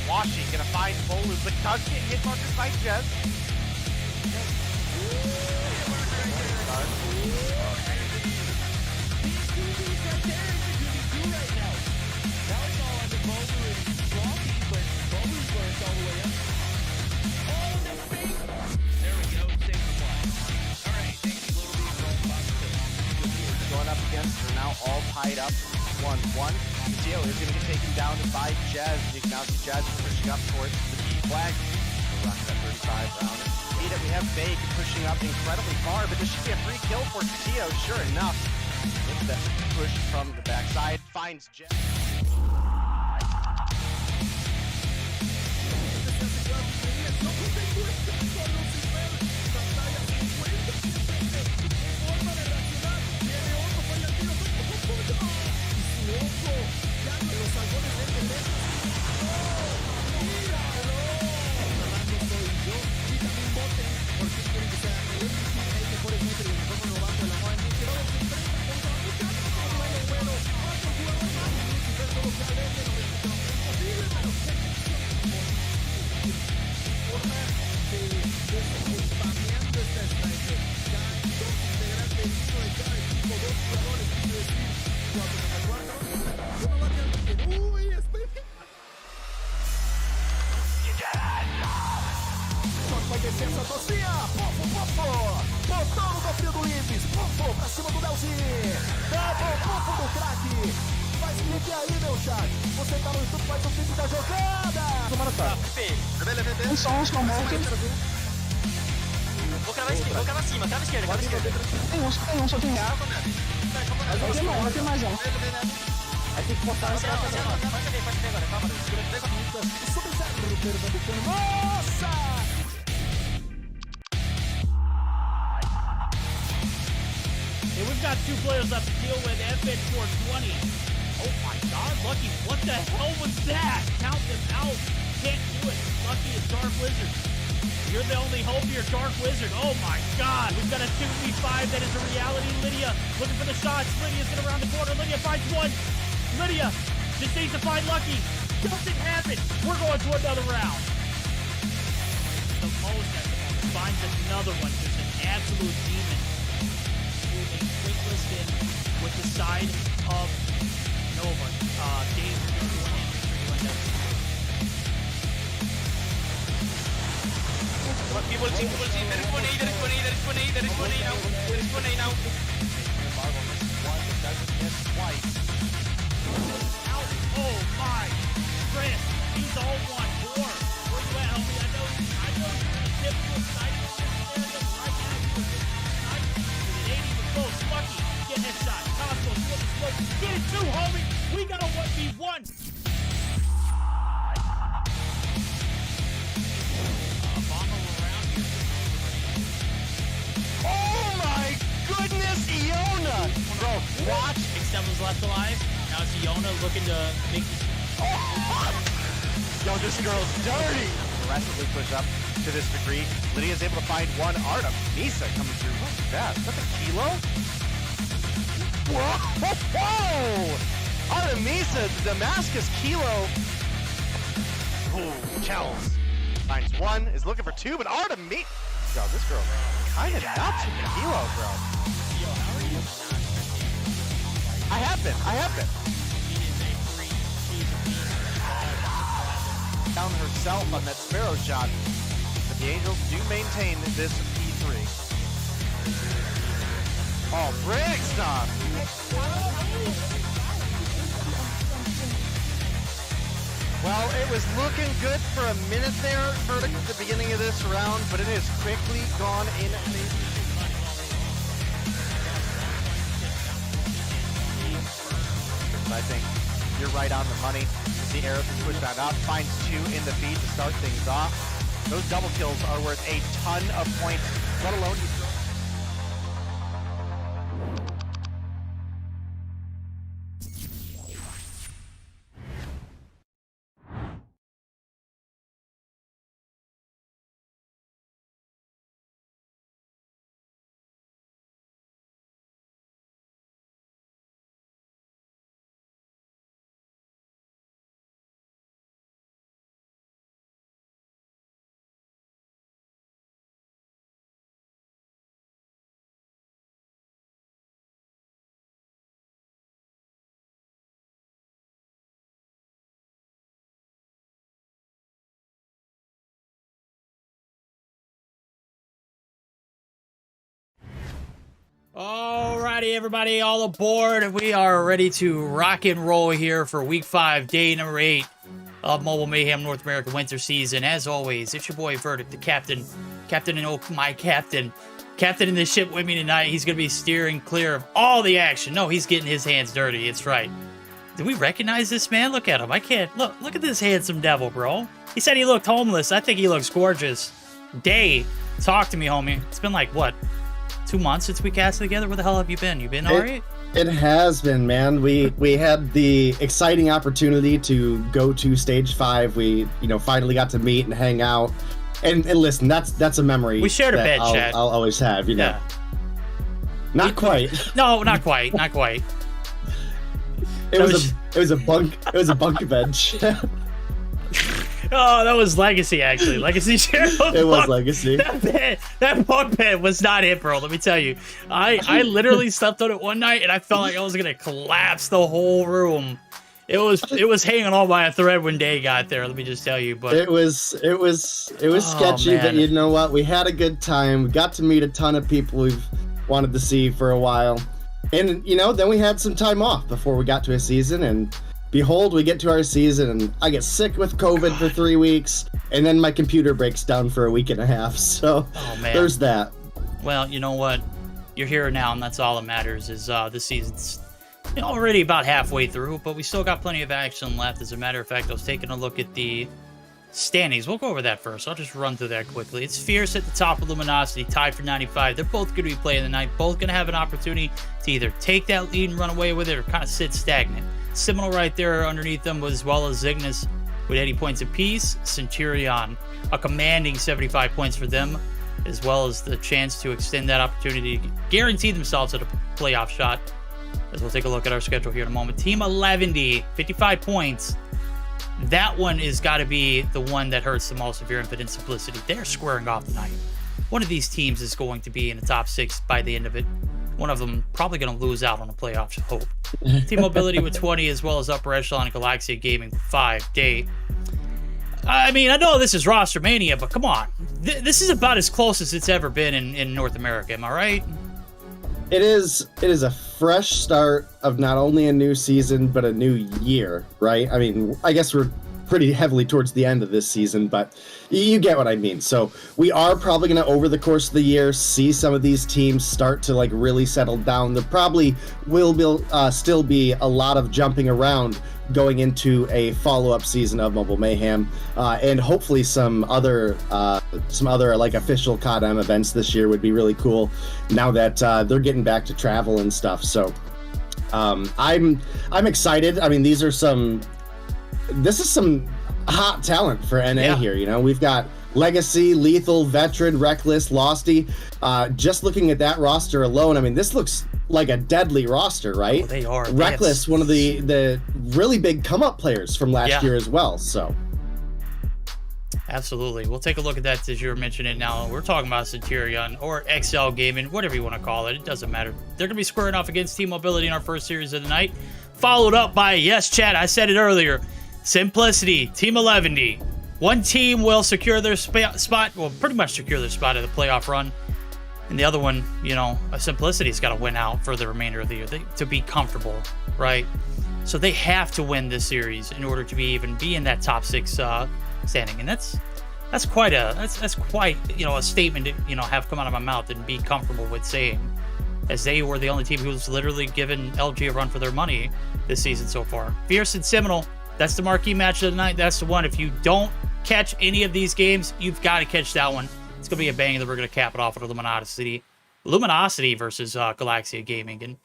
Washi gonna find Bolu, but does get hit markers by Jez. Going up against, they're now all tied up. 1-1. Tio is going to get taken down by Jazz. You can now see Jazz pushing up towards the B flag. We'll rock that 35 round. We have Vague pushing up incredibly far, but this should be a free kill for Tio. Sure enough, with that push from the backside, finds Jazz. Licença, Tocinha! Pofo! Botão no cofre do Limes! Pofo pra cima do Delzinho! Double pofo do craque! Faz clique aí, meu chat! Você tá no YouTube, faz o clique da jogada! Tomara tá. Um som morto. Vou cravar cima, crava esquerda. Tem um, só tem real. Vai ter mais um. Aí tem que botar na Pode ver agora, calma. Nossa! And we've got two players left to deal with. FN 420. Oh my god, Lucky, what the hell was that? Count them out. Can't do it. Lucky is Dark Wizard. You're the only hope here, Dark Wizard. Oh my god. We've got a 2v5 that is a reality. Lydia looking for the shots. Lydia's gonna round the corner. Lydia finds one. Lydia just needs to find Lucky. Doesn't happen. We're going to another round. The most at the moment finds another one. Just an absolute demon. Moving quick list in with the side of Nova. Dave, you're going in. People team, there is one A now. Oh my! Chris, he's all one more. Where you at, homie? I know you're in a typical side of this area, but right now you're nice. With an 80 with close. Lucky, get headshot. Cosmo, you the smoke. Get it too, homie! We got a 1v1! Oh my goodness, Iona! Bro, watch. Extemble's left alive. Now it's Iona looking to make this. Yo, this girl's dirty! Aggressively push up to this degree. Lydia's able to find one. Artem, Misa coming through. What's that? Is that the kilo? Whoa! Artemisa, the Damascus kilo. Oh, Kells. Finds one, is looking for two, but Artemisa. Yo, this girl kind of nuts with the kilo, bro. Yo, how are you? I have been. Down herself on that Sparrow shot, but the Angels do maintain this P3. Oh, Brick stuff! Well, it was looking good for a minute there, Verdict, at the beginning of this round, but it has quickly gone in. I think you're right on the money. The arrow can push that up, finds two in the feed to start things off. Those double kills are worth a ton of points, let alone Alrighty, everybody, all aboard. We are ready to rock and roll here for week 5, day number 8 of Mobile Mayhem North American winter season. As always, it's your boy Verdict, the captain and my captain in the ship with me tonight. He's going to be steering clear of all the action. No, he's getting his hands dirty. It's right. Do we recognize this man? Look at him. I can't. Look at this handsome devil, bro. He said he looked homeless. I think he looks gorgeous. Day, talk to me, homie. It's been like, what, 2 months since we casted together? Where the hell have you been? You been all right? It has been, man. We had the exciting opportunity to go to stage 5. We, finally got to meet and hang out. And listen, that's a memory. We shared a bed, Chad. I'll always have, Yeah. Not quite. No, not quite. Not quite. It was a bunk bed. Oh, that was Legacy, actually. Legacy shared It was Legacy. That bunk bed was not it, bro. Let me tell you. I literally slept on it one night, and I felt like I was gonna collapse the whole room. It was hanging on by a thread when day got there. Let me just tell you. But it was sketchy, man. but you know what? We had a good time. We got to meet a ton of people we've wanted to see for a while, and then we had some time off before we got to a season, and behold, we get to our season, and I get sick with COVID for 3 weeks, and then my computer breaks down for a week and a half. So there's that. Well, you know what? You're here now, and that's all that matters. Is this season's already about halfway through, but we still got plenty of action left. As a matter of fact, I was taking a look at the standings. We'll go over that first. I'll just run through that quickly. It's Fierce at the top of Luminosity, tied for 95. They're both going to be playing tonight. Both going to have an opportunity to either take that lead and run away with it or kind of sit stagnant. Seminole right there underneath them, as well as Zygnus with 80 points apiece. Centurion, a commanding 75 points for them, as well as the chance to extend that opportunity to guarantee themselves at a playoff shot. As we'll take a look at our schedule here in a moment. Team 11D, 55 points. That one is got to be the one that hurts the most if you're Infinite Simplicity. They're squaring off tonight. One of these teams is going to be in the top 6 by the end of it. One of them probably going to lose out on a playoff hope. Team Mobility with 20, as well as Upper Echelon and Galaxia Gaming with 5. Day. I mean, I know this is Roster Mania, but come on. This is about as close as it's ever been in North America. Am I right? It is a fresh start of not only a new season, but a new year, right? I mean, I guess we're pretty heavily towards the end of this season, but you get what I mean. So we are probably going to, over the course of the year, see some of these teams start to really settle down. There probably will be, still be a lot of jumping around going into a follow-up season of Mobile Mayhem, and hopefully some other official CODM events this year would be really cool now that they're getting back to travel and stuff. So I'm excited. I mean, this is some hot talent for NA here. We've got Legacy, Lethal, Veteran, Reckless, Losty. Just looking at that roster alone, I mean, this looks like a deadly roster, right? Oh, they are. Reckless, one of the really big come-up players from last year as well, so. Absolutely. We'll take a look at that as you're mentioning now. We're talking about Centurion or XL Gaming, whatever you want to call it. It doesn't matter. They're going to be squaring off against Team Mobility in our first series of the night, followed up by, yes, Chad, I said it earlier, Simplicity, Team 11D. One team will secure their spot, well, pretty much secure their spot at the playoff run. And the other one, Simplicity's got to win out for the remainder of the year to be comfortable, right? So they have to win this series in order to even be in that top 6 standing. And that's quite a statement to have come out of my mouth and be comfortable with saying, as they were the only team who's literally given LG a run for their money this season so far. Fierce and Seminole. That's the marquee match of the night. That's the one. If you don't catch any of these games, you've got to catch that one. It's going to be a bang that we're going to cap it off with Luminosity versus Galaxia Gaming.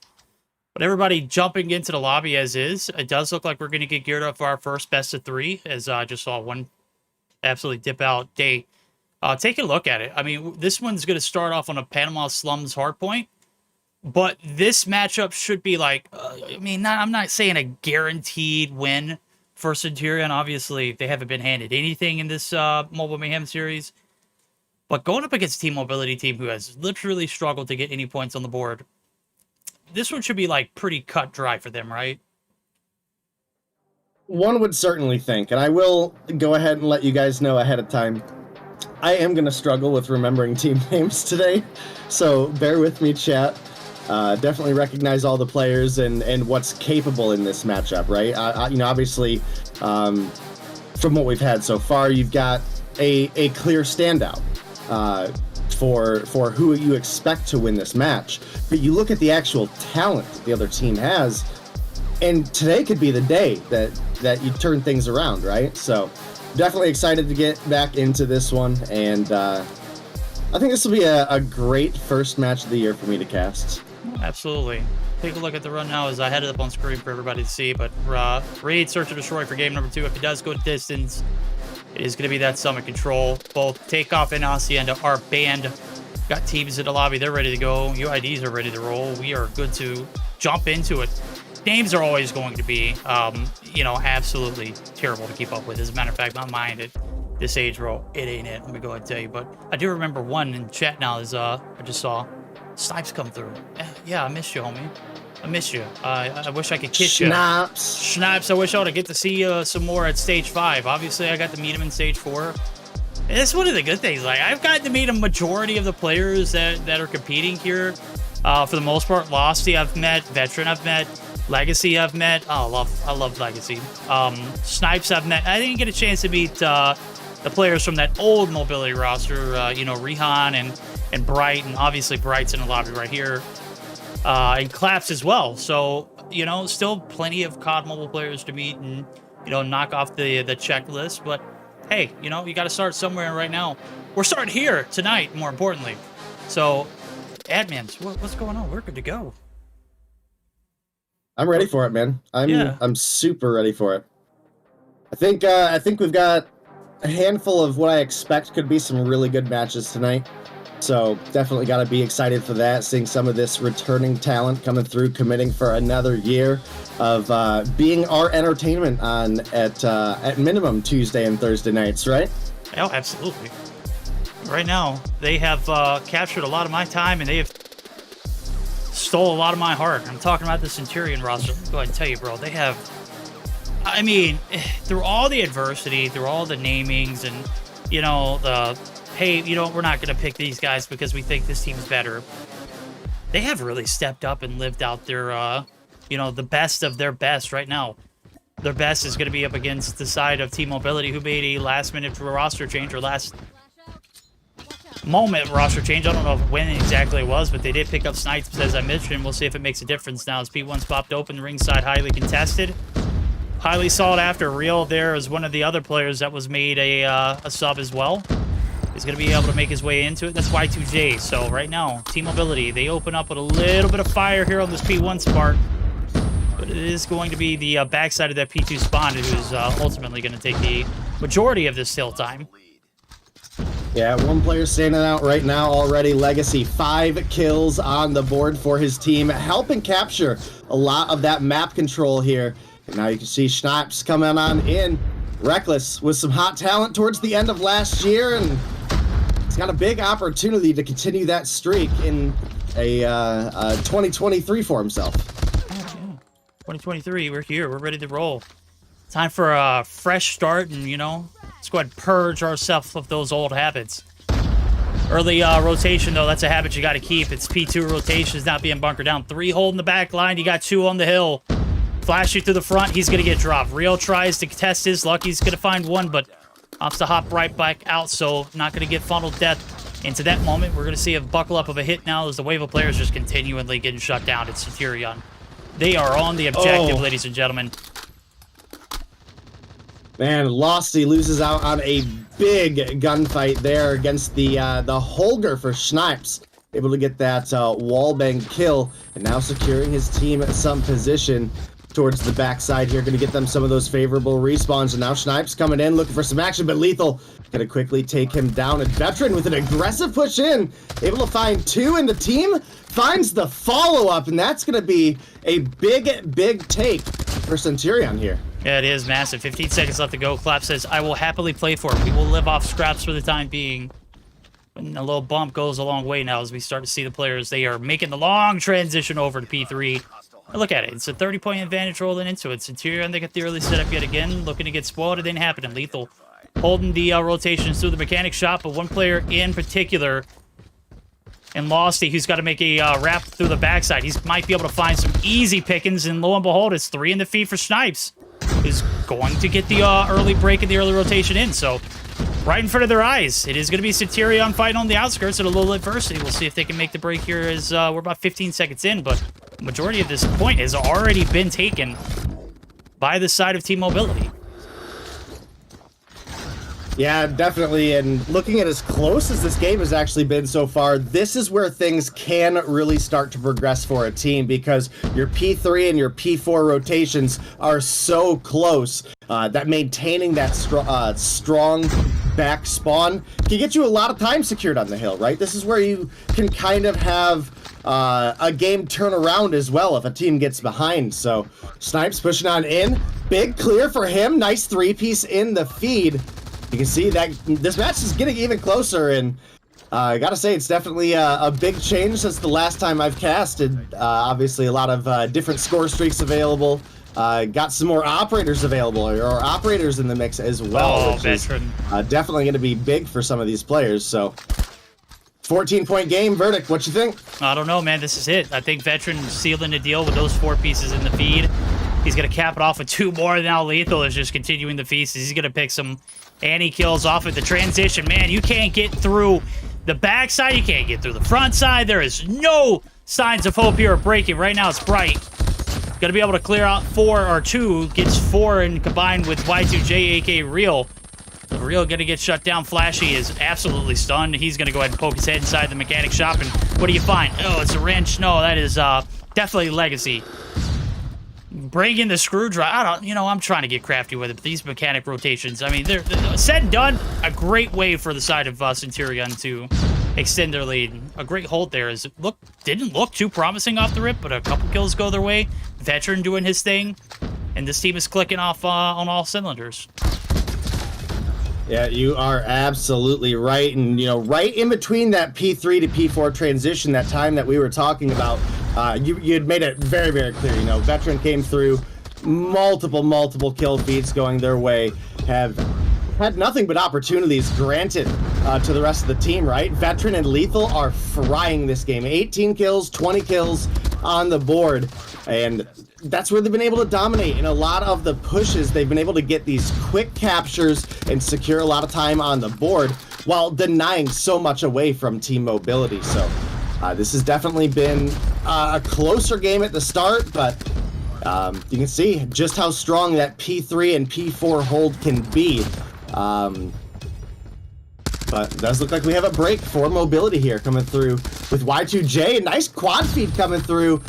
But everybody jumping into the lobby as is. It does look like we're going to get geared up for our first best of 3, as I just saw one absolutely dip out. Day. Take a look at it. I mean, this one's going to start off on a Panama Slums hardpoint. But this matchup should be I'm not saying a guaranteed win for Centurion. Obviously, they haven't been handed anything in this Mobile Mayhem series. But going up against a Team Mobility team who has literally struggled to get any points on the board, this one should be pretty cut dry for them, right? One would certainly think, and I will go ahead and let you guys know ahead of time, I am going to struggle with remembering team names today, so bear with me, chat. Definitely recognize all the players and what's capable in this matchup, right? Obviously, from what we've had so far, you've got a clear standout for who you expect to win this match. But you look at the actual talent that the other team has, and today could be the day that you turn things around, right? So definitely excited to get back into this one, and I think this will be a great first match of the year for me to cast. Absolutely. Take a look at the run now as I had it up on screen for everybody to see, but Raid Search and Destroy for game number 2. If it does go distance, it is going to be that Summit Control. Both Takeoff and Hacienda are banned. Got teams in the lobby. They're ready to go. UIDs are ready to roll. We are good to jump into it. Names are always going to be, absolutely terrible to keep up with. As a matter of fact, my mind at this age, bro, it ain't it. Let me go ahead and tell you. But I do remember one in chat now is, I just saw Snipes come through. Yeah, I missed you, homie. I missed you. I wish I could kiss you. Snipes, I wish I would get to see you some more at Stage 5. Obviously, I got to meet him in Stage 4. And that's one of the good things. Like, I've gotten to meet a majority of the players that are competing here. For the most part, Losty I've met, Veteran I've met, Legacy I've met. Oh, I love Legacy. Snipes I've met. I didn't get a chance to meet the players from that old Mobility roster, Rehan and Bright, and obviously Bright's in the lobby right here, and Claps as well. So, still plenty of COD Mobile players to meet and, knock off the checklist. But, hey, you got to start somewhere right now. We're starting here tonight, more importantly. So, admins, what's going on? We're good to go. I'm ready for it, man. I'm super ready for it. I think we've got a handful of what I expect could be some really good matches tonight. So definitely got to be excited for that, seeing some of this returning talent coming through, committing for another year of being our entertainment at minimum Tuesday and Thursday nights, right? Oh, absolutely. Right now, they have captured a lot of my time, and they have stole a lot of my heart. I'm talking about the Centurion roster. Go ahead and tell you, bro. They have, through all the adversity, through all the namings, and, hey, we're not going to pick these guys because we think this team's better. They have really stepped up and lived out their, the best of their best right now. Their best is going to be up against the side of Team Mobility, who made a last-minute roster change, or last-moment roster change. I don't know when exactly it was, but they did pick up Snipes, as I mentioned. We'll see if it makes a difference now as P1's popped open, ringside highly contested. Highly sought after. Real there is one of the other players that was made a sub as well. He's going to be able to make his way into it. That's Y2J. So right now, Team Mobility, they open up with a little bit of fire here on this P1 spark. But it is going to be the backside of that P2 spawn who's ultimately going to take the majority of this hill time. Yeah, one player standing out right now already. Legacy, 5 kills on the board for his team, helping capture a lot of that map control here. And now you can see Snipes coming on in. Reckless with some hot talent towards the end of last year, and he's got a big opportunity to continue that streak in a 2023 for himself. 2023, we're here. We're ready to roll. Time for a fresh start, and, let's go ahead and purge ourselves of those old habits. Early rotation, though, that's a habit you got to keep. It's P2 rotations, not being bunkered down. 3 holding the back line. You got 2 on the hill. Flash you through the front, he's going to get dropped. Rio tries to test his luck. He's going to find one, but opts to hop right back out, so not going to get funneled death into that moment. We're going to see a buckle up of a hit now as the wave of players just continually getting shut down. It's Centurion. They are on the objective, ladies and gentlemen. Man, Losty loses out on a big gunfight there against the Holger for Snipes. Able to get that wallbang kill, and now securing his team at some position towards the backside here. Going to get them some of those favorable respawns, and now Snipes coming in looking for some action, but Lethal going to quickly take him down. And Veteran with an aggressive push in, able to find 2, and the team finds the follow-up, and that's going to be a big take for Centurion here. Yeah, it is massive. 15 seconds left to go. Clap says, I will happily play for it. We will live off scraps for the time being. And a little bump goes a long way now as we start to see the players. They are making the long transition over to P3. Look at it. It's a 30-point advantage rolling into it. Centurion, they got the early setup yet again. Looking to get spoiled. It didn't happen. And Lethal holding the rotations through the mechanic shop. But one player in particular and Losty, who's got to make a wrap through the backside. He might be able to find some easy pickings, and lo and behold, it's 3 in the feed for Snipes, who's going to get the early break and the early rotation in. So right in front of their eyes, it is going to be Centurion fighting on the outskirts at a little adversity. We'll see if they can make the break here as we're about 15 seconds in, but the majority of this point has already been taken by the side of Team Mobility. Yeah, definitely. And looking at as close as this game has actually been so far, this is where things can really start to progress for a team, because your P3 and your P4 rotations are so close that maintaining that strong back spawn can get you a lot of time secured on the hill, right? This is where you can kind of have a game turn around as well if a team gets behind. So Snipes pushing on in. Big clear for him. Nice 3-piece in the feed. You can see that this match is getting even closer, and I gotta say, it's definitely a big change since the last time I've casted. Obviously, a lot of different score streaks available. Got some more operators available, or operators in the mix as well, which is definitely going to be big for some of these players. So, 14-point game. Verdict, what you think? I don't know, man. This is it. I think Veteran sealing the deal with those 4 pieces in the feed. He's going to cap it off with 2 more. Now Lethal is just continuing the feast. He's going to pick some anti-kills off at the transition. Man, you can't get through the backside. You can't get through the front side. There is no signs of hope here of breaking. Right now, it's Bright. Going to be able to clear out 4 or 2. Gets 4 and combined with Y2J, a.k.a. Real. Real going to get shut down. Flashy is absolutely stunned. He's going to go ahead and poke his head inside the mechanic shop. And what do you find? Oh, it's a wrench. No, that is definitely Legacy. Bring in the screwdriver. I'm trying to get crafty with it, but these mechanic rotations, I mean, they're said and done. A great way for the side of Centurion to extend their lead. A great hold there. Didn't look too promising off the rip, but a couple kills go their way. Veteran doing his thing, and this team is clicking off on all cylinders. Yeah, you are absolutely right. And, right in between that P3 to P4 transition, that time that we were talking about, you had made it very, very clear. Veteran came through, multiple kill feeds going their way, have had nothing but opportunities granted to the rest of the team, right? Veteran and Lethal are frying this game. 18 kills, 20 kills on the board, and that's where they've been able to dominate. In a lot of the pushes, they've been able to get these quick captures and secure a lot of time on the board while denying so much away from Team Mobility. So this has definitely been a closer game at the start, but you can see just how strong that P3 and P4 hold can be. But it does look like we have a break for Mobility here coming through with Y2J. Nice quad feed coming through.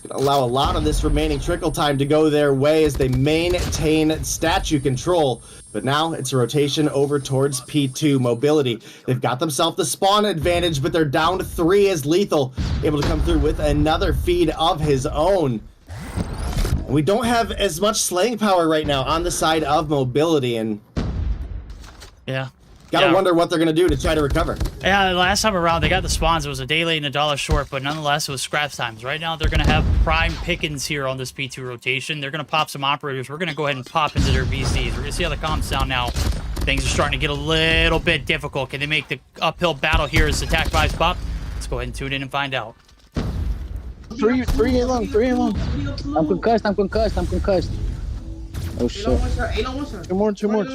Gonna allow a lot of this remaining trickle time to go their way as they maintain statue control. But now it's a rotation over towards P2 Mobility. They've got themselves the spawn advantage, but they're down to 3 as Lethal able to come through with another feed of his own. We don't have as much slaying power right now on the side of Mobility, and yeah. Gotta wonder what they're gonna do to try to recover. Yeah, last time around they got the spawns. It was a day late and $1 short, but nonetheless it was scraps times. Right now they're gonna have prime pickings here on this P2 rotation. They're gonna pop some operators. We're gonna go ahead and pop into their VCs. We're gonna see how the comms sound now. Things are starting to get a little bit difficult. Can they make the uphill battle here as attack vibes pop? Let's go ahead and tune in and find out. Three along. I'm concussed. Oh shit. Two more.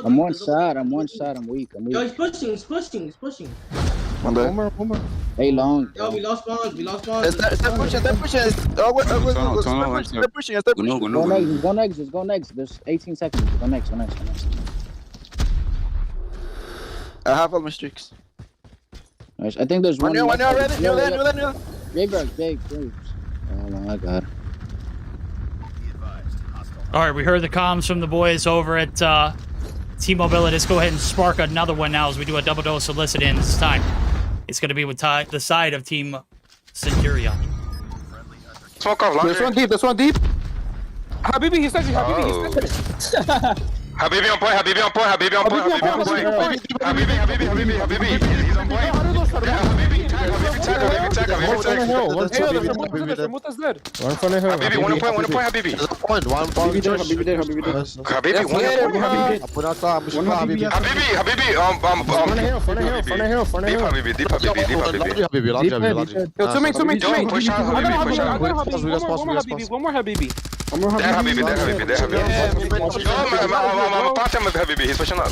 I'm one side, I'm weak. Yo, he's pushing. One more. Hey, long. Yo, we lost spawns. Está pushing. Go next. There's 18 seconds. Go next. I have all my streaks. Nice. I think there's one. One already. Big. Oh my god. All right, we heard the comms from the boys over at Team Mobility. Let's go ahead and spark another one now as we do a double dose solicit in. This time, it's going to be with the side of Team Centurion. Smoke off longer. There's one deep. Habibi, he's touching. Habibi on point. Habibi on point. Habibi, he's on point. Yeah, Habibi, Ramuta's dead. One front of hill. Habibi, one point, Habibi. One dead. Habibi, one Habibi, Front of hill. deep Habibi. Yo, two main. Yo, push out I got Habibi, push out. One more Habibi. There Habibi. Yo, I'm passing with Habibi, he's pushing up.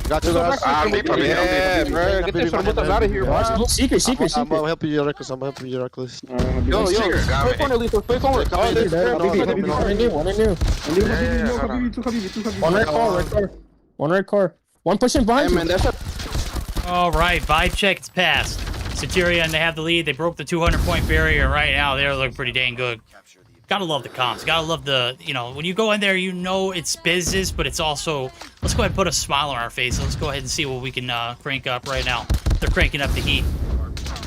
Got you guys. I'm deep Habibi. Get this Ramuta's out of here, bro. Secret. I'm helping you, Reckless. Yo, Secret, got play me. corner, Lethal. Play corner. One red car. One pushing behind you. All right, vibe check, it's passed. Centurion, they have the lead. They broke the 200-point barrier right now. They're looking pretty dang good. Gotta love the comms. Gotta love the, when you go in there, it's business, but it's also, let's go ahead and put a smile on our face. Let's go ahead and see what we can crank up right now. They're cranking up the heat.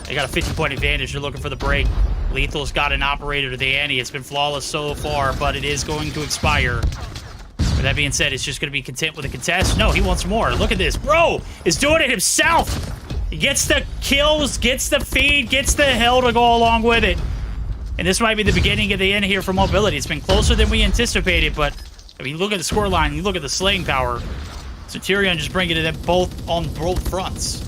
They got a 50-point advantage. They're looking for the break. Lethal's got an operator to the ante. It's been flawless so far, but it is going to expire. With that being said, it's just going to be content with a contest. No, he wants more. Look at this. Bro is doing it himself. He gets the kills, gets the feed, gets the hell to go along with it. And this might be the beginning of the end here for mobility. It's been closer than we anticipated, but if you look at the scoreline, you look at the slaying power, Centurion just bringing it both on both fronts.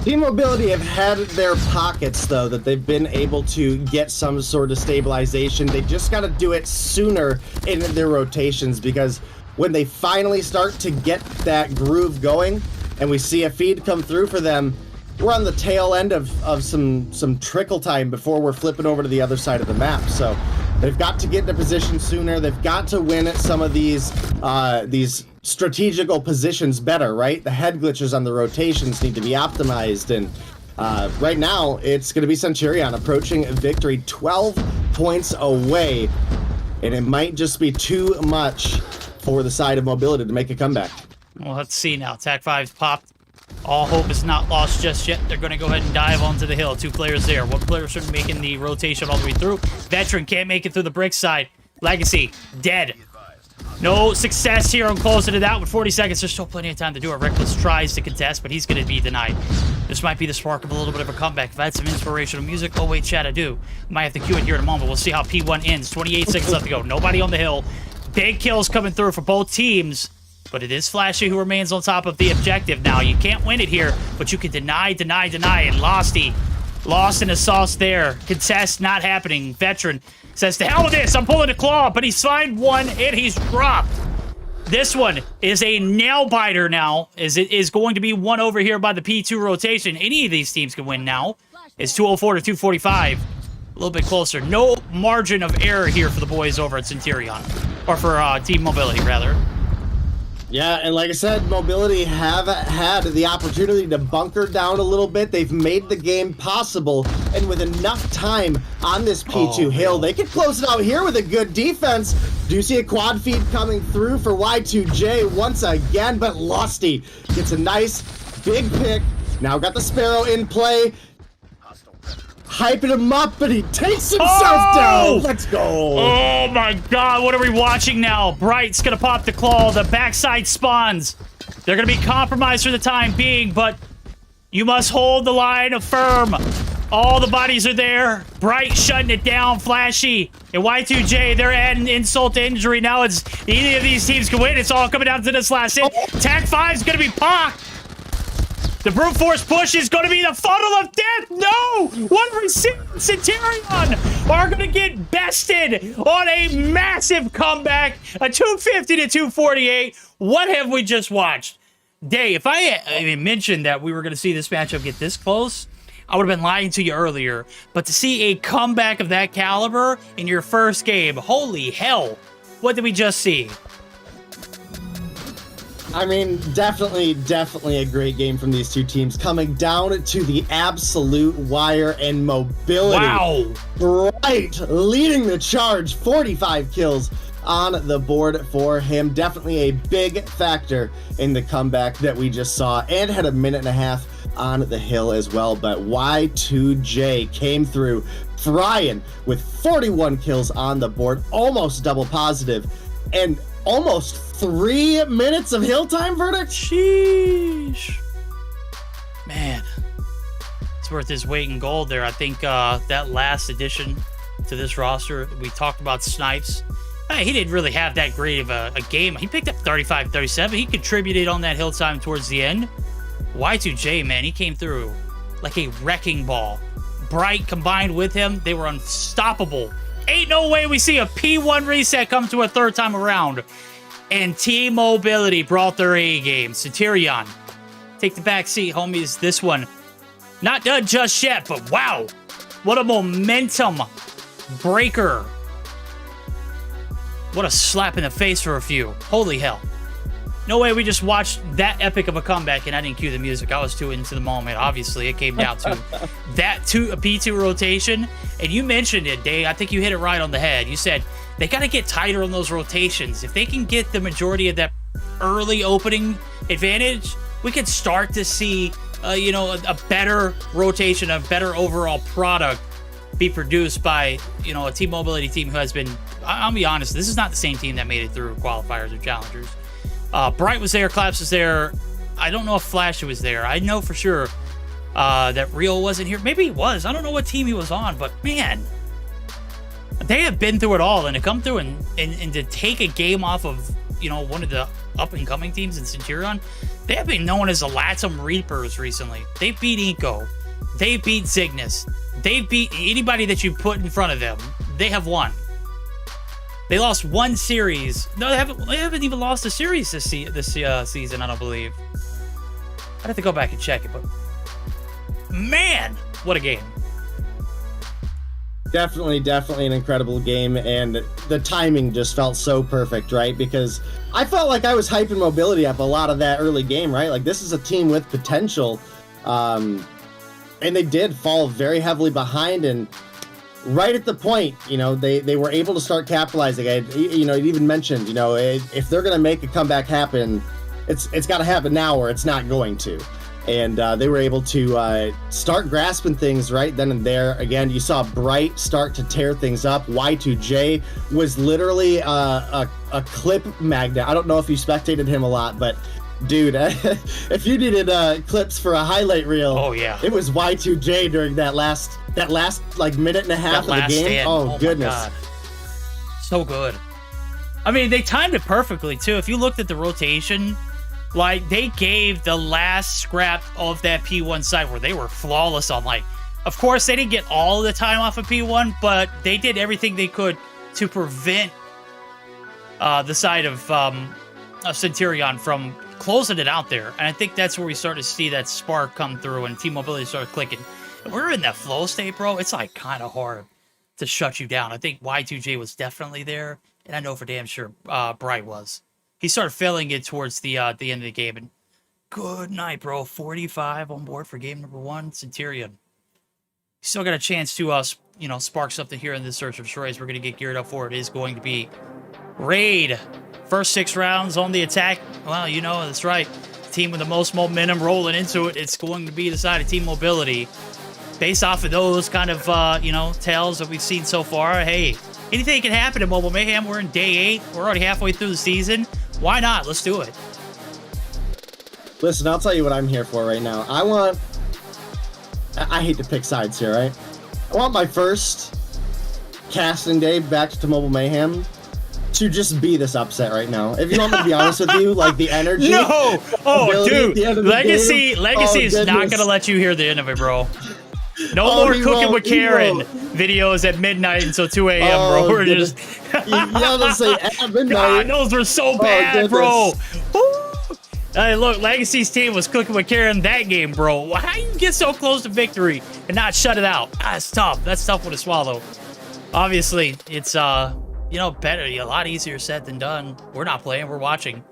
Team Mobility have had their pockets, though, that they've been able to get some sort of stabilization. They just got to do it sooner in their rotations, because when they finally start to get that groove going and we see a feed come through for them, we're on the tail end of some trickle time before we're flipping over to the other side of the map. So they've got to get into position sooner. They've got to win at some of these strategical positions better, right? The head glitches on the rotations need to be optimized, and right now it's going to be Centurion approaching victory 12 points away, and it might just be too much for the side of Mobility to make a comeback. Well, let's see now. Tac 5's popped. All hope is not lost just yet. They're going to go ahead and dive onto the hill. Two players there. One player should be making the rotation all the way through. Veteran can't make it through the brick side. Legacy, dead. No success here on closing it out with 40 seconds. There's still plenty of time to do it. Reckless tries to contest, but he's going to be denied. This might be the spark of a little bit of a comeback. If I had some inspirational music, oh wait, chat, I do. Might have to cue it here in a moment. We'll see how P1 ends. 28 seconds left to go. Nobody on the hill. Big kills coming through for both teams. But it is Flashy who remains on top of the objective now. You can't win it here, but you can deny. And Losty, lost in the sauce there. Contest not happening. Veteran says, to hell with this, I'm pulling a claw, but he's signed one and he's dropped. This one is a nail biter now, as it is going to be won over here by the P2 rotation. Any of these teams can win now. It's 204 to 245. A little bit closer. No margin of error here for the boys over at Centurion. Or for Team Mobility, rather. Yeah, and like I said, Mobility have had the opportunity to bunker down a little bit. They've made the game possible, and with enough time on this P2 hill, they could close it out here with a good defense. Do see a quad feed coming through for Y2J once again, but Losty gets a nice big pick. Now got the Sparrow in play. Hyping him up, but he takes himself down. Let's go. Oh my god, what are we watching now? Bright's gonna pop the claw. The backside spawns. They're gonna be compromised for the time being, but you must hold the line of firm. All the bodies are there. Bright shutting it down. Flashy and Y2J, they're adding insult to injury. Now it's either of these teams can win. It's all coming down to this last hit. Tac 5's gonna be pocked. The brute force push is going to be the funnel of death. No! What we see, Centurion are going to get bested on a massive comeback. A 250 to 248. What have we just watched? Day, if I mentioned that we were going to see this matchup get this close, I would have been lying to you earlier. But to see a comeback of that caliber in your first game, holy hell. What did we just see? I mean, definitely a great game from these two teams, coming down to the absolute wire, and Mobility. Wow. Right, leading the charge, 45 kills on the board for him. Definitely a big factor in the comeback that we just saw, and had a minute and a half on the hill as well. But Y2J came through frying with 41 kills on the board, almost double positive, and almost 3 minutes of hill time verdict? Sheesh. Man. it's worth his weight in gold there. I think that last addition to this roster, we talked about Snipes. He didn't really have that great of a game. He picked up 35, 37. He contributed on that hill time towards the end. Y2J, man, he came through like a wrecking ball. Bright combined with him, they were unstoppable. Ain't no way we see a P1 reset come to a third time around. And T-Mobility brought their A game. Centurion, take the back seat, homies. This one, not done just yet, but wow. What a momentum breaker. What a slap in the face for a few. Holy hell. No way we just watched that epic of a comeback and I didn't cue the music. I was too into the moment. Obviously, it came down to a P2 rotation. And you mentioned it, Dave. I think you hit it right on the head. You said they got to get tighter on those rotations. If they can get the majority of that early opening advantage, we could start to see, a better rotation, a better overall product be produced by, a T-Mobility team who has been, I'll be honest, this is not the same team that made it through qualifiers or challengers. Bright was there, Claps was there. I don't know if Flash was there. I know for sure that Real wasn't here. Maybe he was. I don't know what team he was on, but man, they have been through it all. And to come through and to take a game off of, one of the up-and-coming teams in Centurion, they have been known as the Latsum Reapers recently. They beat Eco. They beat Cygnus. They beat anybody that you put in front of them. They have won. They lost one series. No, they haven't even lost a series this season, I don't believe. I'd have to go back and check it, but man, what a game. Definitely an incredible game, and the timing just felt so perfect, right? Because I felt like I was hyping Mobility up a lot of that early game, right? Like, this is a team with potential, and they did fall very heavily behind, and right at the point, they were able to start capitalizing. You even mentioned, if they're going to make a comeback happen, it's got to happen now or it's not going to. And they were able to start grasping things right then and there. Again, you saw Bright start to tear things up. Y2J was literally a clip magnet. I don't know if you spectated him a lot, but dude, if you needed clips for a highlight reel, oh yeah, it was Y2J during that last like minute and a half of the game. Stand. Oh goodness, so good. I mean, they timed it perfectly too. If you looked at the rotation, like they gave the last scrap of that P1 side where they were flawless on. Like, of course, they didn't get all of the time off of P1, but they did everything they could to prevent the side of Centurion from closing it out there. And I think that's where we start to see that spark come through and T-Mobility started clicking. And we're in that flow state, bro. It's like kind of hard to shut you down. I think Y2J was definitely there, and I know for damn sure Bright was. He started failing it towards the end of the game. And good night, bro. 45 on board for game number 1, Centurion. Still got a chance to spark something here in this Search for Destroys. We're going to get geared up for it. It is going to be Raid. First 6 rounds on the attack. Well, that's right. Team with the most momentum rolling into it. It's going to be the side of Team Mobility. Based off of those kind of, tales that we've seen so far, hey, anything can happen in Mobile Mayhem. We're in day 8. We're already halfway through the season. Why not? Let's do it. Listen, I'll tell you what I'm here for right now. I hate to pick sides here, right? I want my first casting day back to Mobile Mayhem to just be this upset right now. If you want me to be honest with you, like the energy. No! Oh, dude. Legacy is goodness. not going to let you hear the end of it, bro. No more cooking with Karen videos at midnight until 2 a.m., bro. We're just... don't say at midnight. God, those were so bad, bro. Hey, look, Legacy's team was cooking with Karen that game, bro. How do you get so close to victory and not shut it out? That's tough. That's tough one to swallow. Obviously, it's, better, a lot easier said than done. We're not playing. We're watching.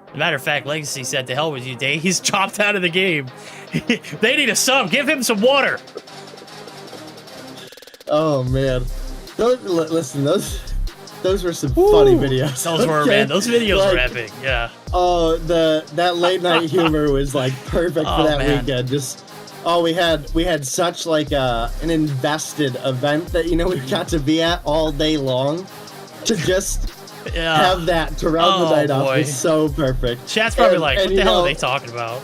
As a matter of fact, Legacy said, to hell with you, Dave. He's chopped out of the game. They need a sub. Give him some water. Oh, man. Those were some funny videos. Those were, man. Those videos were epic. Yeah. Oh, that late night humor was like perfect for that weekend. We had such like an invested event that we got to be at all day long. To just have that to round the night off was so perfect. Chat's probably what the hell are they talking about?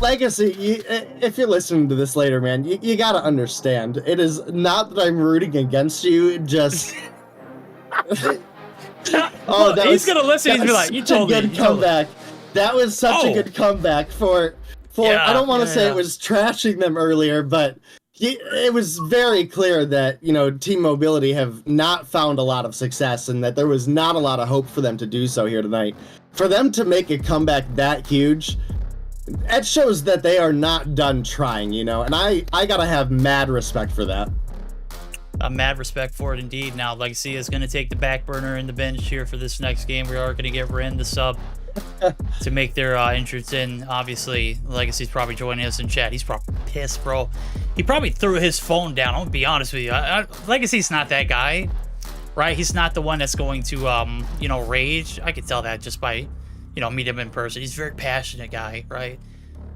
Legacy, if you're listening to this later, man, you gotta understand. It is not that I'm rooting against you, just... Oh, he's gonna listen. He's gonna be like, "You told me." Good comeback. That was such a good comeback for. I don't want to say it was trashing them earlier, but it was very clear that Team Mobility have not found a lot of success, and that there was not a lot of hope for them to do so here tonight. For them to make a comeback that huge, it shows that they are not done trying, and I gotta have mad respect for that. A mad respect for it indeed. Now, Legacy is going to take the back burner in the bench here for this next game. We are going to get Ren, the sub, to make their entrance in. Obviously, Legacy's probably joining us in chat. He's probably pissed, bro. He probably threw his phone down. I'm going to be honest with you. Legacy's not that guy, right? He's not the one that's going to, rage. I could tell that just by, meet him in person. He's a very passionate guy, right?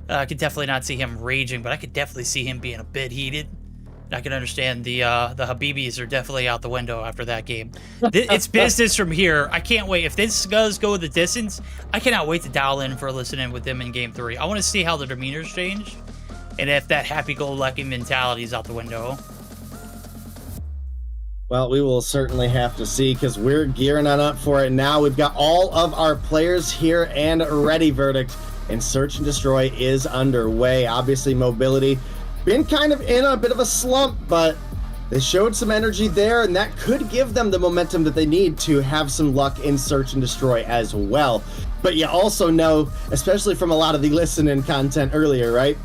I could definitely not see him raging, but I could definitely see him being a bit heated. I can understand the Habibis are definitely out the window after that game. It's business from here. I can't wait. If this does go the distance, I cannot wait to dial in for listening with them in Game 3. I want to see how their demeanors change, and if that happy-go-lucky mentality is out the window. Well, we will certainly have to see, because we're gearing on up for it now. We've got all of our players here and ready. Verdict and Search and Destroy is underway. Obviously, Mobility been kind of in a bit of a slump, but they showed some energy there, and that could give them the momentum that they need to have some luck in Search and Destroy as well. But you also know, especially from a lot of the listen-in content earlier, right?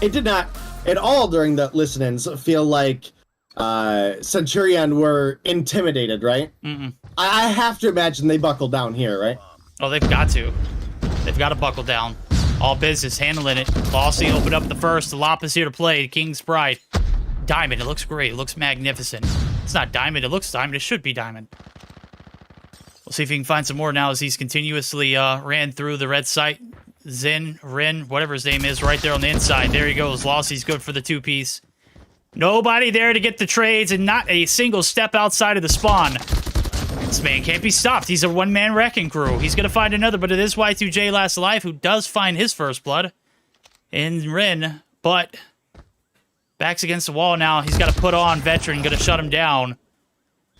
It did not at all during the listen-ins feel like Centurion were intimidated, right? I have to imagine they buckled down here, right? Oh, they've got to. They've got to buckle down. All business, handling it. Lossy opened up the first. The Lop is here to play. King's Pride. Diamond. It looks great. It looks magnificent. It's not diamond. It looks diamond. It should be diamond. We'll see if he can find some more now as he's continuously ran through the red site. Ren, whatever his name is, right there on the inside. There he goes. Lossy's good for the two-piece. Nobody there to get the trades, and not a single step outside of the spawn. This man can't be stopped. He's a one-man wrecking crew. He's going to find another, but it is Y2J Last Alive who does find his first blood in Rin, but back's against the wall now. He's got to put on Veteran, going to shut him down.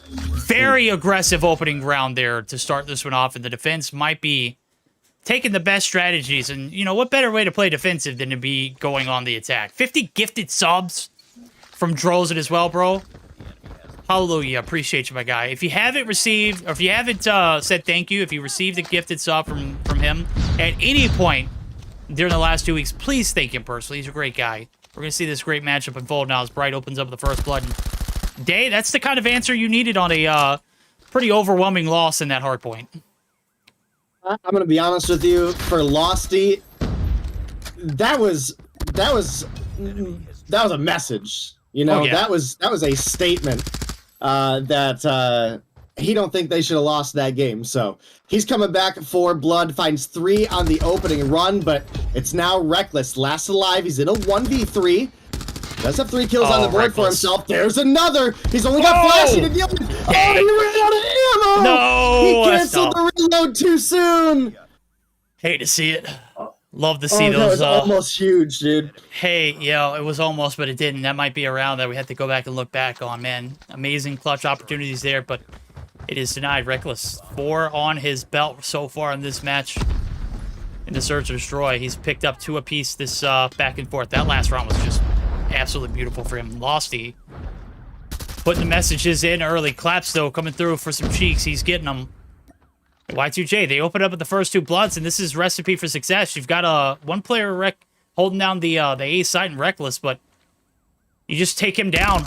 Very aggressive opening round there to start this one off, and the defense might be taking the best strategies, and what better way to play defensive than to be going on the attack. 50 gifted subs from Drozen as well, bro. Hallelujah. Appreciate you, my guy. If you haven't received, or if you haven't said thank you, if you received a gifted sub from him at any point during the last 2 weeks, please thank him personally. He's a great guy. We're going to see this great matchup unfold now as Bright opens up the first blood. Day, that's the kind of answer you needed on a pretty overwhelming loss in that hard point. I'm going to be honest with you. For Losty, that was a message. That was a statement. That he don't think they should have lost that game. So he's coming back for blood, finds 3 on the opening run, but it's now Reckless. Last alive, he's in a 1v3. Does have 3 kills on the board for himself. There's another. He's only got Flashy to deal with. Oh, he ran out of ammo! No! He canceled the reload too soon! Hate to see it. Love to see those. That was almost huge, dude. Hey, it was almost, but it didn't. That might be a round that we have to go back and look back on, man. Amazing clutch opportunities there, but it is denied. Reckless, 4 on his belt so far in this match. In the Search and Destroy, he's picked up 2 apiece this back and forth. That last round was just absolutely beautiful for him. Losty putting the messages in early. Claps, though, coming through for some cheeks. He's getting them. Y2J, they open up with the first 2 bloods, and this is recipe for success. You've got one player holding down the A side and Reckless, but you just take him down.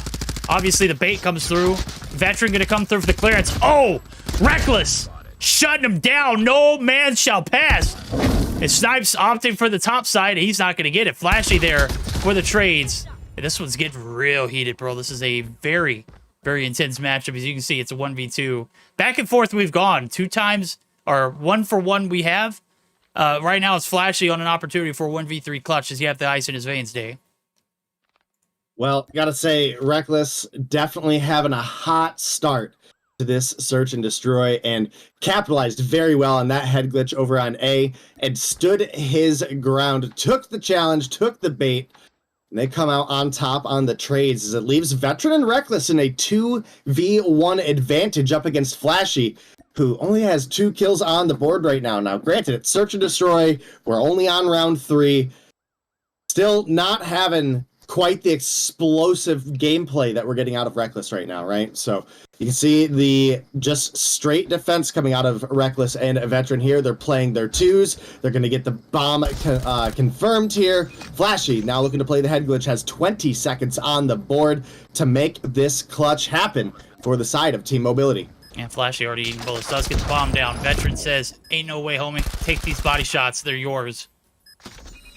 Obviously, the bait comes through. Veteran going to come through for the clearance. Oh! Reckless! Shutting him down. No man shall pass. And Snipes opting for the top side. He's not going to get it. Flashy there for the trades. And this one's getting real heated, bro. This is a very, very intense matchup. As you can see, it's a 1v2. Back and forth we've gone 2 times, or 1 for 1 we have. Right now it's Flashy on an opportunity for a 1v3 clutch as you have the ice in his veins, Day. Well, gotta say, Reckless definitely having a hot start to this search and destroy and capitalized very well on that head glitch over on A and stood his ground, took the challenge, took the bait, and they come out on top on the trades as it leaves Veteran and Reckless in a 2v1 advantage up against Flashy, who only has 2 kills on the board right now. Now, granted, it's search and destroy. We're only on round 3. Still not having quite the explosive gameplay that we're getting out of Reckless right now, right? So you can see the just straight defense coming out of Reckless and a Veteran here. They're playing their 2s. They're going to get the bomb confirmed here. Flashy, now looking to play the head glitch, has 20 seconds on the board to make this clutch happen for the side of Team Mobility. And Flashy already eating bullets. Does get the bomb down. Veteran says, ain't no way, homie. Take these body shots. They're yours.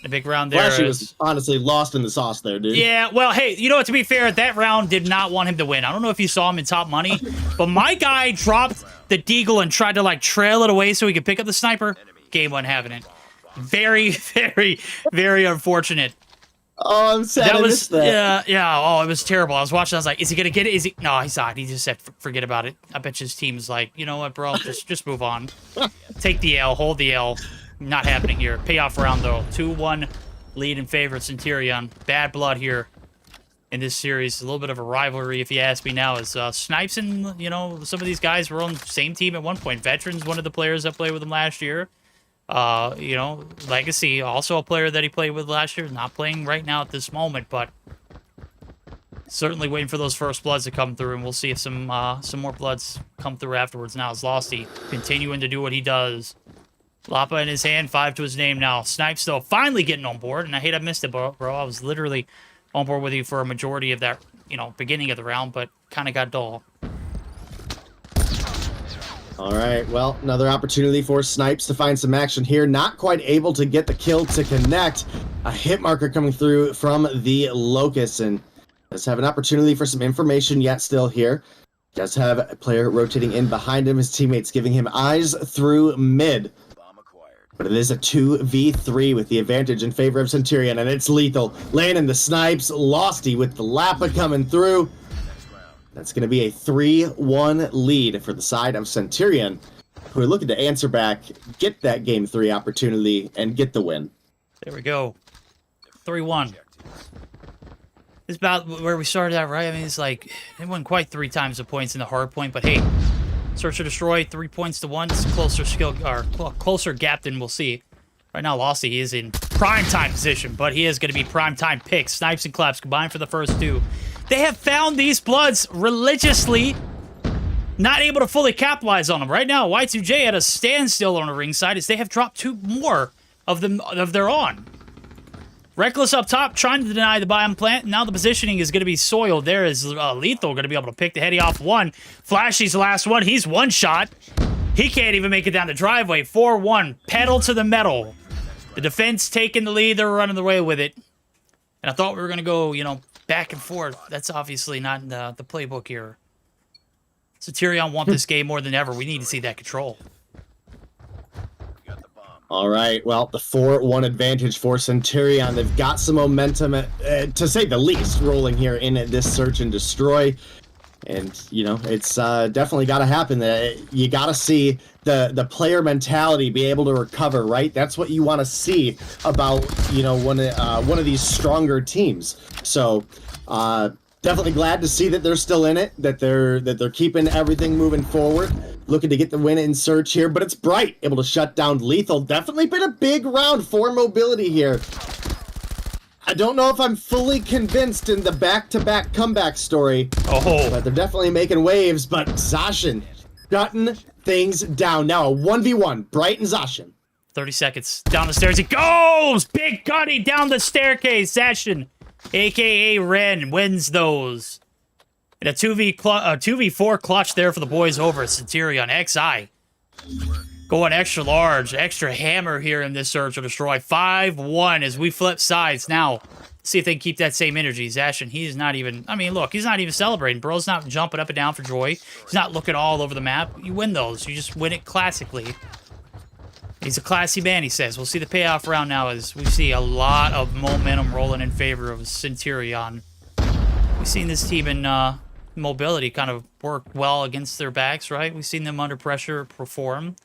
The big round there. Flashy was honestly lost in the sauce there, dude. Yeah, well, hey, you know what? To be fair, that round did not want him to win. I don't know if you saw him in top money, but my guy dropped the deagle and tried to, like, trail it away so he could pick up the sniper. Game wasn't having it. Very, very, very unfortunate. Oh, I'm sad I missed that. Yeah. Oh, it was terrible. I was watching. I was like, is he going to get it? Is he? No, he's not. He just said, forget about it. I bet his team's like, you know what, bro? Just move on. Take the L. Hold the L. Not happening here. Payoff round, though. 2-1 lead in favor of Centurion. Bad blood here in this series. A little bit of a rivalry, if you ask me now, as Snipes and, you know, some of these guys were on the same team at one point. Veterans, one of the players that played with him last year. You know, Legacy, also a player that he played with last year. Not playing right now at this moment, but certainly waiting for those first bloods to come through, and we'll see if some more bloods come through afterwards. Now, as Losty continuing to do what he does. Lapa in his hand, 5 to his name now. Snipes, though, finally getting on board, and I hate I missed it, bro. I was literally on board with you for a majority of that, you know, beginning of the round, but kind of got dull. All right, well, another opportunity for Snipes to find some action here. Not quite able to get the kill to connect. A hit marker coming through from the Locust, and does have an opportunity for some information yet still here. Does have a player rotating in behind him. His teammates giving him eyes through mid. But it is a 2v3 with the advantage in favor of Centurion, and it's lethal. Landing the snipes, Losty with the Lapa coming through. That's going to be a 3-1 lead for the side of Centurion, who are looking to answer back, get that Game 3 opportunity, and get the win. There we go. 3-1. It's about where we started out, right? I mean, it's like, it wasn't quite 3 times the points in the hard point, but hey, search or destroy, 3 points to 1. It's a closer gap than we'll see. Right now, Losty is in prime time position, but he is going to be prime time pick. Snipes and claps combined for the first 2. They have found these bloods religiously, not able to fully capitalize on them. Right now, Y2J at a standstill on the ringside as they have dropped 2 more of their own. Reckless up top, trying to deny the biome plant. Now the positioning is going to be soiled. There is Lethal going to be able to pick the heady off 1. Flashy's the last one. He's 1 shot. He can't even make it down the driveway. 4-1. Pedal to the metal. The defense taking the lead. They're running the way with it. And I thought we were going to go, you know, back and forth. That's obviously not in the playbook here. Centurion want this game more than ever. We need to see that control. All right, well, the 4-1 advantage for Centurion. They've got some momentum, to say the least, rolling here in this search and destroy. And, you know, it's definitely got to happen. You got to see the player mentality be able to recover, right? That's what you want to see about, you know, one of these stronger teams. So, definitely glad to see that they're still in it, that they're keeping everything moving forward. Looking to get the win in search here, but it's Bright able to shut down Lethal. Definitely been a big round for Mobility here. I don't know if I'm fully convinced in the back-to-back comeback story. Oh, but they're definitely making waves. But Zashin shutting things down. Now a 1v1, Bright and Zashin. 30 seconds. Down the stairs it goes! Big Gutty down the staircase. Zashin, a.k.a. Ren, wins those. And a 2v4 clutch there for the boys over at Centurion. XI going extra large, extra hammer here in this search or destroy. 5-1 as we flip sides now. See if they can keep that same energy. Zashin, he's not even, I mean, look, he's not even celebrating. Bro's not jumping up and down for joy. He's not looking all over the map. You win those. You just win it classically. He's a classy man, he says. We'll see the payoff round now as we see a lot of momentum rolling in favor of Centurion. We've seen this team in Mobility kind of worked well against their backs, right? We've seen them under pressure perform.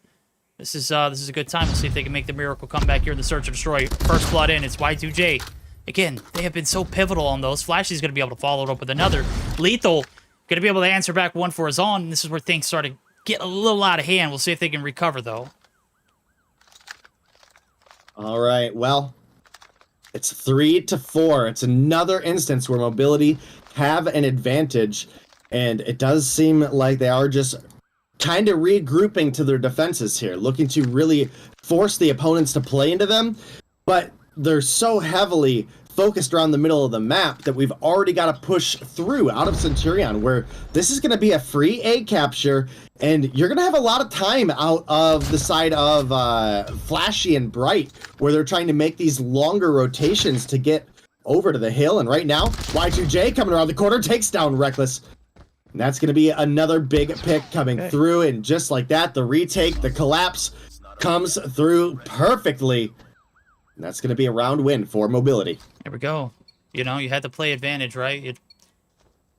This is a good time. We'll see if they can make the miracle comeback here in the Search and Destroy. First blood in. It's Y2J. Again, they have been so pivotal on those. Flashy's going to be able to follow it up with another. Lethal going to be able to answer back one for his own. And this is where things start to get a little out of hand. We'll see if they can recover, though. All right, well, it's 3-4. It's another instance where Mobility have an advantage, and it does seem like they are just kind of regrouping to their defenses here, looking to really force the opponents to play into them, but they're so heavily focused around the middle of the map that we've already got to push through out of Centurion, where this is going to be a free A capture, and you're going to have a lot of time out of the side of Flashy and Bright, where they're trying to make these longer rotations to get over to the hill. And right now, Y2J coming around the corner takes down Reckless. And that's going to be another big pick coming through, and just like that, the retake, the collapse comes through perfectly. And that's going to be a round win for Mobility. There we go. You know, you had to play advantage, right?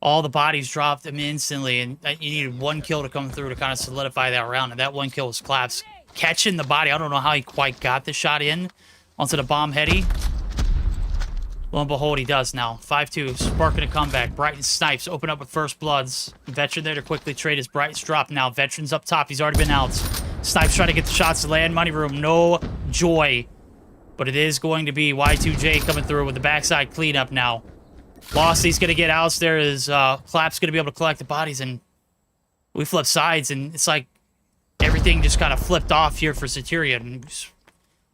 All the bodies dropped them instantly, and you needed one kill to come through to kind of solidify that round, and that one kill was Collapse. Catching the body, I don't know how he quite got the shot in onto the bomb heady. Lo and behold, he does now. 5-2, sparking a comeback. Brighton snipes, open up with first bloods. Veteran there to quickly trade as Brighton's dropped now. Veteran's up top, he's already been out. Snipes trying to get the shots to land. Money room, no joy. But it is going to be Y2J coming through with the backside cleanup now. Lossy's going to get outs there as Clap's going to be able to collect the bodies, and we flip sides, and it's like everything just kind of flipped off here for Centurion.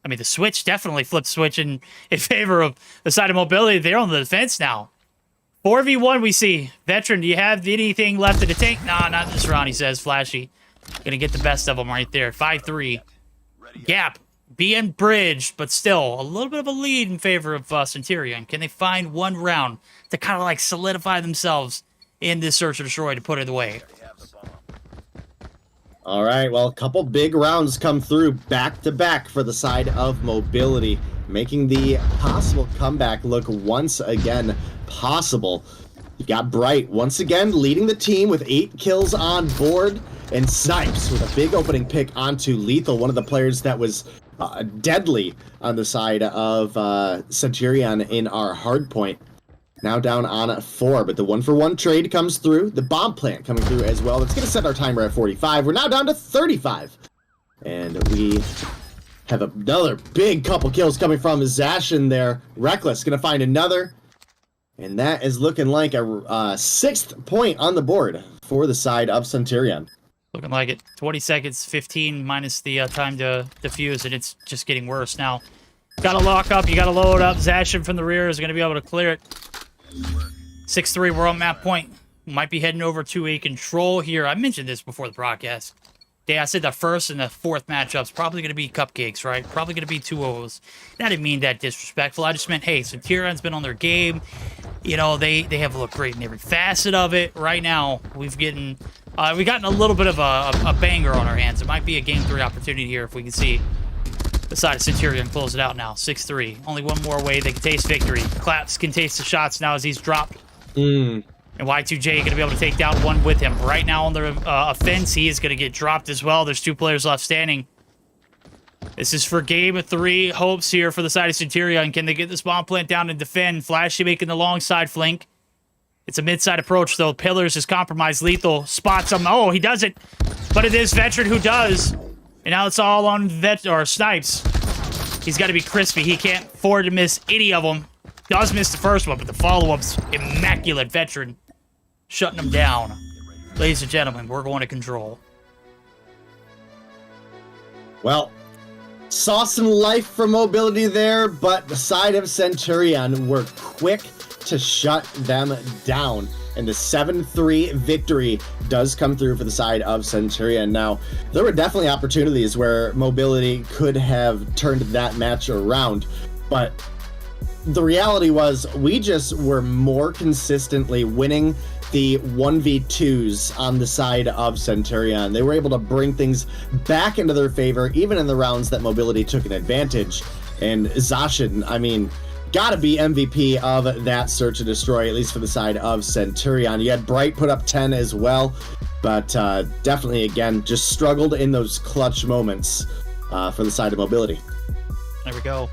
I mean, the switch definitely flipped switch in favor of the side of Mobility. They're on the defense now. 4v1 we see. Veteran, do you have anything left in the tank? Nah, not this round, he says. Flashy. Gonna get the best of them right there. 5-3. Gap being bridged, but still a little bit of a lead in favor of Centurion. Can they find one round to kind of like solidify themselves in this Search and Destroy to put it away? All right, well, a couple big rounds come through back-to-back for the side of Mobility, making the possible comeback look once again possible. You've got Bright once again leading the team with 8 kills on board, and Snipes with a big opening pick onto Lethal, one of the players that was deadly on the side of Centurion in our hardpoint. Now down on 4, but the 1-for-1 trade comes through. The bomb plant coming through as well. That's going to set our timer at 45. We're now down to 35. And we have another big couple kills coming from Zashin there. Reckless going to find another. And that is looking like a 6th point on the board for the side of Centurion. Looking like it. 20 seconds, 15 minus the time to defuse, and it's just getting worse now. Got to lock up. You got to load up. Zashin from the rear is going to be able to clear it. 6-3, we're on map point. Might be heading over to a control here. I mentioned this before the broadcast. Yeah, I said the first and the fourth matchup's probably going to be cupcakes, right? Probably going to be 2-0s. I didn't mean that disrespectful. I just meant, hey, Centurion's been on their game. You know, they have looked great in every facet of it. Right now, we've gotten a little bit of a banger on our hands. It might be a Game 3 opportunity here if we can see the side of Centurion close it out now. 6-3. Only one more way they can taste victory. Claps can taste the shots now as he's dropped. And Y2J going to be able to take down one with him. Right now on the offense, he is going to get dropped as well. There's 2 players left standing. This is for Game 3 hopes here for the side of Centurion. Can they get this bomb plant down and defend? Flashy making the long side flank. It's a mid-side approach, though. Pillars is compromised. Lethal spots him. Oh, he doesn't. But it is Veteran who does. And now it's all on Snipes. He's got to be crispy. He can't afford to miss any of them. Does miss the first one, but the follow-up's immaculate. Veteran shutting him down. Ladies and gentlemen, we're going to control. Well, sauce and life for Mobility there, but the side of Centurion were quick to shut them down. And the 7-3 victory does come through for the side of Centurion. Now, there were definitely opportunities where Mobility could have turned that match around, but the reality was we just were more consistently winning the 1v2s on the side of Centurion. They were able to bring things back into their favor, even in the rounds that Mobility took an advantage. And Zashin, I mean, got to be MVP of that Search and Destroy, at least for the side of Centurion. You had Bright put up 10 as well, but definitely, again, just struggled in those clutch moments for the side of Mobility. There we go.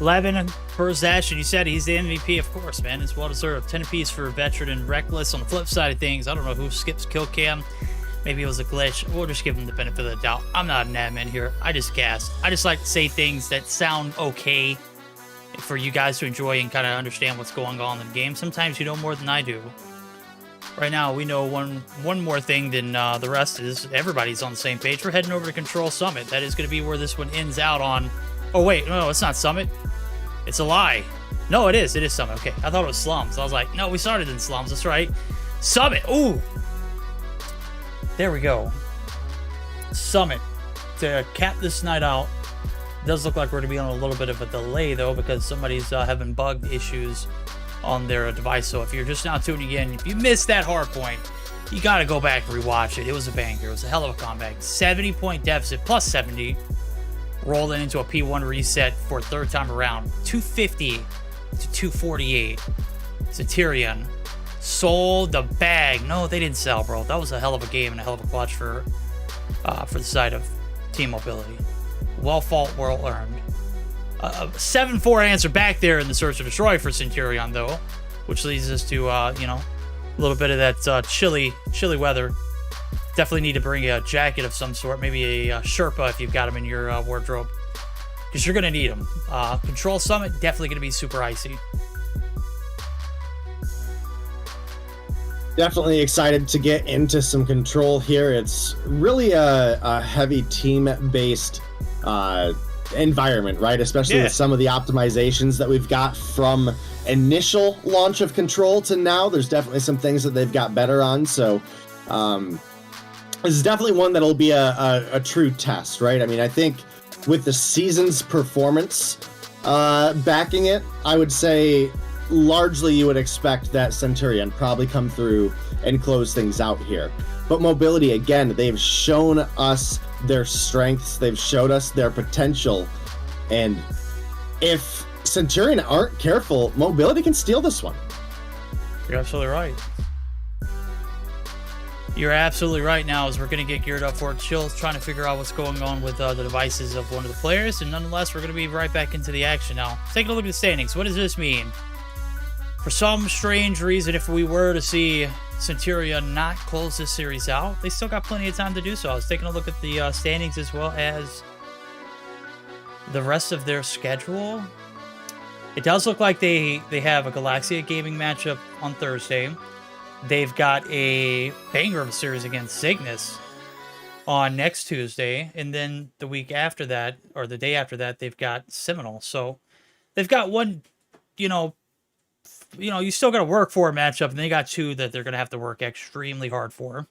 11 for Zash, and you said he's the MVP, of course, man. It's well-deserved. 10 apiece for Veteran and Reckless. On the flip side of things, I don't know who skips kill cam. Maybe it was a glitch. We'll just give him the benefit of the doubt. I'm not an admin here. I just cast. I just like to say things that sound okay for you guys to enjoy and kind of understand what's going on in the game. Sometimes you know more than I do. Right now, we know one more thing than the rest is everybody's on the same page. We're heading over to Control Summit. That is going to be where this one ends out on... Oh, wait. No, it's not Summit. It's a lie. No, it is. It is Summit. Okay. I thought it was Slums. I was like, no, we started in Slums. That's right. Summit. Ooh. There we go. Summit. To cap this night out. Does look like we're going to be on a little bit of a delay, though, because somebody's having bug issues on their device. So if you're just now tuning in, if you missed that hard point, you got to go back and rewatch it. It was a banger. It was a hell of a comeback. 70-point deficit, plus 70. Rolling into a P1 reset for a third time around. 250 to 248. Centurion sold the bag. No, they didn't sell, bro. That was a hell of a game and a hell of a clutch for the side of Team Mobility. Well fought, well earned. A 7-4 answer back there in the Search and Destroy for Centurion, though, which leads us to, you know, a little bit of that chilly weather. Definitely need to bring a jacket of some sort, maybe a Sherpa if you've got them in your wardrobe, because you're going to need them. Control Summit, definitely going to be super icy. Definitely excited to get into some Control here. It's really a heavy team-based environment, right? Especially with some of the optimizations that we've got from initial launch of Control to now. There's definitely some things that they've got better on, so this is definitely one that'll be a true test, right? I mean, I think with the season's performance backing it, I would say largely you would expect that Centurion probably come through and close things out here. But Mobility, again, they've shown us their strengths, they've showed us their potential, and if Centurion aren't careful, Mobility can steal this one. You're absolutely right. You're absolutely right now as we're going to get geared up for it. Chill's trying to figure out what's going on with the devices of one of the players, and nonetheless, we're going to be right back into the action now. Taking a look at the standings. What does this mean? For some strange reason, if we were to see Centurion not close this series out, they still got plenty of time to do so. I was taking a look at the standings as well as the rest of their schedule. It does look like they have a Galaxia Gaming matchup on Thursday. They've got a banger of a series against Cygnus on next Tuesday, and then the week after that, or the day after that, they've got Seminole. So they've got one, you still got to work for a matchup, and they got two that they're going to have to work extremely hard for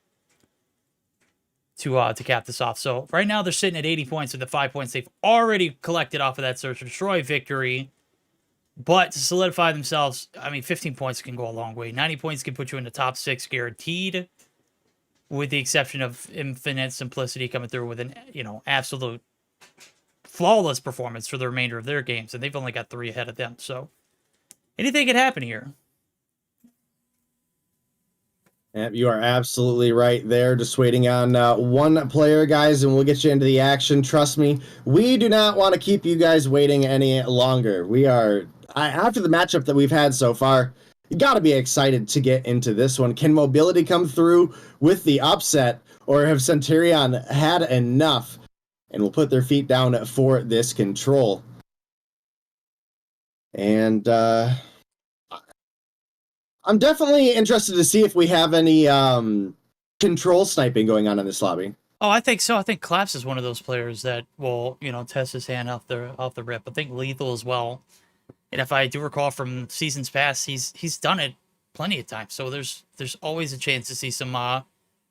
to cap this off. So right now they're sitting at 80 points with the 5 points they've already collected off of that Search and Destroy victory. But to solidify themselves, I mean, 15 points can go a long way. 90 points can put you in the top 6 guaranteed, with the exception of Infinite Simplicity coming through with an, absolute flawless performance for the remainder of their games, and they've only got 3 ahead of them. So anything could happen here. Yep, you are absolutely right there. Just waiting on one player, guys, and we'll get you into the action. Trust me, we do not want to keep you guys waiting any longer. We are, after the matchup that we've had so far, you got to be excited to get into this one. Can Mobility come through with the upset, or have Centurion had enough and will put their feet down for this Control? And I'm definitely interested to see if we have any Control sniping going on in this lobby. Oh, I think so. I think Claps is one of those players that will, test his hand off the rip. I think Lethal as well. And if I do recall from seasons past, he's done it plenty of times. So there's always a chance to see some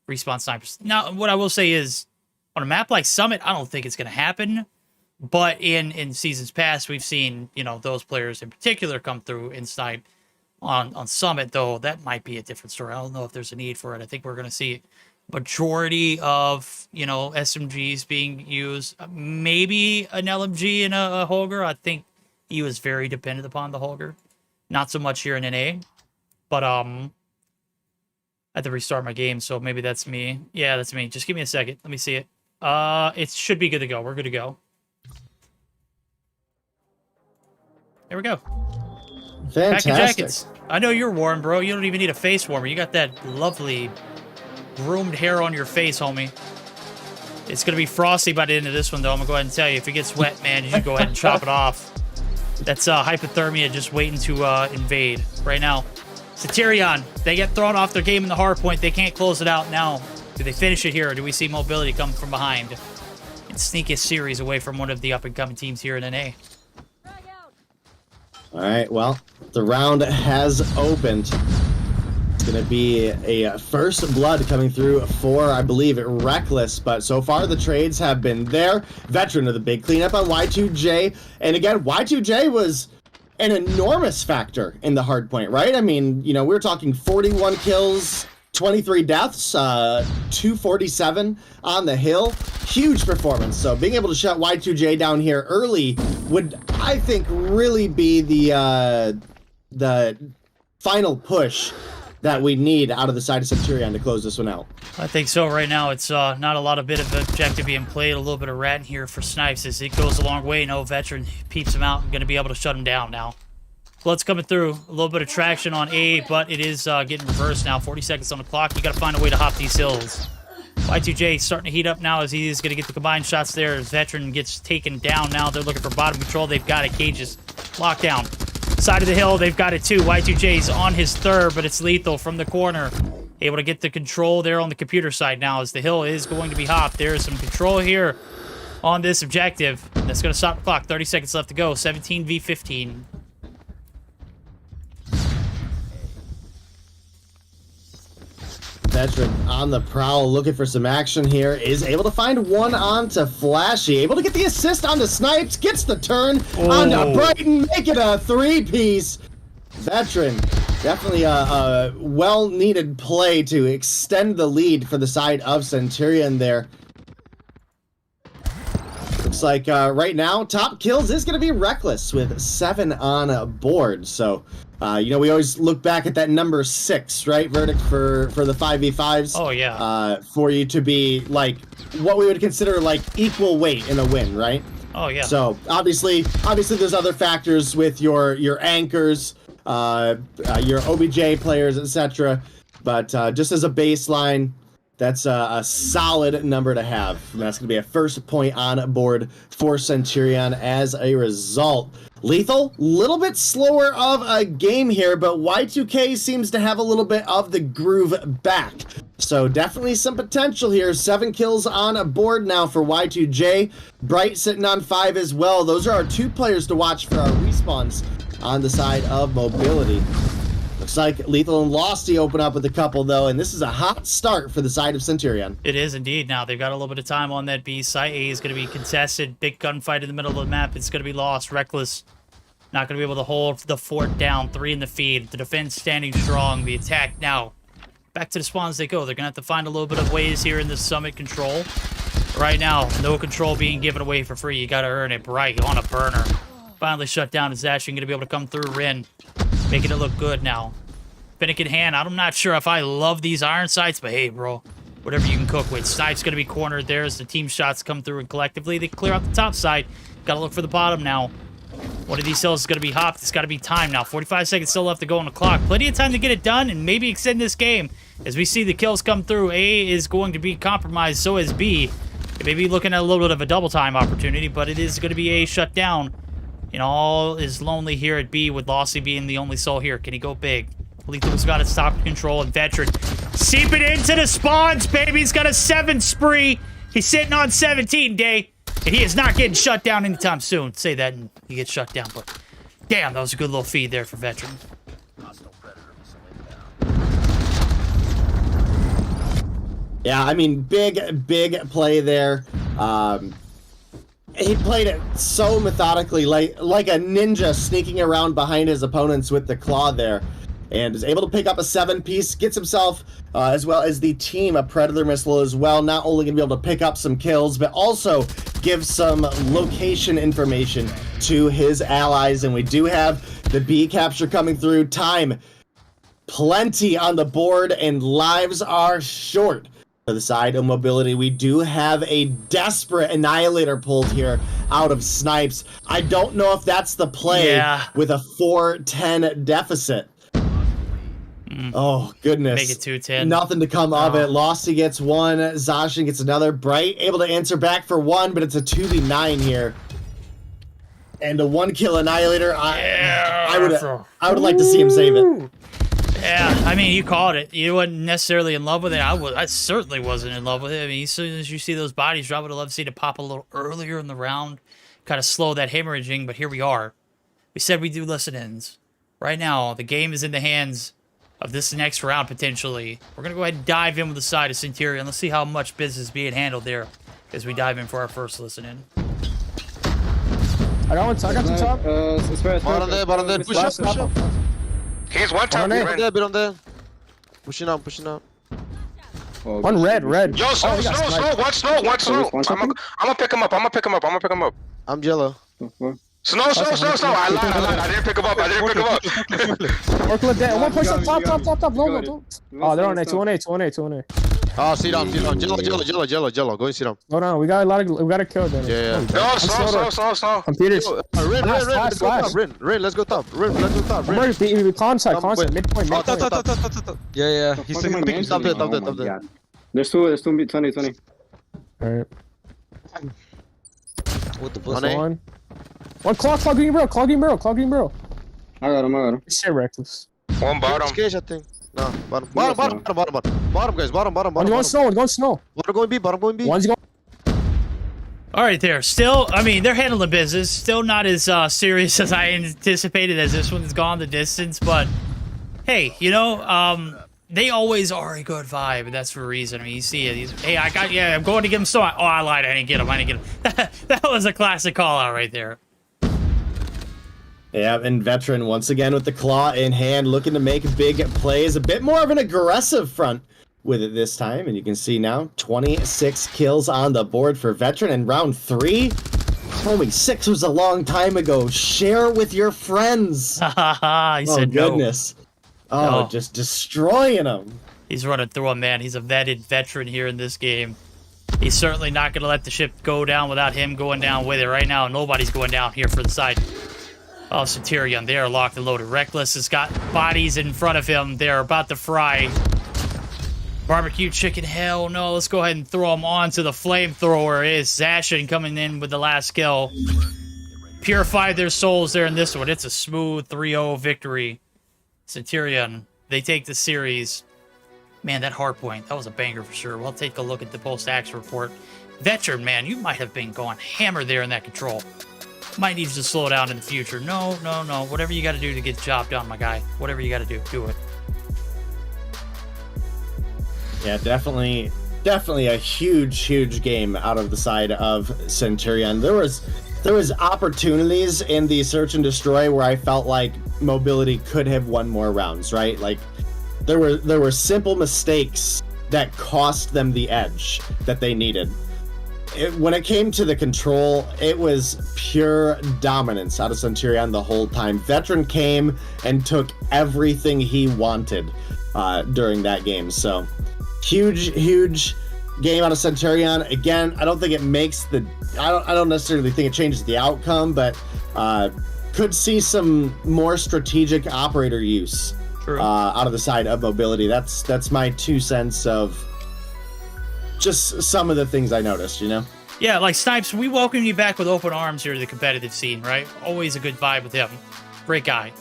respawn snipers. Now, what I will say is, on a map like Summit, I don't think it's going to happen. But in seasons past, we've seen, those players in particular come through and snipe. On Summit, though, that might be a different story. I don't know if there's a need for it. I think we're going to see majority of, SMGs being used. Maybe an LMG and a Holger. I think he was very dependent upon the Holger. Not so much here in NA, but I had to restart my game, so maybe that's me. Yeah, that's me. Just give me a second. Let me see it. It should be good to go. We're good to go. There we go. Fantastic. Pack your jackets. I know you're warm, bro. You don't even need a face warmer. You got that lovely groomed hair on your face, homie. It's going to be frosty by the end of this one, though. I'm going to go ahead and tell you. If it gets wet, man, you should go ahead and chop it off. That's hypothermia just waiting to invade right now. Centurion, they get thrown off their game in the hard point. They can't close it out now. Do they finish it here, or do we see mobility come from behind and sneak a series away from one of the up-and-coming teams here in NA? All right, well, the round has opened. It's going to be a first blood coming through for, I believe, Reckless. But so far, the trades have been there. Veteran of the big cleanup on Y2J. And again, Y2J was an enormous factor in the hard point, right? I mean, you know, we were talking 41 kills, 23 deaths, 247 on the hill. Huge performance. So being able to shut Y2J down here early would, I think, really be the final push that we need out of the side of Centurion to close this one out. I think so. Right now, it's not a lot of bit of objective being played. A little bit of rat in here for Snipes as it goes a long way. No Veteran peeps him out and going to be able to shut him down now. Blood's coming through. A little bit of traction on A, but it is getting reversed now. 40 seconds on the clock. You got to find a way to hop these hills. Y2J starting to heat up now as he is going to get the combined shots there. As Veteran gets taken down now. They're looking for bottom control. They've got it. Cages locked down. Side of the hill, they've got it too. Y2J's on his third, but it's lethal from the corner. Able to get the control there on the computer side now as the hill is going to be hopped. There is some control here on this objective. That's going to stop the clock. 30 seconds left to go. 17 v 15. Veteran on the prowl, looking for some action here, is able to find one onto Flashy, able to get the assist onto Snipes, gets the turn onto Brighton, make it a three-piece. Veteran, definitely a well-needed play to extend the lead for the side of Centurion there. Looks like right now, top kills is going to be Reckless with 7 on board, so... you know, we always look back at that number 6, right? Verdict for the 5v5s. Oh, yeah. For you to be, like, what we would consider, like, equal weight in a win, right? Oh, yeah. So, obviously there's other factors with your anchors, your OBJ players, etc. But just as a baseline, that's a solid number to have. And that's going to be a first point on board for Centurion as a result. Lethal, little bit slower of a game here, but Y2K seems to have a little bit of the groove back. So definitely some potential here. 7 kills on board now for Y2J. Bright sitting on 5 as well. Those are our 2 players to watch for our respawns on the side of mobility. Looks like Lethal and Losty open up with a couple, though, and this is a hot start for the side of Centurion. It is indeed now. They've got a little bit of time on that B site. A is going to be contested. Big gunfight in the middle of the map. It's going to be lost. Reckless not going to be able to hold the fort down. 3 in the feed. The defense standing strong. The attack now. Back to the spawns they go. They're going to have to find a little bit of ways here in the summit control. Right now, no control being given away for free. You got to earn it. Bright on a burner. Finally shut down. Is Ashton going to be able to come through Rin? Making it look good now. Finnegan hand. I'm not sure if I love these iron sights, but hey, bro. Whatever you can cook with. Snipe's going to be cornered there as the team shots come through and collectively they clear out the top side. Got to look for the bottom now. One of these hills is going to be hopped. It's got to be time now. 45 seconds still left to go on the clock. Plenty of time to get it done and maybe extend this game. As we see the kills come through, A is going to be compromised. So is B. They may be looking at a little bit of a double time opportunity, but it is going to be A shut down. And all is lonely here at B with Lossy being the only soul here. Can he go big? Lethal's got it stop control and Veteran seeping into the spawns, baby. He's got a 7 spree. He's sitting on 17 day. And he is not getting shut down anytime soon. Say that and he gets shut down. But damn, that was a good little feed there for Veteran. Yeah, I mean, big play there. He played it so methodically, like a ninja sneaking around behind his opponents with the claw there. And is able to pick up a 7-piece, gets himself, as well as the team, a Predator missile as well. Not only going to be able to pick up some kills, but also give some location information to his allies, and we do have the B capture coming through. Time plenty on the board, and lives are short. For the side of Mobility, we do have a desperate Annihilator pulled here out of Snipes. I don't know if that's the play with a 4-10 deficit. Oh, goodness. Make it 2-10. Nothing to come of it. Losty gets one. Zashin gets another. Bright able to answer back for one, but it's a 2v9 here. And a 1-kill Annihilator. I would like to see him save it. Yeah, I mean, you called it. You wasn't necessarily in love with it. I certainly wasn't in love with it. I mean, as soon as you see those bodies drop, I would love to see it pop a little earlier in the round, kind of slow that hemorrhaging, but here we are. We said we do listen-ins. Right now, the game is in the hands of this next round, potentially. We're going to go ahead and dive in with the side of Centurion. Let's see how much business is being handled there as we dive in for our first listen-in. I got the top. Bottom there. Push up. He's one top. Bit on there. Pushing out. One red. Yo, slow. One slow. I'm gonna pick him up. I'm yellow. Snow. I lied. I didn't pick him up. Work with that. One push up, top. No, don't. Oh, they're on A. 2-on-A. Oh, sit down. Jello. Go and sit down. No, we got a kill then. Yeah. No, slow. Computers. Rin, let's go top. We contact. Midpoint. Yeah. He's taking top there. There's two mid 20. Alright. What the fuck? One clock green barrel. I got him. Shit reckless. One bottom. Cage, I think. No, bottom, guys. Bottom. One going snow. Bottom going B. One's going. All right, there. Still, I mean, they're handling business. Still not as serious as I anticipated as this one's gone the distance. But, hey, you know, they always are a good vibe, and that's for a reason. I mean, you see it. Hey, I'm going to give him snow. Oh, I lied. I didn't get him. That was a classic call-out right there. Yeah, and Veteran once again with the claw in hand, looking to make big plays. A bit more of an aggressive front with it this time. And you can see now 26 kills on the board for Veteran in round 3. Homie, 6 was a long time ago. Share with your friends. He said no. Goodness. Oh, No. just destroying them. He's running through him, man. He's a vetted veteran here in this game. He's certainly not going to let the ship go down without him going down with it. Right now, nobody's going down here for the side. Oh, Centurion, they are locked and loaded. Reckless has got bodies in front of him. They're about to fry. Barbecue chicken, hell no. Let's go ahead and throw him onto the flamethrower. It is Zashin coming in with the last kill. Purified their souls there in this one. It's a smooth 3-0 victory. Centurion, they take the series. Man, that hard point, that was a banger for sure. We'll take a look at the post-action report. Veteran, man, you might have been going hammer there in that control. Might need you to slow down in the future. No. Whatever you got to do to get the job done, my guy. Whatever you got to do it. Yeah, definitely a huge game out of the side of Centurion. There was opportunities in the search and destroy where I felt like Mobility could have won more rounds, right? Like there were simple mistakes that cost them the edge that they needed. When it came to the control, it was pure dominance out of Centurion the whole time. Veteran came and took everything he wanted during that game. So huge game out of Centurion. Again, I don't think it makes the I don't necessarily think it changes the outcome, but could see some more strategic operator use out of the side of Mobility. That's my 2 cents of just some of the things I noticed, you know? Yeah, like Snipes, we welcome you back with open arms here to the competitive scene, right? Always a good vibe with him. Great guy.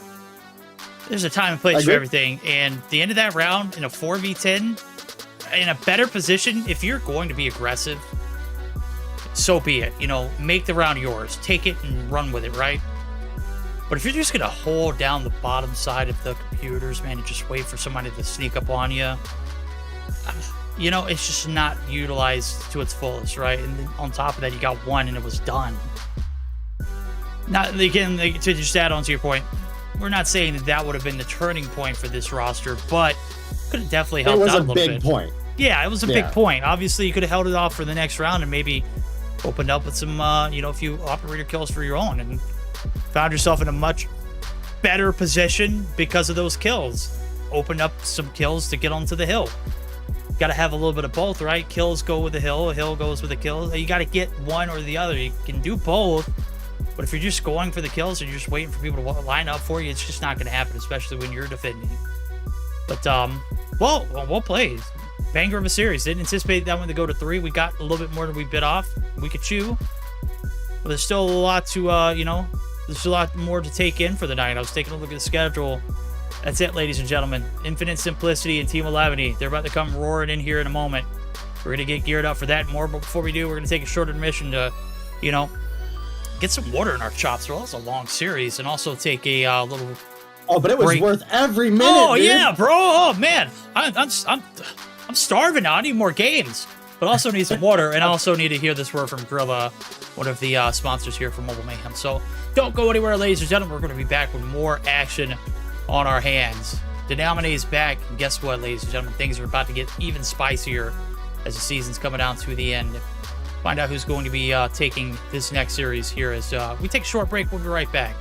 There's a time and place for everything, and the end of that round in a 4v10, in a better position, if you're going to be aggressive, so be it. You know, make the round yours. Take it and run with it, right? But if you're just going to hold down the bottom side of the computers, man, and just wait for somebody to sneak up on you, you know, it's just not utilized to its fullest, right? And then on top of that, you got one and it was done. Not again, to just add on to your point, we're not saying that would have been the turning point for this roster, but could have definitely helped out a little bit. It was a big point. Yeah, it was a big point. Obviously, you could have held it off for the next round and maybe opened up with some, a few operator kills for your own, and found yourself in a much better position because of those kills. Opened up some kills to get onto the hill. Got to have a little bit of both, right? Kills go with the hill, a hill goes with the kills. You got to get one or the other. You can do both, but if you're just going for the kills and you're just waiting for people to line up for you, it's just not going to happen, especially when you're defending. But, well played. Banger of a series. Didn't anticipate that one to go to 3. We got a little bit more than we bit off. We could chew. But there's still a lot to, there's a lot more to take in for the night. I was taking a look at the schedule. That's it, ladies and gentlemen. Infinite Simplicity and Team 11. They're about to come roaring in here in a moment. We're going to get geared up for that and more. But before we do, we're going to take a short intermission to, get some water in our chops. Well, it's a long series. And also take a little Oh, but it was worth every minute, Oh, dude. yeah, bro. Oh, man. I'm starving now. I need more games. But also need some water. And I also need to hear this word from Gorilla, one of the sponsors here for Mobile Mayhem. So don't go anywhere, ladies and gentlemen. We're going to be back with more action on our hands. Denominate is back, and guess what, ladies and gentlemen? Things are about to get even spicier as the season's coming down to the end. Find out who's going to be taking this next series here as we take a short break. We'll be right back.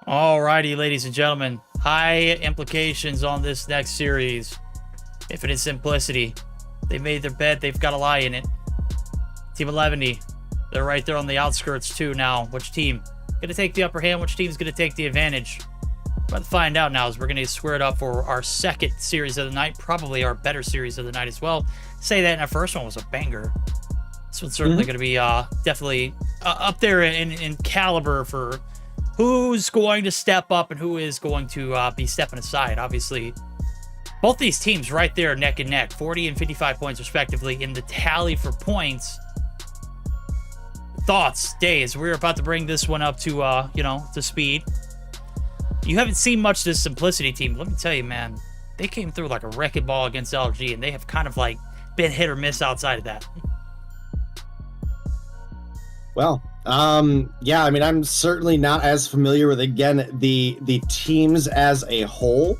Alrighty, ladies and gentlemen. High implications on this next series. Infinite Simplicity. They made their bed. They've got a lie in it. Team 11, they're right there on the outskirts too now. Which team going to take the upper hand? Which team's going to take the advantage? About to find out now as we're going to square it up for our second series of the night. Probably our better series of the night as well. Say that, and our first one was a banger. This one's certainly going to be definitely up there in caliber for who's going to step up and who is going to be stepping aside. Obviously, both these teams right there neck and neck, 40 and 55 points respectively in the tally for points. Thoughts, Days? We're about to bring this one up to, to speed. You haven't seen much of this Simplicity team. Let me tell you, man, they came through like a wrecking ball against LG, and they have kind of like been hit or miss outside of that. Well, yeah, I mean, I'm certainly not as familiar with, again, the teams as a whole.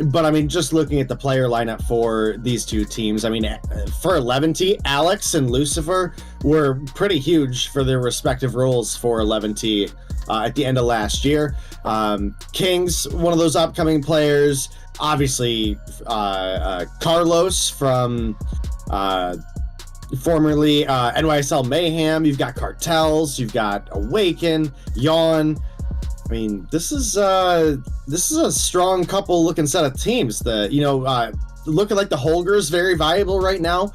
But I mean, just looking at the player lineup for these two teams, I mean, for 11T, Alex and Lucifer were pretty huge for their respective roles for 11T at the end of last year. King's one of those upcoming players. Obviously, Carlos from formerly NYSL Mayhem. You've got Cartels. You've got Awaken, Yawn. I mean, this is a strong couple looking set of teams. Looking like the Holger's very viable right now.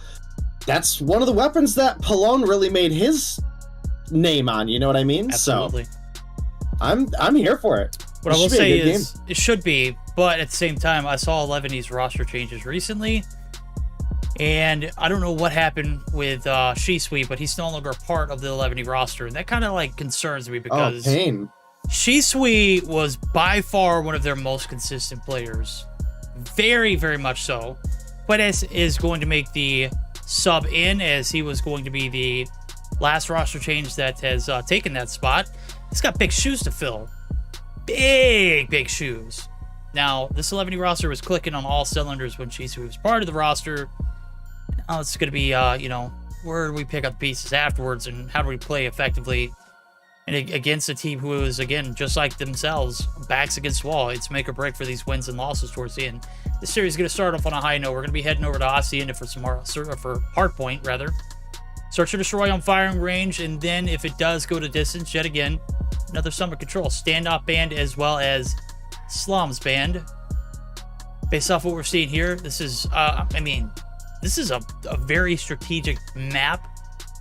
That's one of the weapons that Pallone really made his name on. You know what I mean? Absolutely. So I'm here for it. What I will say is it should be, but at the same time, I saw 11E's roster changes recently. And I don't know what happened with Shisui, but he's no longer a part of the 11E roster. And that kind of like concerns me because pain. Shisui was by far one of their most consistent players. Very, very much so. But as is going to make the sub in, as he was going to be the last roster change that has taken that spot. He's got big shoes to fill. Big shoes. Now, this 11E roster was clicking on all cylinders when Shisui was part of the roster. Now it's going to be, where do we pick up the pieces afterwards and how do we play effectively and against a team who is, again, just like themselves, backs against the wall. It's make or break for these wins and losses towards the end. This series is going to start off on a high note. We're going to be heading over to Hacienda for Hardpoint, rather. Search and Destroy on firing range, and then if it does go to distance, yet again, another Summit Control. Standoff band as well as Slums band. Based off what we're seeing here, this is, this is a very strategic map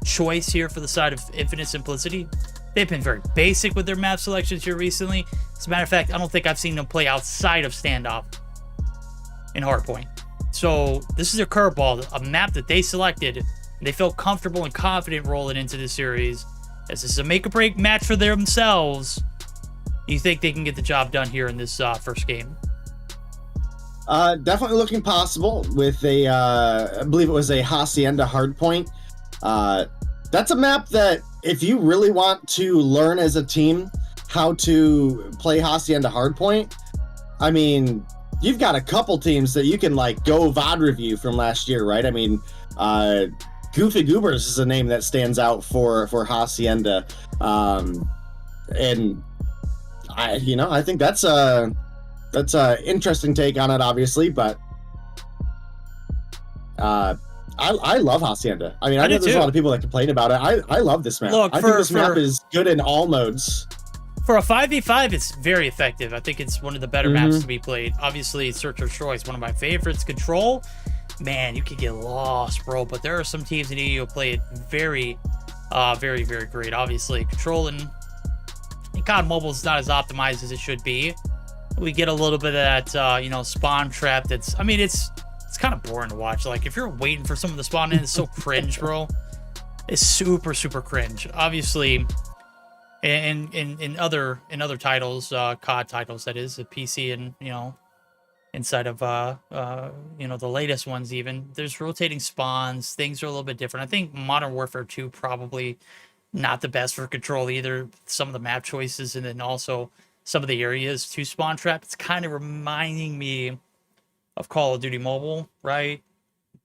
choice here for the side of Infinite Simplicity. They've been very basic with their map selections here recently. As a matter of fact, I don't think I've seen them play outside of Standoff in Hardpoint. So this is their curveball, a map that they selected. And they felt comfortable and confident rolling into this series. As this is a make-or-break match for themselves, you think they can get the job done here in this first game? Definitely looking possible with a, I believe it was a Hacienda Hardpoint. That's a map that if you really want to learn as a team how to play Hacienda Hardpoint, I mean, you've got a couple teams that you can like go VOD review from last year, right? I mean, Goofy Goobers is a name that stands out for Hacienda. And I think that's a interesting take on it, obviously, but I love Hacienda. I mean, I know there's a lot of people that complain about it. I love this map. Look, I think this map is good in all modes. For a 5v5, it's very effective. I think it's one of the better maps to be played. Obviously, Search or Destroy is one of my favorites. Control, man, you could get lost, bro. But there are some teams in EU play it very, very great. Obviously, Control and COD Mobile is not as optimized as it should be. We get a little bit of that, spawn trap. That's, I mean, it's kind of boring to watch. Like, if you're waiting for someone to spawn in, it's so cringe, bro. It's super cringe. Obviously, in other titles, COD titles, that is, the PC and inside of the latest ones, even there's rotating spawns. Things are a little bit different. I think Modern Warfare 2 probably not the best for Control either. Some of the map choices and then also some of the areas to spawn trap. It's kind of reminding me of Call of Duty Mobile, right?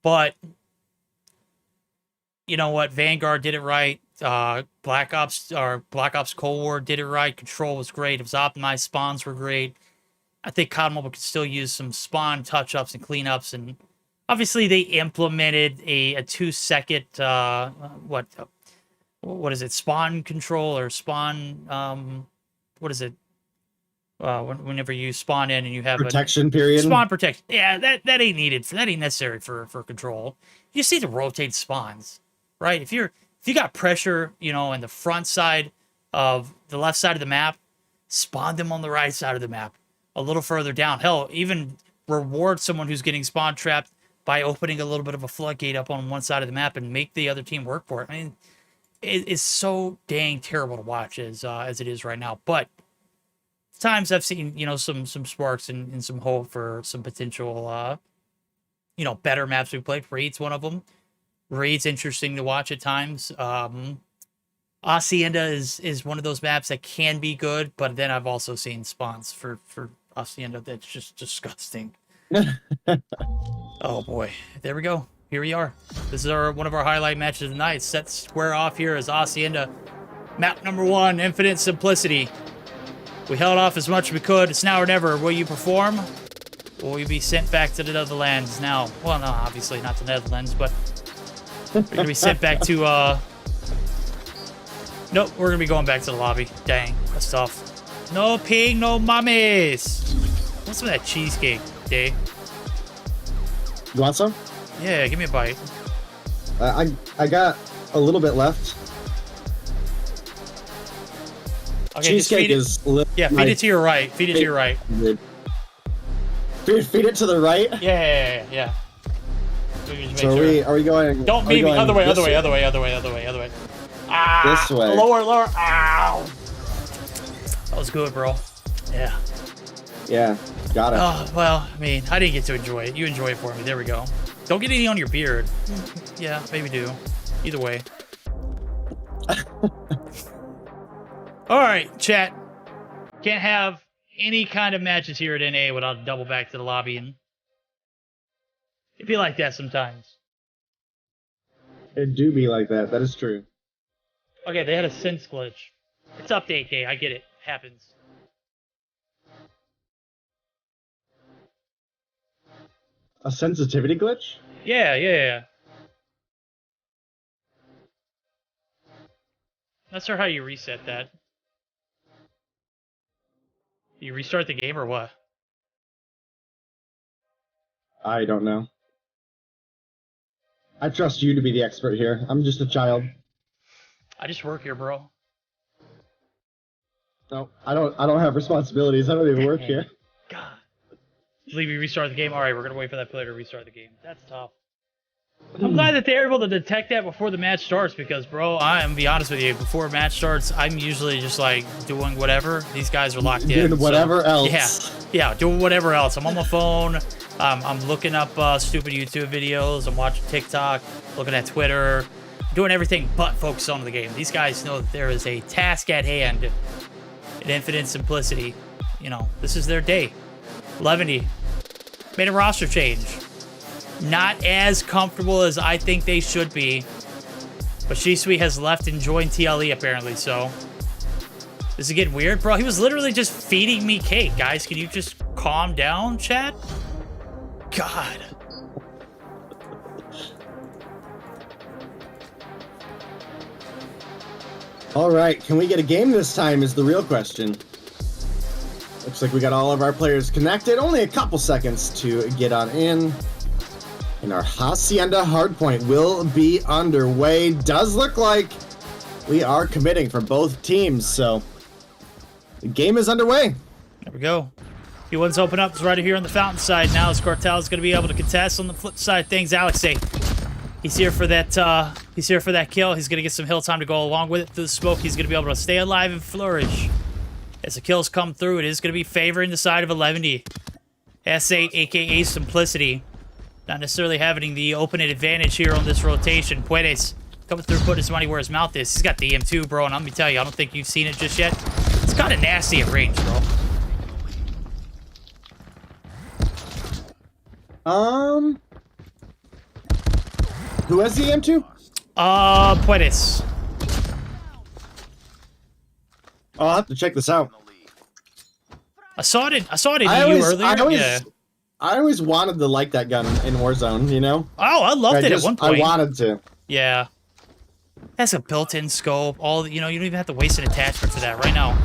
But you know what? Vanguard did it right. Black Ops Cold War did it right. Control was great. It was optimized. Spawns were great. I think COD Mobile could still use some spawn touch-ups and cleanups, and obviously they implemented a 2-second what is it, spawn control or spawn what is it, whenever you spawn in and you have protection period. Spawn protection. Yeah, that ain't needed. That ain't necessary for control. You see the rotate spawns, right? If you got pressure, you know, in the front side of the left side of the map, spawn them on the right side of the map, a little further down. Hell, even reward someone who's getting spawn trapped by opening a little bit of a floodgate up on one side of the map and make the other team work for it. I mean, it's so dang terrible to watch as it is right now. But times I've seen, you know, some sparks and some hope for some potential, you know, better maps we played. Raid's one of them. Raid's interesting to watch at times. Hacienda is one of those maps that can be good, but then I've also seen spawns for Hacienda that's just disgusting. Oh boy, there we go. Here we are. This is one of our highlight matches of the night. Set square off here as Hacienda. Map number 1, Infinite Simplicity. We held off as much as we could. It's now or never. Will you perform? Or will you be sent back to the Netherlands now? Well, no, obviously not the Netherlands, but we're going to be sent back to, nope, we're going to be going back to the lobby. Dang, that's tough. No ping, no mummies. What's some of that cheesecake, Day? You want some? Yeah, give me a bite. I got a little bit left. Okay, cheesecake is... Yeah, feed it to your right. Feed it to your right. Feed it to the right? Yeah. So are we going... Don't meet me. Other way. Ah, this way. Lower. Ow. That was good, bro. Yeah. Yeah, got it. Oh, well, I mean, I didn't get to enjoy it. You enjoy it for me. There we go. Don't get any on your beard. Yeah, maybe do. Either way. All right, chat. Can't have any kind of matches here at NA without double back to the lobby, and it'd be like that sometimes. It do be like that. That is true. Okay, they had a sense glitch. It's update day. I get it. Happens. A sensitivity glitch? Yeah. Not sure how you reset that. You restart the game or what? I don't know. I trust you to be the expert here. I'm just a child. I just work here, bro. No, I don't have responsibilities. I don't even work here. God. Leave me restart the game. All right, we're gonna wait for that player to restart the game. That's tough. I'm glad that they're able to detect that before the match starts because, bro, I'm gonna be honest with you. Before a match starts, I'm usually just like doing whatever. These guys are locked in. Doing whatever else. Yeah, doing whatever else. I'm on my phone. I'm looking up stupid YouTube videos. I'm watching TikTok, looking at Twitter, doing everything but focus on the game. These guys know that there is a task at hand. In Infinite Simplicity. You know, this is their day. 11 made a roster change. Not as comfortable as I think they should be. But Shisui has left and joined TLE apparently, so. This is getting weird, bro. He was literally just feeding me cake, guys. Can you just calm down, chat? God. All right, can we get a game this time is the real question. Looks like we got all of our players connected. Only a couple seconds to get on in. And our Hacienda Hardpoint will be underway. Does look like we are committing for both teams, so the game is underway. There we go. Q1's open up. It's right here on the fountain side now. As Cartel's going to be able to contest on the flip side of things. Alexei, he's here for that. He's here for that kill. He's going to get some hill time to go along with it. Through the smoke, he's going to be able to stay alive and flourish. As the kills come through, it is going to be favoring the side of 11. S8, aka Simplicity. Not necessarily having the open advantage here on this rotation. Puedes coming through, putting his money where his mouth is. He's got the M2, bro, and let me tell you, I don't think you've seen it just yet. It's kind of nasty at range, bro. Who has the M2? Puedes. I'll have to check this out. I saw it in EU earlier. I always wanted to like that gun in Warzone, you know? Oh, I loved it at one point. I wanted to. Yeah. It has a built-in scope. You don't even have to waste an attachment for that right now.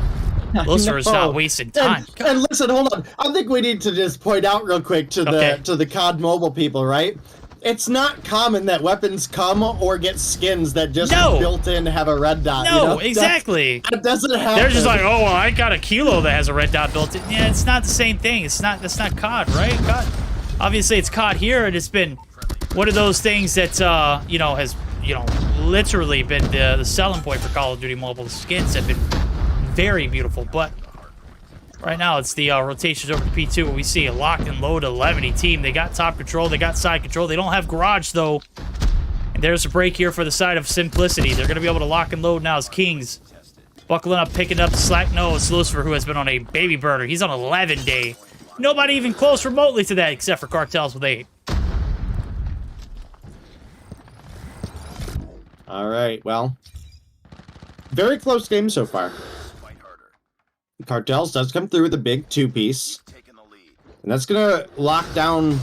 Lucifer is not wasting time. And listen, hold on. I think we need to just point out real quick to the COD Mobile people, right? It's not common that weapons come or get skins that just built in have a red dot. No, you know? exactly. That doesn't happen. They're just like, oh, well, I got a kilo that has a red dot built in. Yeah, it's not the same thing. That's not COD, right? COD. Obviously, it's COD here, and it's been one of those things that has literally been the selling point for Call of Duty Mobile. The skins have been very beautiful, but right now it's the rotations over to P2 where we see a locked and loaded 11 team. They got top control, they got side control. They don't have garage though. And there's a break here for the side of Simplicity. They're going to be able to lock and load now as Kings. Buckling up, picking up the slack. No, it's Lucifer who has been on a baby burner. He's on 11 day. Nobody even close remotely to that except for Cartels with 8. All right, well, very close game so far. Cartels does come through with a big 2-piece. And that's going to lock down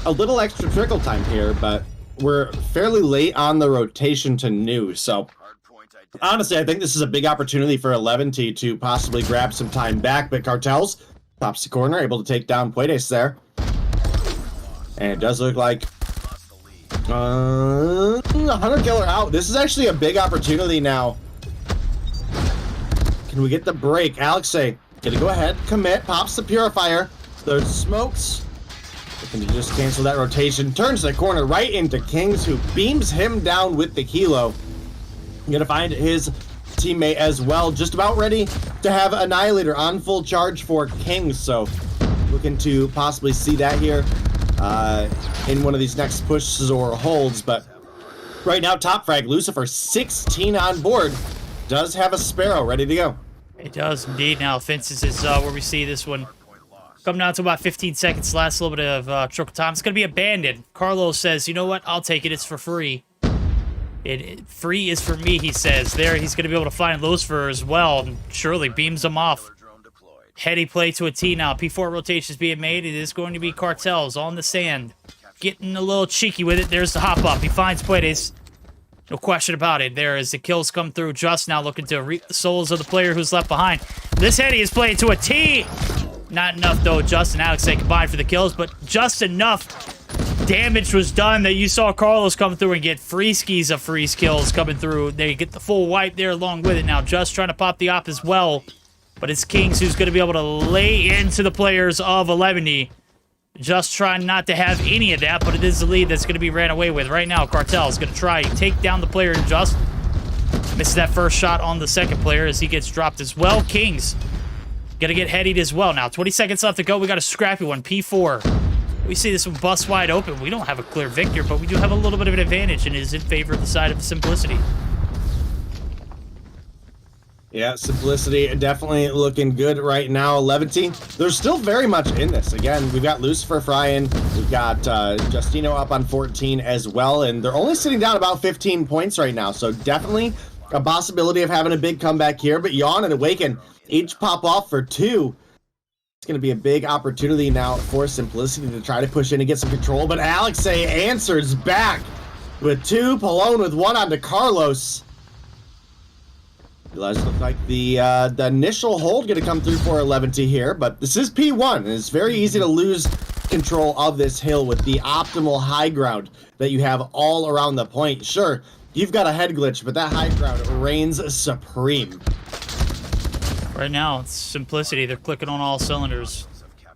a little extra trickle time here, but we're fairly late on the rotation to new. So, honestly, I think this is a big opportunity for 11T to possibly grab some time back. But Cartels pops the corner, able to take down Puedes there. And it does look like 100 killer out. This is actually a big opportunity now. Can we get the break? Alexei gonna go ahead, commit, pops the purifier. There's smokes. Looking to just cancel that rotation. Turns the corner right into Kings, who beams him down with the kilo. Gonna find his teammate as well. Just about ready to have Annihilator on full charge for Kings. So looking to possibly see that here in one of these next pushes or holds. But right now, top frag, Lucifer 16 on board. Does have a Sparrow ready to go. It does indeed. Now, Fences is where we see this one come down to about 15 seconds. Last little bit of trickle time. It's going to be abandoned. Carlos says, you know what? I'll take it. It's for free. Free is for me, he says. There, he's going to be able to find Lucifer as well. And surely beams him off. Heady play to a T now. P4 rotations being made. It is going to be Cartels on the sand. Getting a little cheeky with it. There's the hop up. He finds Puedes. No question about it. There as the kills come through. Just now looking to reap the souls of the player who's left behind. This Heady is playing to a T. Not enough, though. Just and Alex, they combined for the kills, but just enough damage was done that you saw Carlos come through and get free skis of freeze kills coming through. They get the full wipe there along with it. Now, Just trying to pop the op as well, but it's Kings who's going to be able to lay into the players of 11. Just trying not to have any of that, but it is the lead that's going to be ran away with. Right now, Cartel is going to try to take down the player and Just misses that first shot on the second player as he gets dropped as well. Kings going to get headied as well. Now, 20 seconds left to go. We got a scrappy one, P4. We see this one bust wide open. We don't have a clear victor, but we do have a little bit of an advantage, and it is in favor of the side of Simplicity. Yeah, Simplicity definitely looking good right now. 11. They're still very much in this. Again, we've got Lucifer frying. We've got Justino up on 14 as well, and they're only sitting down about 15 points right now. So definitely a possibility of having a big comeback here. But Yawn and Awaken each pop off for 2. It's going to be a big opportunity now for Simplicity to try to push in and get some control. But Alexei answers back with 2. Pallone with 1 onto Carlos. It does look like the initial hold going to come through for 11T here, but this is P1, and it's very easy to lose control of this hill with the optimal high ground that you have all around the point. Sure, you've got a head glitch, but that high ground reigns supreme. Right now, it's Simplicity. They're clicking on all cylinders.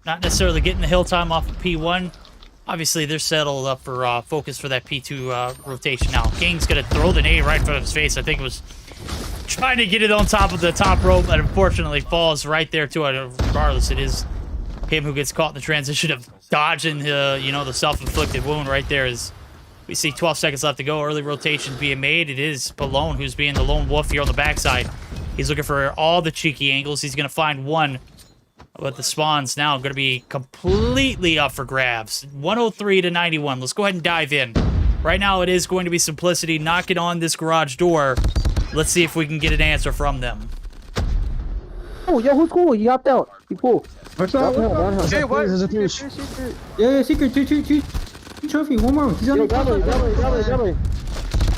Not necessarily getting the hill time off of P1. Obviously, they're settled up for focus for that P2 rotation now. King's going to throw the nade right in front of his face. I think it was trying to get it on top of the top rope, but unfortunately falls right there to it. Regardless, it is him who gets caught in the transition of dodging the self-inflicted wound right there. As we see 12 seconds left to go, early rotations being made. It is Pallone who's being the lone wolf here on the backside. He's looking for all the cheeky angles. He's going to find one, but the spawn's now going to be completely up for grabs. 103 to 91. Let's go ahead and dive in. Right now, it is going to be Simplicity knocking on this garage door. Let's see if we can get an answer from them. Oh, yo, who's cool? He hopped out. He pulled. What's up? Hey, what? Yeah, secret. Two trophy. One more. He's on the Double.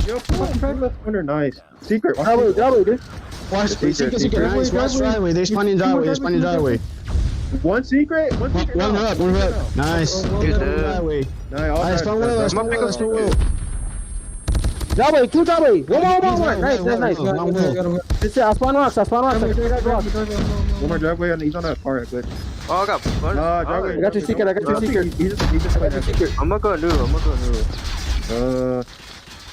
Yo, fucking nice. Secret. Double, dude. Watch, secret. Nice. Watch driveway. They're spawning driveway. One secret. One up. Nice. Driveway. Nice. Let's go well. Double, two double. One more. Nice. That's it. I'll spawn rocks. One more driveway, and he's on that part. Good. Oh, I got fun. Driveway. I got your secret. He just went there. I'm gonna go new.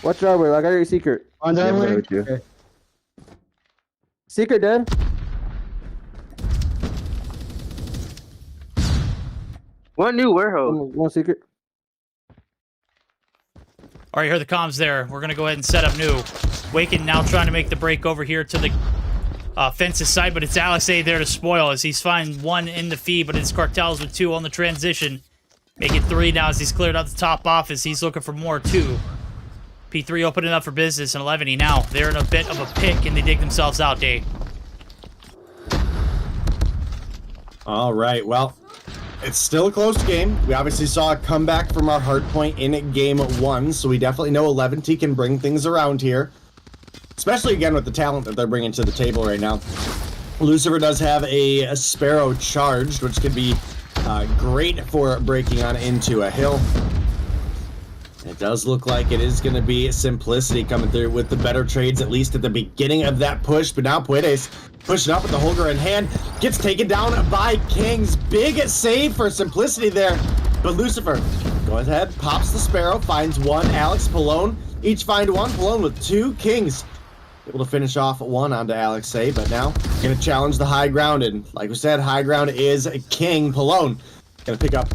What driveway? I got your secret. On driveway. Okay. Secret dead. What new warehouse? One secret. All right, hear the comms there. We're going to go ahead and set up new. Waken now trying to make the break over here to the fences side, but it's Alex A there to spoil as he's finding one in the feed, but it's Cartels with two on the transition. Make it 3 now as he's cleared out the top office. He's looking for more, too. P3 opening up for business, and 11 now. They're in a bit of a pick, and they dig themselves out, Day. All right, well, it's still a close game. We obviously saw a comeback from our hard point in game 1, so we definitely know 11T can bring things around here. Especially, again, with the talent that they're bringing to the table right now. Lucifer does have a Sparrow charged, which could be great for breaking on into a hill. It does look like it is going to be Simplicity coming through with the better trades, at least at the beginning of that push. But now Puedes pushing up with the Holger in hand, gets taken down by Kings. Big save for Simplicity there. But Lucifer goes ahead, pops the Sparrow, finds one. Alex, Pallone, each find one. Pallone with 2. Kings able to finish off one onto Alex A, but now going to challenge the high ground. And like we said, high ground is King. Pallone going to pick up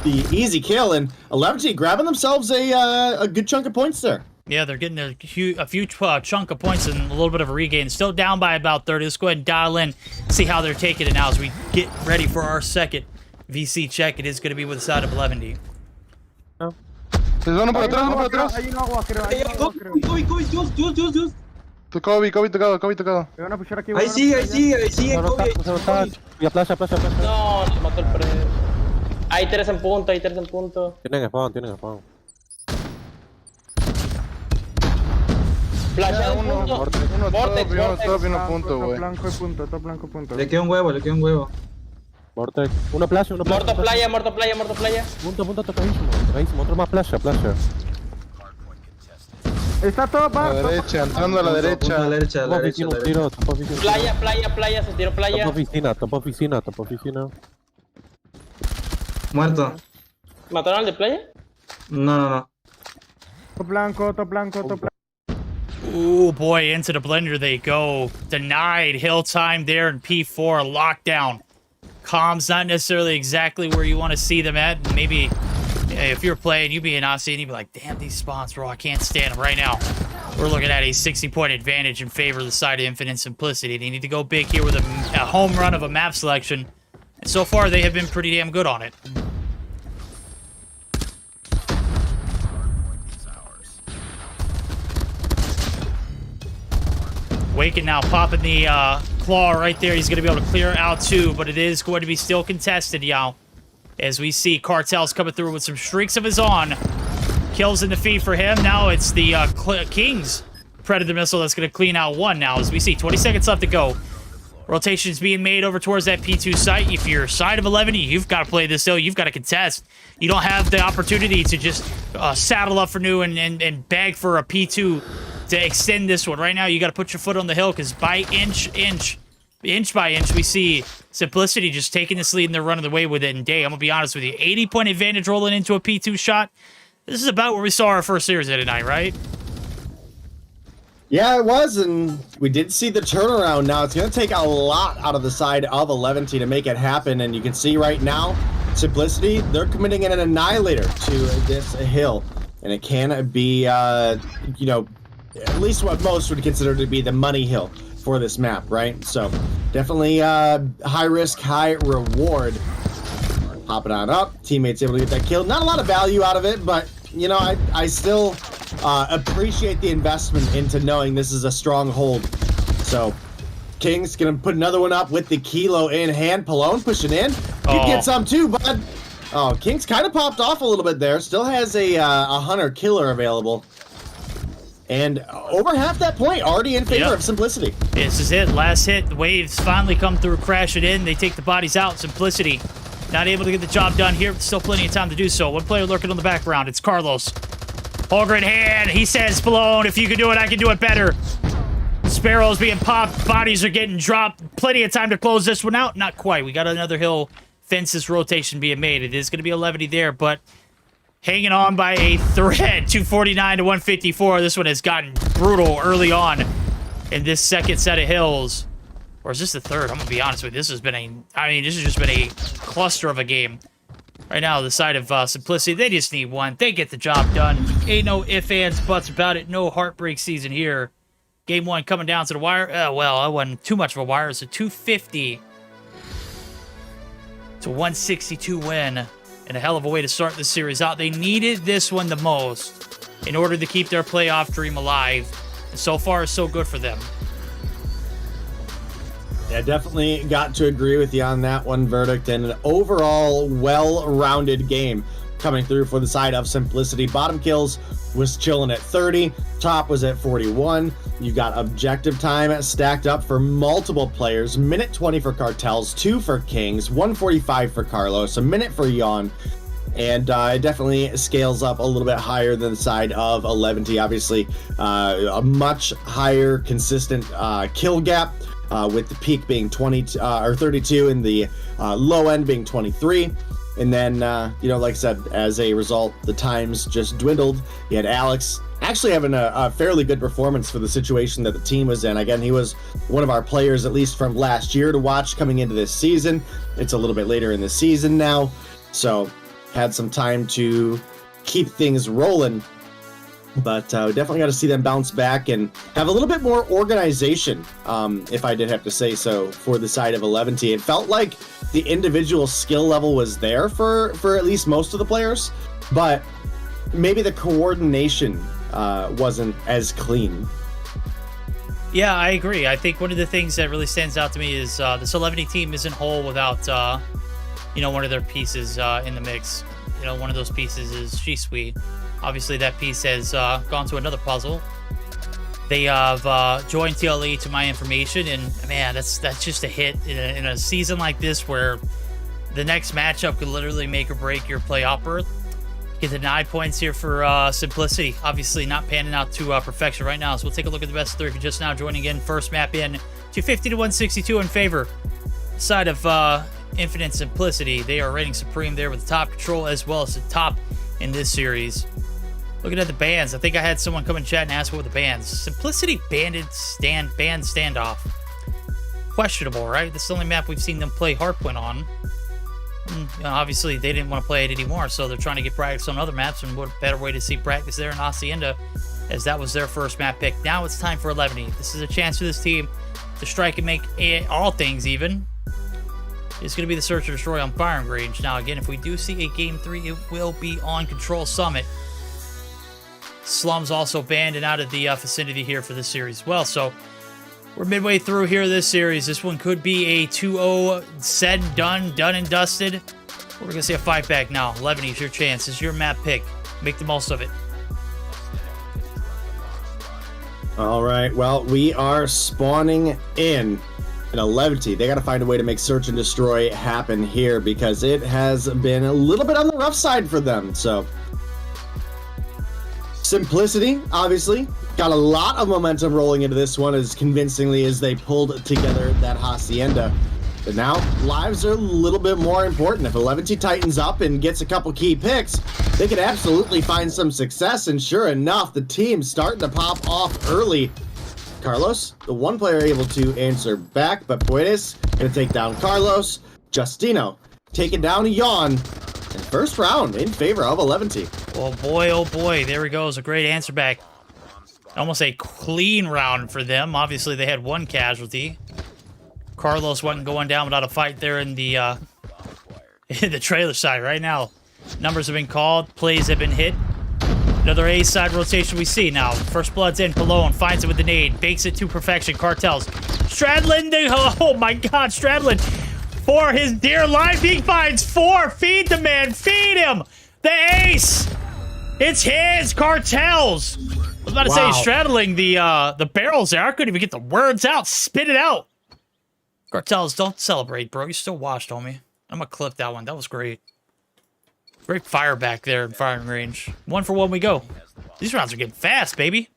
the easy kill, and 11T grabbing themselves a good chunk of points there. Yeah, they're getting a few chunk of points and a little bit of a regain. Still down by about 30. Let's go ahead and dial in, see how they're taking it now as we get ready for our second VC check. It is going to be with the side of 11D. Ahí sigue, Kobe. No, se mató el pre. Hay 3 en punto, Tienen spawn. Flashado en punto. Vortex. Le queda un huevo. Vortex. Uno playa. Muerto playa. Punto tocadísimo. Otro más playa. Está todo A la derecha, entrando a la derecha. A la derecha. Playa, se tiró playa. Top oficina. Muerto. ¿Mataron al de playa? No. Top blanco. Ooh, boy, into the blender they go. Denied hill time there in P4. Lockdown. Comms not necessarily exactly where you want to see them at. Maybe if you're playing, you'd be in Aussie and you'd be like, damn, these spawns, bro, I can't stand them right now. We're looking at a 60-point advantage in favor of the side of Infinite Simplicity. They need to go big here with a home run of a map selection. And so far, they have been pretty damn good on it. Waken now popping the claw right there. He's going to be able to clear out 2, but it is going to be still contested, y'all. As we see Cartels coming through with some streaks of his own. Kills in the feed for him. Now it's the King's Predator missile that's going to clean out 1 now. As we see, 20 seconds left to go. Rotations being made over towards that P2 site. If you're side of 11, you've got to play this hill. You've got to contest. You don't have the opportunity to just saddle up for new and beg for a P2 to extend this one. Right now, you got to put your foot on the hill because by inch by inch, we see Simplicity just taking this lead and they're running away with it. And Day, I'm going to be honest with you, 80-point advantage rolling into a P2 shot. This is about where we saw our first series of the night, right? Yeah, it was, and we did see the turnaround. Now, it's going to take a lot out of the side of 11T to make it happen, and you can see right now, Simplicity, they're committing an annihilator to this hill, and it can be, you know, at least what most would consider to be the money hill for this map, right? So, definitely high risk, high reward. Hopping on up, teammates able to get that kill. Not a lot of value out of it, but, you know, I still appreciate the investment into knowing this is a stronghold. So, King's gonna put another one up with the kilo in hand. Palone pushing in. You get some too, bud. Oh, King's kind of popped off a little bit there. Still has a hunter killer available. And over half that point already in favor of Simplicity. This is it. Last hit. The waves finally come through, crash it in. They take the bodies out. Simplicity not able to get the job done here, but still plenty of time to do so. One player lurking on the background. It's Carlos. Holger in hand. He says, Palone, if you can do it, I can do it better. Sparrows being popped. Bodies are getting dropped. Plenty of time to close this one out. Not quite. We got another hill fences rotation being made. It is going to be a levity there, but hanging on by a thread. 249 to 154. This one has gotten brutal early on in this second set of hills. Or is this the third? I'm going to be honest with you. This has been this has just been a cluster of a game. Right now, the side of Simplicity, they just need one. They get the job done. Ain't no ifs, ands, buts about it. No heartbreak season here. Game one coming down to the wire. Well, I wasn't too much of a wire. It's a 250 to 162 win. And a hell of a way to start this series out. They needed this one the most in order to keep their playoff dream alive. And so far, so good for them. Yeah, definitely got to agree with you on that one, Verdict. And an overall well-rounded game coming through for the side of Simplicity. Bottom kills was chilling at 30. Top was at 41. You got objective time stacked up for multiple players. Minute 20 for Cartels, 2 for Kings, 145 for Carlos, a minute for Yawn. And it definitely scales up a little bit higher than the side of 11T. Obviously, a much higher consistent kill gap, with the peak being 20 or 32 and the low end being 23. And then, like I said, as a result, the times just dwindled. You had Alex actually having a fairly good performance for the situation that the team was in. Again, he was one of our players, at least from last year, to watch coming into this season. It's a little bit later in the season now, so had some time to keep things rolling. But definitely got to see them bounce back and have a little bit more organization, if I did have to say so, for the side of 11T. It felt like the individual skill level was there for at least most of the players, but maybe the coordination wasn't as clean. Yeah, I agree. I think one of the things that really stands out to me is this 11T team isn't whole without, one of their pieces in the mix. One of those pieces is Shisui. Obviously, that piece has gone to another puzzle. They have joined TLE, to my information, and man, that's just a hit in a season like this where the next matchup could literally make or break your playoff berth. Get the 9 points here for Simplicity. Obviously, not panning out to perfection right now. So we'll take a look at the best three. If you're just now joining in, first map in 250 to 162 in favor. Side of Infinite Simplicity, they are reigning supreme there with the top control as well as the top in this series. Looking at the bans, I think I had someone come in chat and ask what were the bans. Simplicity banned standoff. Questionable, right? This is the only map we've seen them play Hardpoint on. Obviously, they didn't want to play it anymore, so they're trying to get practice on other maps, and what a better way to see practice there in Hacienda, as that was their first map pick. Now it's time for 11E. This is a chance for this team to strike and make all things even. It's going to be the Search and Destroy on firing range. Now, again, if we do see a Game 3, it will be on Control Summit. Slum's also banned and out of the vicinity here for this series as well. So we're midway through here this series. This one could be a 2-0 said and done and dusted. We're going to see a fight back now. 11 is your chance. It's your map pick. Make the most of it. All right. Well, we are spawning in 11T. They got to find a way to make Search and Destroy happen here because it has been a little bit on the rough side for them. So Simplicity, obviously, got a lot of momentum rolling into this one as convincingly as they pulled together that Hacienda. But now, lives are a little bit more important. If 11T tightens up and gets a couple key picks, they could absolutely find some success. And sure enough, the team's starting to pop off early. Carlos, the one player able to answer back, but Puedes going to take down Carlos. Justino taking down Yawn. And first round in favor of 11T. Oh boy, there he goes. A great answer back. Almost a clean round for them. Obviously, they had one casualty. Carlos wasn't going down without a fight there in the in the trailer side right now. Numbers have been called. Plays have been hit. Another A side rotation we see now. First blood's in. Pallone finds it with the nade. Bakes it to perfection. Cartels. Stradlin. Oh my god. Stradlin. For his dear life. He finds 4. Feed the man. Feed him. The ace. It's his. Cartels. I was about to say straddling the barrels there. I couldn't even get the words out. Spit it out. Cartels, don't celebrate, bro. You still watched, homie. I'm gonna clip that one. That was great. Great fire back there in firing range. 1 for 1 we go. These rounds are getting fast, baby.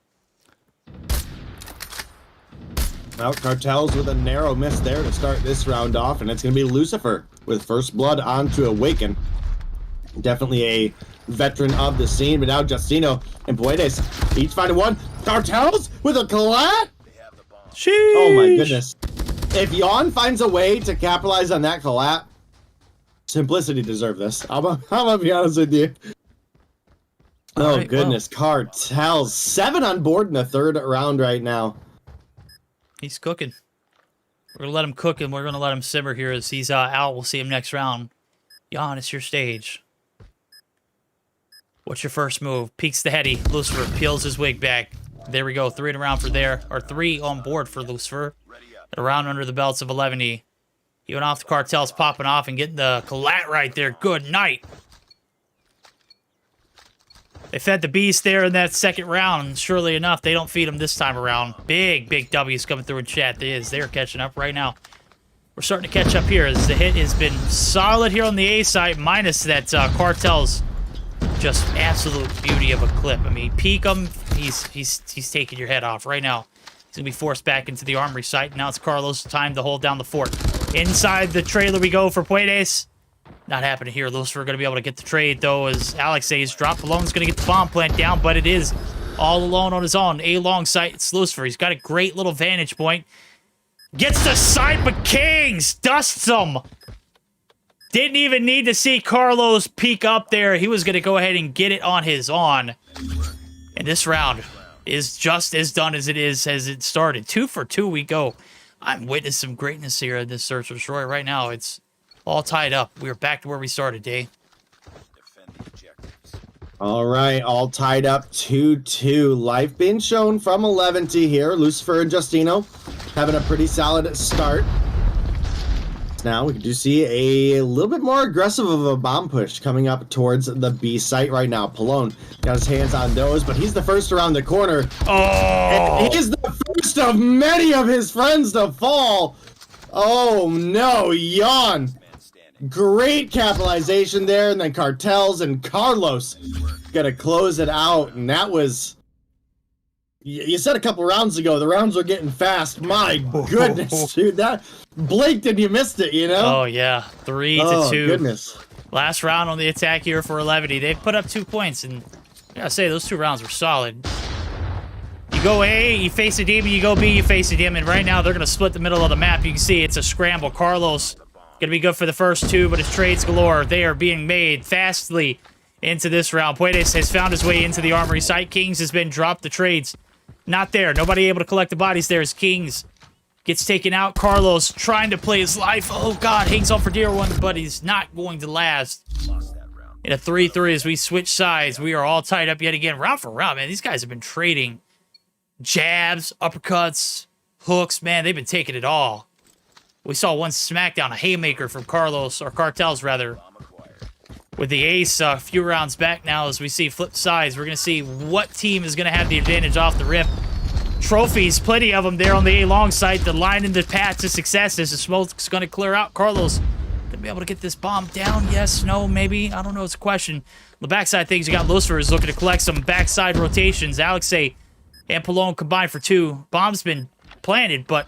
Now Cartels with a narrow miss there to start this round off, and it's going to be Lucifer with first blood onto Awaken. Definitely a veteran of the scene, but now Justino and Puedes each finding one. Cartels with a collat? Sheesh. Oh my goodness. If Yawn finds a way to capitalize on that collat, Simplicity deserve this. I'm gonna be honest with you. Oh right, goodness, well. Cartels 7 on board in the 3rd round right now. He's cooking. We're gonna let him cook and we're gonna let him simmer here as he's out. We'll see him next round. Jan, it's your stage. What's your first move? Peeks the heady. Lucifer peels his wig back. There we go. 3 in a round for there, or 3 on board for Lucifer. A round under the belts of 11E. He went off the Cartels, popping off and getting the collat right there. Good night. They fed the beast there in that 2nd round. Surely enough, they don't feed him this time around. Big W's coming through in chat. They're catching up right now. We're starting to catch up here as the hit has been solid here on the A side, minus that Cartels. Just absolute beauty of a clip. I mean, peek him, he's taking your head off right now. He's gonna be forced back into the armory site. Now it's Carlos' time to hold down the fort. Inside the trailer we go for Puedes. Not happening here. Lucifer gonna be able to get the trade though, as Alex says, drop Alone's gonna get the bomb plant down, but it is all alone on his own. A long site, it's Lucifer. He's got a great little vantage point. Gets the site, but Kings dusts him. Didn't even need to see Carlos peek up there. He was going to go ahead and get it on his own. And this round is just as done as it started. 2 for 2 we go. I'm witnessing some greatness here in this Search for Destroy right now. It's all tied up. We're back to where we started, Day. All right, all tied up 2-2. Life being shown from 11T here. Lucifer and Justino having a pretty solid start. Now we do see a little bit more aggressive of a bomb push coming up towards the B site right now. Pallone got his hands on those, but he's the first around the corner. Oh! And he's the first of many of his friends to fall. Oh no, Yawn. Great capitalization there, and then Cartels and Carlos gonna close it out, and that was... You said a couple rounds ago, the rounds were getting fast. My goodness, dude, that blinked and you missed it, you know? Oh, yeah. 3 to 2. Oh, goodness. Last round on the attack here for 11E. They've put up 2 points, and I gotta say, those 2 rounds were solid. You go A, you face a demon, you go B, you face a demon. Right now, they're gonna split the middle of the map. You can see it's a scramble. Carlos gonna be good for the first 2, but his trades galore. They are being made fastly into this round. Puedes has found his way into the armory site. Kings has been dropped the trades. Not there. Nobody able to collect the bodies there as Kings gets taken out. Carlos trying to play his life. Oh, God. Hangs on for dear one, but he's not going to last. In a 3-3 as we switch sides. We are all tied up yet again. Round for round, man. These guys have been trading jabs, uppercuts, hooks. Man, they've been taking it all. We saw one smackdown, a haymaker from Carlos, or Cartels, rather. With the ace a few rounds back now as we see flip sides. We're going to see what team is going to have the advantage off the rip. Trophies, plenty of them there on the A-long side. The line in the path to success as the smoke's going to clear out. Carlos going to be able to get this bomb down. Yes, no, maybe. I don't know. It's a question. On the backside things, you got Lucifer is looking to collect some backside rotations. Alexei and Pallone combined for 2. Bomb's been planted, but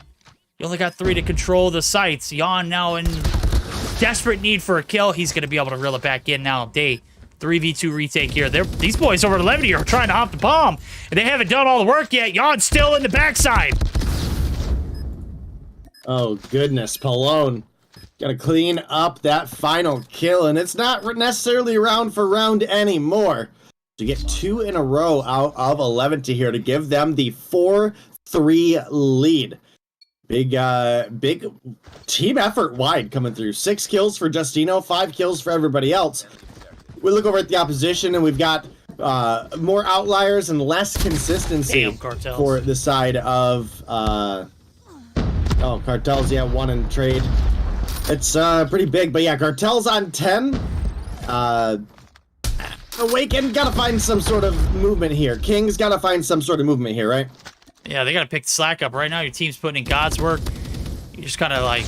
you only got 3 to control the sites. Jan now in desperate need for a kill. He's going to be able to reel it back in now. Day 3v2 retake here. These boys over at 11 are trying to hop the bomb, and they haven't done all the work yet. Jan's still in the backside. Oh, goodness. Pallone got to clean up that final kill, and it's not necessarily round for round anymore. To get 2 in a row out of 11 to here to give them the 4-3 lead. Big team effort wide coming through. 6 kills for Justino, 5 kills for everybody else. We look over at the opposition, and we've got more outliers and less consistency Damn, Cartels. for the side of Cartels. Yeah, 1 in trade. It's pretty big, but yeah, Cartels on 10. Awaken gotta find some sort of movement here. King's gotta find some sort of movement here, right? Yeah, they gotta pick the slack up right now. Your team's putting in God's work. You just gotta like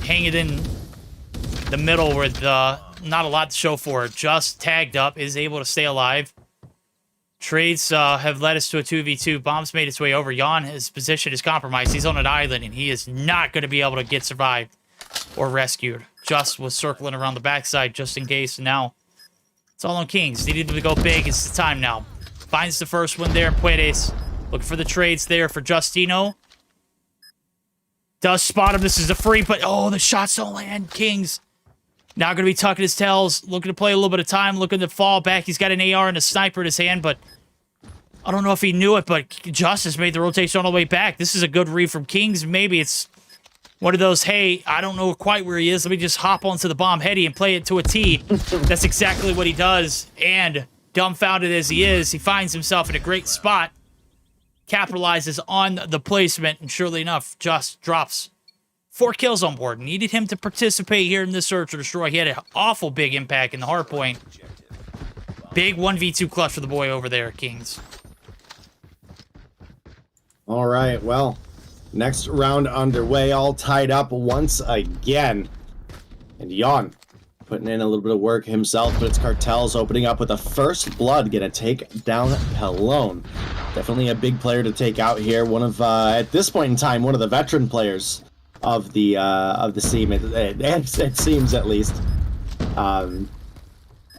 hang it in the middle with not a lot to show for it. Just tagged up, is able to stay alive. Trades have led us to a 2v2. Bomb's made its way over. Jan, his position is compromised. He's on an island, and he is not going to be able to get survived or rescued. Just was circling around the backside just in case. Now, it's all on Kings. Needed to go big. It's the time now. Finds the first one there. Puedes looking for the trades there for Justino. Does spot him. This is a free, but oh, the shots don't land. Kings now going to be tucking his tails, looking to play a little bit of time, looking to fall back. He's got an AR and a sniper in his hand, but I don't know if he knew it, but Justice made the rotation all the way back. This is a good read from Kings. Maybe it's one of those, hey, I don't know quite where he is. Let me just hop onto the bomb heady and play it to a T. That's exactly what he does. And dumbfounded as he is, he finds himself in a great spot, capitalizes on the placement, and surely enough, Just drops 4 kills on board. Needed him to participate here in this search or destroy. He had an awful big impact in the hard point. Big 1v2 clutch for the boy over there, Kings. All right, well, next round underway, all tied up once again. And Jan putting in a little bit of work himself, but it's Cartels opening up with a first blood, gonna take down Pelone. Definitely a big player to take out here. One of, at this point in time, one of the veteran players of the team. It seems, at least.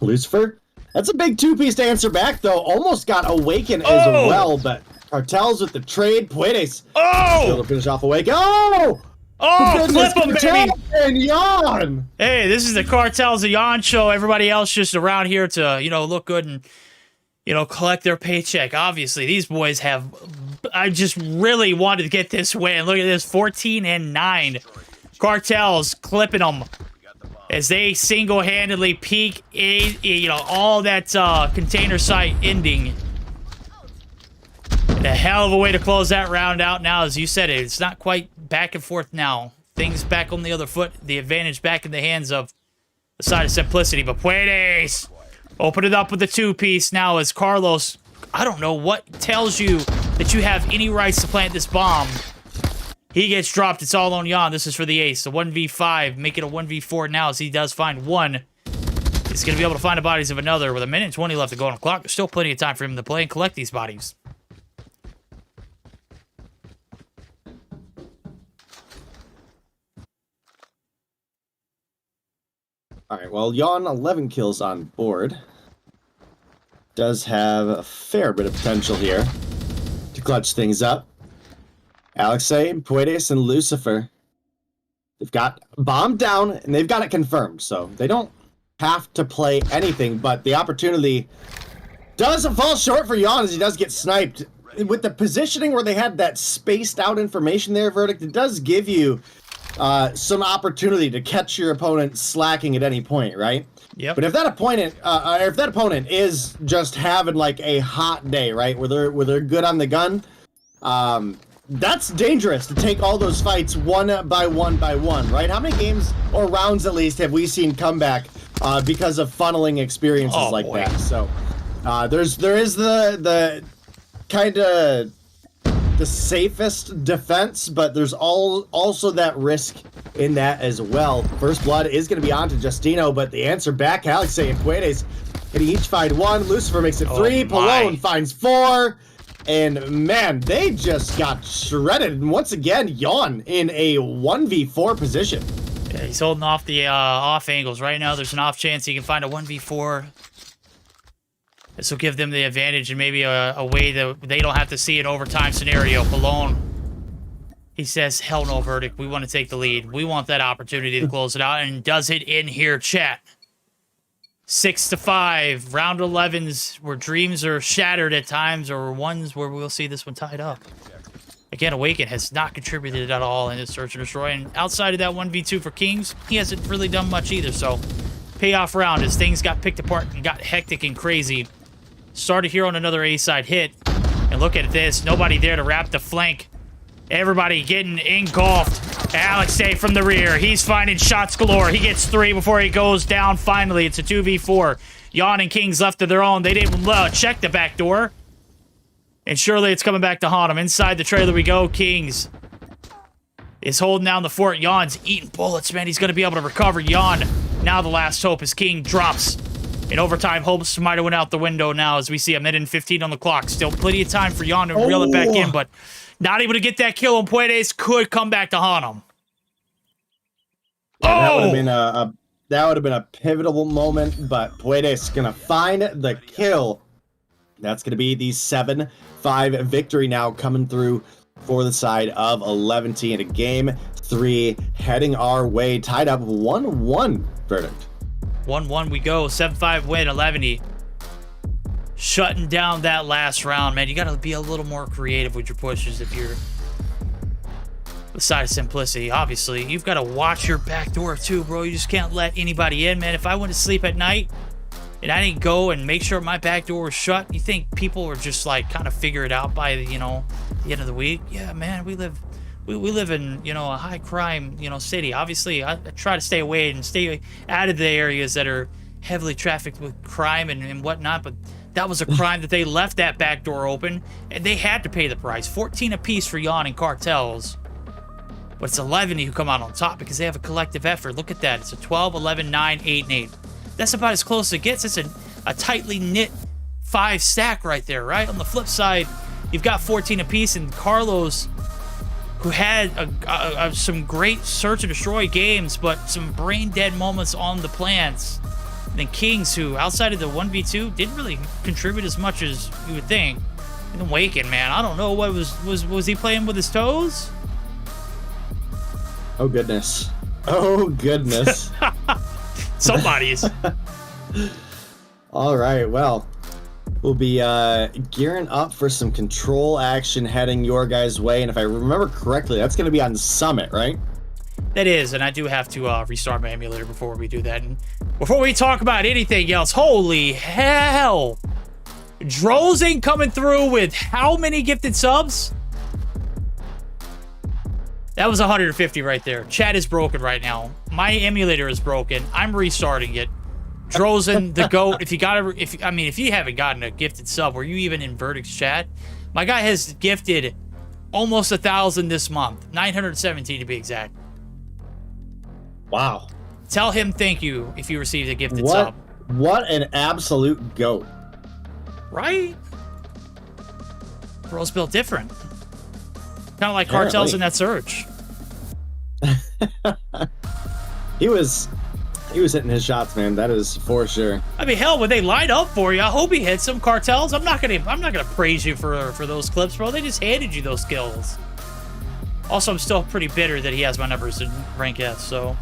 Lucifer. That's a big 2-piece to answer back, though. Almost got Awaken as well, but Cartels with the trade. Puedes. Able to finish off Awaken. Flip him, baby! And Jan! Hey, this is the Cartels of Jan show. Everybody else just around here to, look good and, collect their paycheck. Obviously, these boys have... I just really wanted to get this win. Look at this, 14-9. Cartels clipping them as they single-handedly peak, all that container site ending. And a hell of a way to close that round out now. As you said, it's not quite back and forth now. Things back on the other foot. The advantage back in the hands of the side of Simplicity. But Puedes open it up with the 2-piece now as Carlos... I don't know what tells you that you have any rights to plant this bomb. He gets dropped. It's all on Jan. This is for the ace. A 1v5. Make it a 1v4 now as he does find one. He's going to be able to find the bodies of another. With 1:20 left to go on the clock, there's still plenty of time for him to play and collect these bodies. All right, well, Jan, 11 kills on board. Does have a fair bit of potential here to clutch things up. Alexei, Puedes, and Lucifer. They've got bomb down, and they've got it confirmed, so they don't have to play anything, but the opportunity does fall short for Jan as he does get sniped. With the positioning where they had that spaced out information there, Verdict, it does give you some opportunity to catch your opponent slacking at any point, right? Yep. But if that opponent is just having like a hot day, right, where they're good on the gun, that's dangerous to take all those fights one by one, right? How many games or rounds at least have we seen come back because of funneling experiences like that? So there is the kind of the safest defense, but there's also that risk in that as well. First blood is going to be on to Justino, but the answer back, Alexei and Puedes can each find 1. Lucifer makes it 3. Pelone finds 4. And man, they just got shredded. And once again, Jan in a 1v4 position. Yeah, he's holding off the off angles. Right now, there's an off chance he can find a 1v4. This will give them the advantage and maybe a way that they don't have to see an overtime scenario. Pelone, he says, hell no, Verdict. We want to take the lead. We want that opportunity to close it out. And does it in here, chat. 6-5. Round 11s where dreams are shattered at times, or ones where we'll see this one tied up. Again, Awaken has not contributed at all in his search and destroy. And outside of that 1v2 for Kings, he hasn't really done much either. So, payoff round as things got picked apart and got hectic and crazy. Started here on another A-side hit. And look at this. Nobody there to wrap the flank. Everybody getting engulfed. Alexei from the rear. He's finding shots galore. He gets 3 before he goes down finally. It's a 2v4. Jan and Kings left to their own. They didn't check the back door. And surely it's coming back to haunt him. Inside the trailer we go. Kings is holding down the fort. Jan's eating bullets, man. He's going to be able to recover. Jan, now the last hope as King drops. In overtime, hopes might have went out the window now as we see a minute and 15 on the clock. Still plenty of time for Jan to reel it back in, but not able to get that kill, and Puedes could come back to haunt him. That would have been a pivotal moment, but Puedes gonna find the kill. That's gonna be the 7-5 victory now coming through for the side of 11T in a game 3 heading our way, tied up 1-1 verdict. 1-1 we go, 7-5 win, 11-y. Shutting down that last round, man. You gotta be a little more creative with your pushes if you're the side of Simplicity. Obviously, you've got to watch your back door too, bro. You just can't let anybody in, man. If I went to sleep at night and I didn't go and make sure my back door was shut, you think people are just like kind of figure it out by the end of the week? Yeah, man, we live in, a high crime, city. Obviously, I try to stay away and stay out of the areas that are heavily trafficked with crime and whatnot, but that was a crime that they left that back door open, and they had to pay the price. 14 apiece for Jan and Cartels. But it's 11 who come out on top because they have a collective effort. Look at that. It's a 12, 11, 9, 8, and 8. That's about as close as it gets. It's a tightly knit 5 stack right there, right? On the flip side, you've got 14 apiece, and Carlos, who had some great search and destroy games, but some brain-dead moments on the plants. And then Kings, who, outside of the 1v2, didn't really contribute as much as you would think. And then Waken, man, I don't know, what was he playing with his toes? Oh, goodness. Oh, goodness. Somebody's. All right, well, we'll be gearing up for some control action heading your guys' way. And if I remember correctly, that's going to be on Summit, right? That is, and I do have to restart my emulator before we do that. And before we talk about anything else, holy hell! Drozen coming through with how many gifted subs? That was 150 right there. Chat is broken right now. My emulator is broken. I'm restarting it. Drozen, the GOAT. If you haven't gotten a gifted sub, were you even in Verdict's chat? My guy has gifted almost 1,000 this month. 917 to be exact. Wow. Tell him thank you if you received a gifted sub. What an absolute GOAT. Right? Bro's built different. Kind of like Cartels in that search. He was hitting his shots, man. That is for sure. I mean, hell, when they line up for you, I hope he hits some Cartels. I'm not gonna praise you for those clips, bro. They just handed you those kills. Also, I'm still pretty bitter that he has my numbers in rank S. So.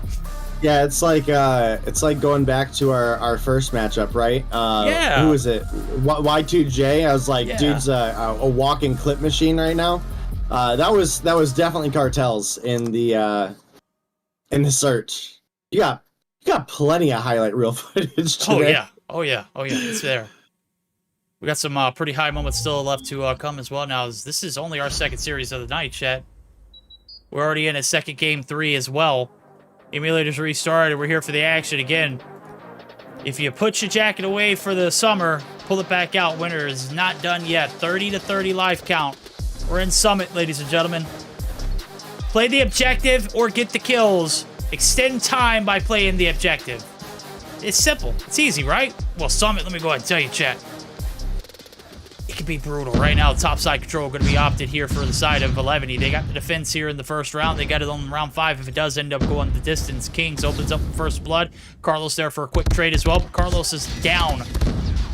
Yeah, it's like going back to our first matchup, right? Yeah. Who was it? Y2J. I was like, yeah. Dude's a walking clip machine right now. That was definitely Cartels in the search. You got plenty of highlight reel footage today. Oh yeah, it's there. We got some pretty high moments still left to come as well. Now, this is only our second series of the night, chat. We're already in a second game 3 as well. Emulators restarted. We're here for the action again. If you put your jacket away for the summer, pull it back out. Winter is not done yet. 30 to 30 life count. We're in Summit, ladies and gentlemen. Play the objective or get the kills. Extend time by playing the objective. It's simple. It's easy, right? Well, Summit, let me go ahead and tell you, chat. It can be brutal. Right now, top side control going to be opted here for the side of 11. They got the defense here in the first round. They got it on round 5 if it does end up going the distance. Kings opens up first blood. Carlos there for a quick trade as well. But Carlos is down.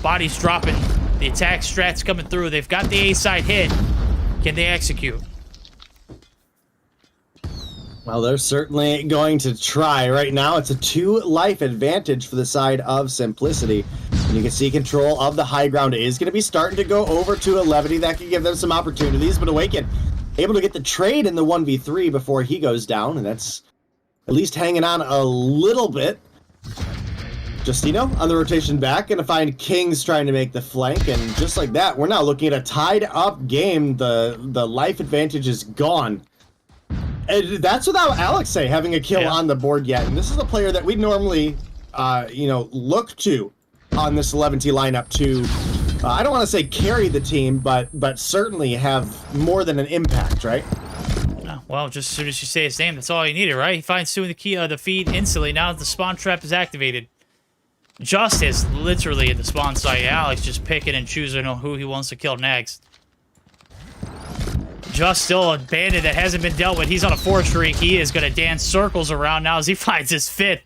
Bodies dropping. The attack strats coming through. They've got the A-side hit. Can they execute? Well, they're certainly going to try. Right now, it's a 2-life advantage for the side of Simplicity. And you can see control of the high ground is going to be starting to go over to 11. That could give them some opportunities, but Awaken able to get the trade in the 1v3 before he goes down, and that's at least hanging on a little bit. Justino on the rotation back, gonna find Kings trying to make the flank, and just like that, we're now looking at a tied up game. The life advantage is gone. And that's without Alexei having a kill on the board yet, and this is a player that we normally, look to on this 11T lineup to, I don't want to say carry the team, but certainly have more than an impact, right? Well, just as soon as you say his name, that's all you needed, right? He finds Sue in the key, the feed instantly. Now that the spawn trap is activated. Justice literally at the spawn site. Alex just picking and choosing on who he wants to kill next. Just still a bandit that hasn't been dealt with. He's on a 4 streak. He is going to dance circles around now as he finds his 5th.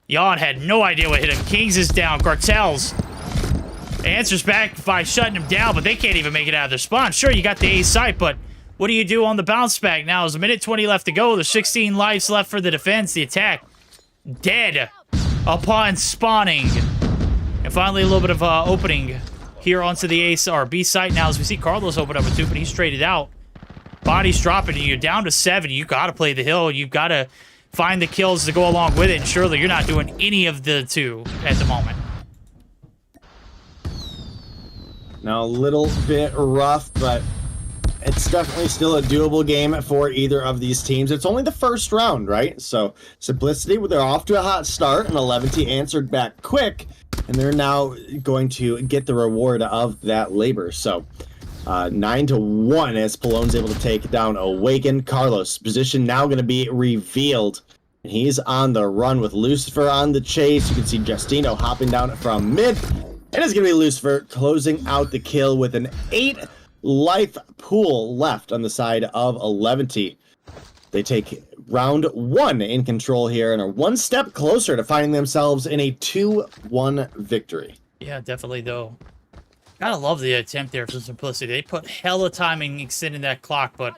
Yawn had no idea what hit him. Kings is down. Cartels answers back by shutting him down, but they can't even make it out of their spawn. Sure, you got the A site, but what do you do on the bounce back now? There's a minute 20 left to go. There's 16 lives left for the defense. The attack dead upon spawning. And finally, a little bit of opening here onto the A or B site now as we see Carlos open up with 2, but he's traded out. Bodies dropping, and you're down to 7. You got to play the hill. You've got to find the kills to go along with it. And surely you're not doing any of the 2 at the moment. Now, a little bit rough, but it's definitely still a doable game for either of these teams. It's only the first round, right? So, Simplicity, they're off to a hot start, and 11T answered back quick, and they're now going to get the reward of that labor. So, 9-1 as Palone's able to take down Awaken. Carlos' position now going to be revealed. He's on the run with Lucifer on the chase. You can see Justino hopping down from mid. And it's going to be Lucifer closing out the kill with an 8 life pool left on the side of 11T. They take round 1 in control here and are 1 step closer to finding themselves in a 2-1 victory. Yeah, definitely, though. Gotta love the attempt there for Simplicity. They put hella timing extending that clock, but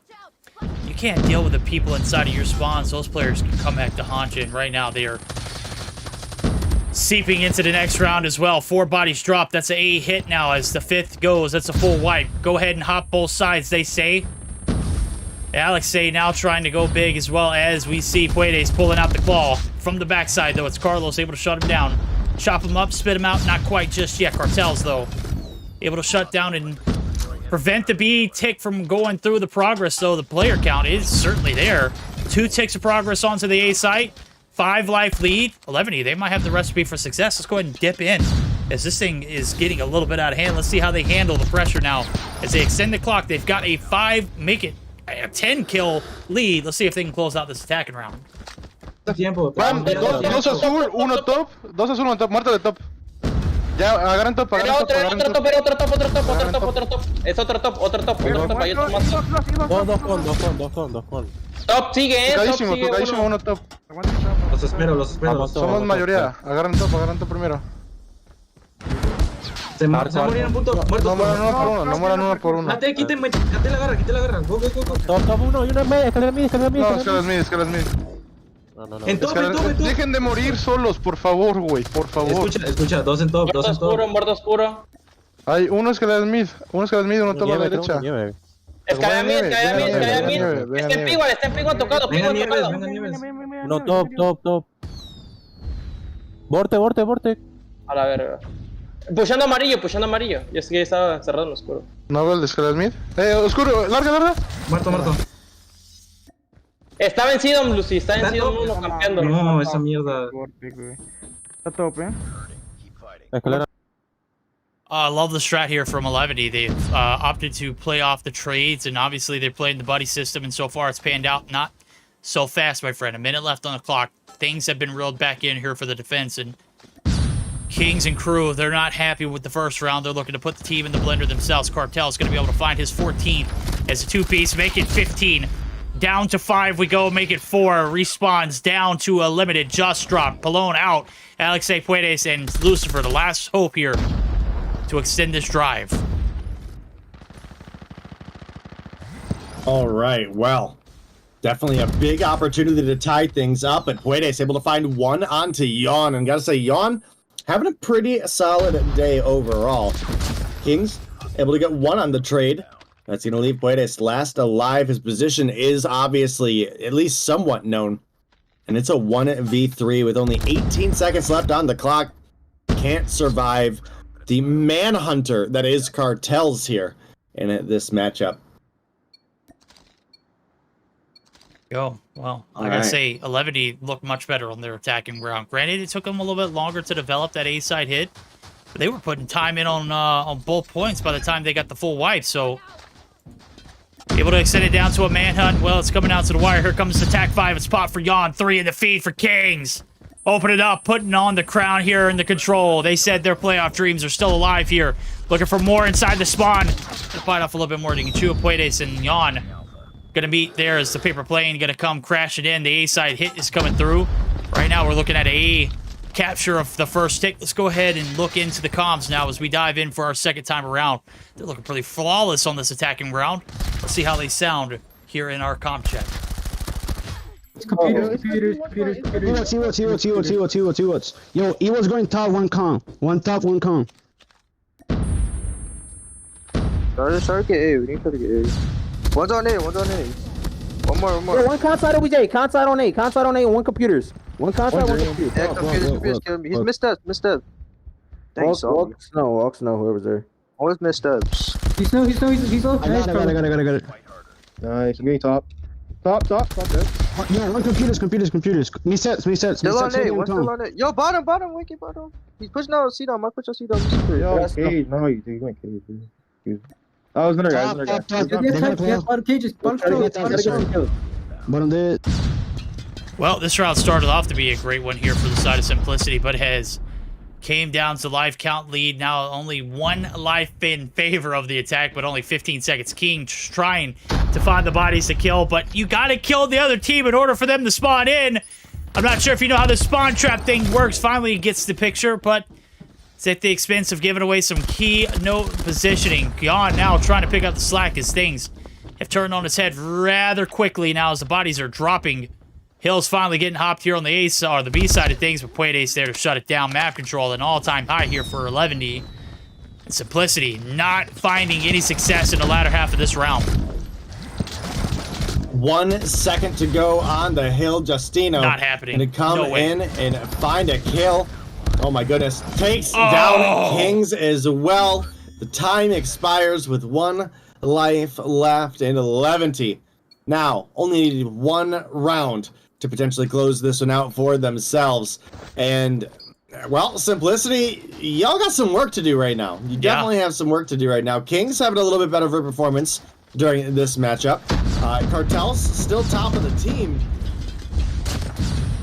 you can't deal with the people inside of your spawns. Those players can come back to haunt you, and right now they are seeping into the next round as well. 4 bodies dropped. That's an A hit now as the 5th goes. That's a full wipe. Go ahead and hop both sides, they say. Alexei now trying to go big as well as we see Puedes pulling out the claw from the backside, though. It's Carlos able to shut him down. Chop him up, spit him out. Not quite just yet. Cartels, though, able to shut down and prevent the B tick from going through the progress, though. The player count is certainly there. 2 ticks of progress onto the A site. 5 life lead. 11E, they might have the recipe for success. Let's go ahead and dip in as this thing is getting a little bit out of hand. Let's see how they handle the pressure now as they extend the clock. They've got a 5, make it a 10 kill lead. Let's see if they can close out this attacking round. Bam, 2 azul, 1 top, 2 azul, 1 top, muerto de top. Ya, agarran top, agarran top, agarran top. Otro top. Es otro top, hay otro más. 2 con. Top sigue, Tocadísimo, 1 top. Los espero. Somos mayoría, agarran top primero. Se murieron, punto. No mueran uno por uno. Quite la garra. Go. Top 1 y uno en medio, escalera mid. No, escalas mid. No. En top. Dejen de morir solos, por favor, güey, por favor. Escucha, 2 en top, 2 en top. Muerto oscuro. Hay uno escalas mid, uno top a la derecha. Escala mid. Está en Piguan tocado, Venga, No, top. Vorte. A la verga. Pushando amarillo. Ya es que estaba cerrado en oscuro. No veo el de escalas mid. Oscuro, larga. Muerto. Está vencido, Lucy. Está vencido uno campeando. No, esa mierda. Está top, Escalera. I love the strat here from 11E. They've opted to play off the trades, and obviously they're playing the buddy system, and so far it's panned out not so fast, my friend. A minute left on the clock. Things have been reeled back in here for the defense, and Kings and crew, they're not happy with the first round. They're looking to put the team in the blender themselves. Cartel's going to be able to find his 14th as a 2-piece, make it 15. Down to 5 we go, make it 4. Respawns down to a limited just drop. Palone out. Alexei Puedes and Lucifer, the last hope here to extend this drive. All right, well, definitely a big opportunity to tie things up, but Puedes able to find 1 onto Yawn, and gotta say, Yawn having a pretty solid day overall. Kings able to get 1 on the trade. That's going to leave Puedes last alive. His position is obviously at least somewhat known. And it's a 1v3 with only 18 seconds left on the clock. can't survive the manhunter that is Cartels here in this matchup. Well, I gotta say, 11 looked much better on their attacking ground. Granted, it took them a little bit longer to develop that A-side hit, but they were putting time in on both points by the time they got the full wipe, so able to extend it down to a manhunt. Well, it's coming out to the wire. Here comes attack 5. A spot for Yon. 3 in the feed for Kings. Open it up, putting on the crown here in the control. They said their playoff dreams are still alive here. Looking for more inside the spawn. Gonna fight off a little bit more. You can chew a Puedes and Yon. Gonna meet there as the paper plane gonna come crashing in. The A-side hit is coming through. Right now, we're looking at a capture of the first tick. Let's go ahead and look into the comms now as we dive in for our second time around. They're looking pretty flawless on this attacking round. Let's see how they sound here in our comm check. Computers. Yo, he was going top, one com. One top, one com. Start get A. We need to get A. One's on A. One more. Yo, one conside OBJ. Conside on A. Conside on A. One computers. One conside, one computers. Yeah, computers kill me. He's missed up. Thanks, Walks no, whoever's there. Always missed ups. He's low. I got it. Nice, I'm getting top. Top there. Yeah, one computers. Me sets. Still on A. One's still on A. Yo, bottom. Wicked bottom. He's pushing out C down. Might push out C down. Yo, Cage. No, you went Cage. I was another guy. Bottom dead. Well, this round started off to be a great one here for the side of Simplicity, but has came down to life count lead. Now only 1 life in favor of the attack, but only 15 seconds. King trying to find the bodies to kill, but you gotta kill the other team in order for them to spawn in. I'm not sure if you know how the spawn trap thing works. Finally gets the picture, but it's at the expense of giving away some key note positioning. Yon now trying to pick up the slack as things have turned on its head rather quickly now as the bodies are dropping. Hill's finally getting hopped here on the A or the B side of things, but Puedes there to shut it down. Map control an all-time high here for 11. And Simplicity not finding any success in the latter half of this round. 1 second to go on the hill. Justino not happening. Gonna come in and find a kill. Oh my goodness. Takes down Kings as well. The time expires with 1 life left in 11. Now, only need 1 round to potentially close this one out for themselves. And, well, Simplicity, y'all got some work to do right now. You definitely have some work to do right now. Kings having a little bit better of a performance during this matchup. Cartels still top of the team.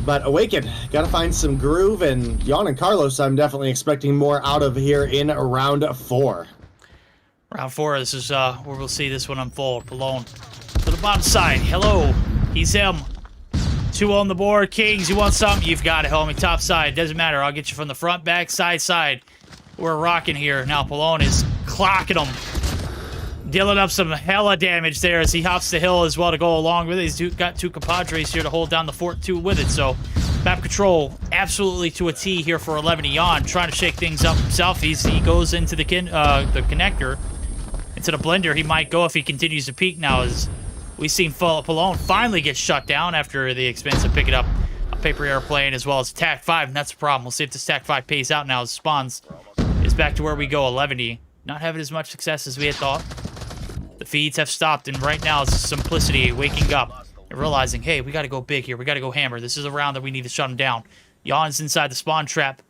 But Awaken, gotta find some groove, and Yon and Carlos, I'm definitely expecting more out of here in round 4. Round 4, this is where we'll see this one unfold. Palone to the bottom side. Hello, he's him. 2 on the board. Kings, you want something? You've got it, homie. Top side, doesn't matter. I'll get you from the front, back, side. We're rocking here. Now Palone is clocking him. Dealing up some hella damage there as he hops the hill as well to go along with it. He's got 2 compadres here to hold down the fort 2 with it. So map control absolutely to a T here for 11. Yon trying to shake things up himself. He goes into the connector, into the blender. He might go if he continues to peek now as we've seen Palone finally get shut down after the expense of picking up a paper airplane as well as attack 5. And that's the problem. We'll see if this attack 5 pays out now as spawns is back to where we go. 11. Not having as much success as we had thought. The feeds have stopped, and right now it's Simplicity waking up and realizing, hey, we got to go big here. We got to go hammer. This is a round that we need to shut him down. Yon's inside the spawn trap.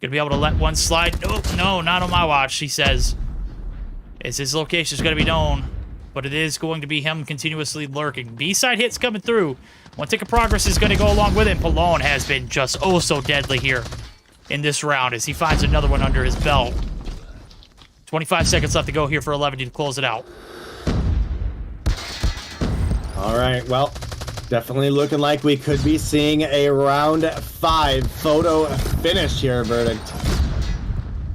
Gonna be able to let one slide. Oh, no, not on my watch, he says. As his location is going to be known, but it is going to be him continuously lurking. B-side hits coming through. 1 tick of progress is going to go along with it. Palone has been just oh so deadly here in this round as he finds another one under his belt. 25 seconds left to go here for 11 to close it out. All right, well, definitely looking like we could be seeing a round 5 photo finish here, Verdict.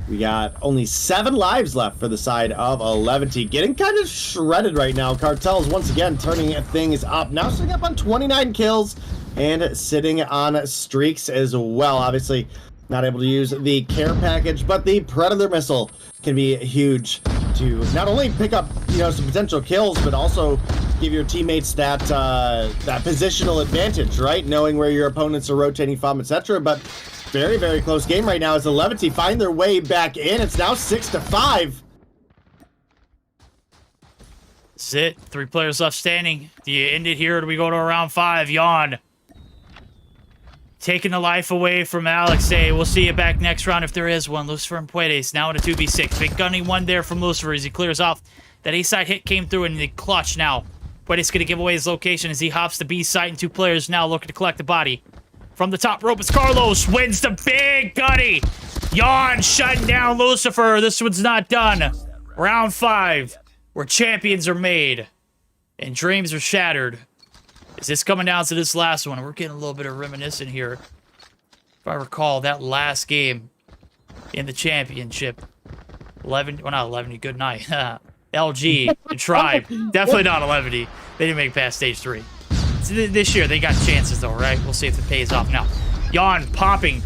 We got only 7 lives left for the side of 11. Getting kind of shredded right now. Cartels once again turning things up. Now sitting up on 29 kills and sitting on streaks as well. Obviously, not able to use the care package, but the Predator missile can be huge to not only pick up, some potential kills, but also give your teammates that that positional advantage, right? Knowing where your opponents are rotating from, etc. But very, very close game right now as the Levity find their way back in. It's now 6-5. This is it. 3 players left standing. Do you end it here or do we go to round 5? Yawn. Taking the life away from Alexei. We'll see you back next round if there is one. Lucifer and Puedes now in a 2v6. Big gunny one there from Lucifer as he clears off. That A side hit came through in the clutch now. Puedes going to give away his location as he hops to B side and 2 players now looking to collect the body. From the top rope, it's Carlos wins the big gunny. Yawn shutting down Lucifer. This one's not done. Round 5, where champions are made and dreams are shattered. Is this coming down to this last one? We're getting a little bit of reminiscent here. If I recall, that last game in the championship. 11, well, not 11, good night. LG, the Tribe. Definitely not 11. They didn't make it past stage 3. So this year, they got chances, though, right? We'll see if it pays off now. Yawn popping.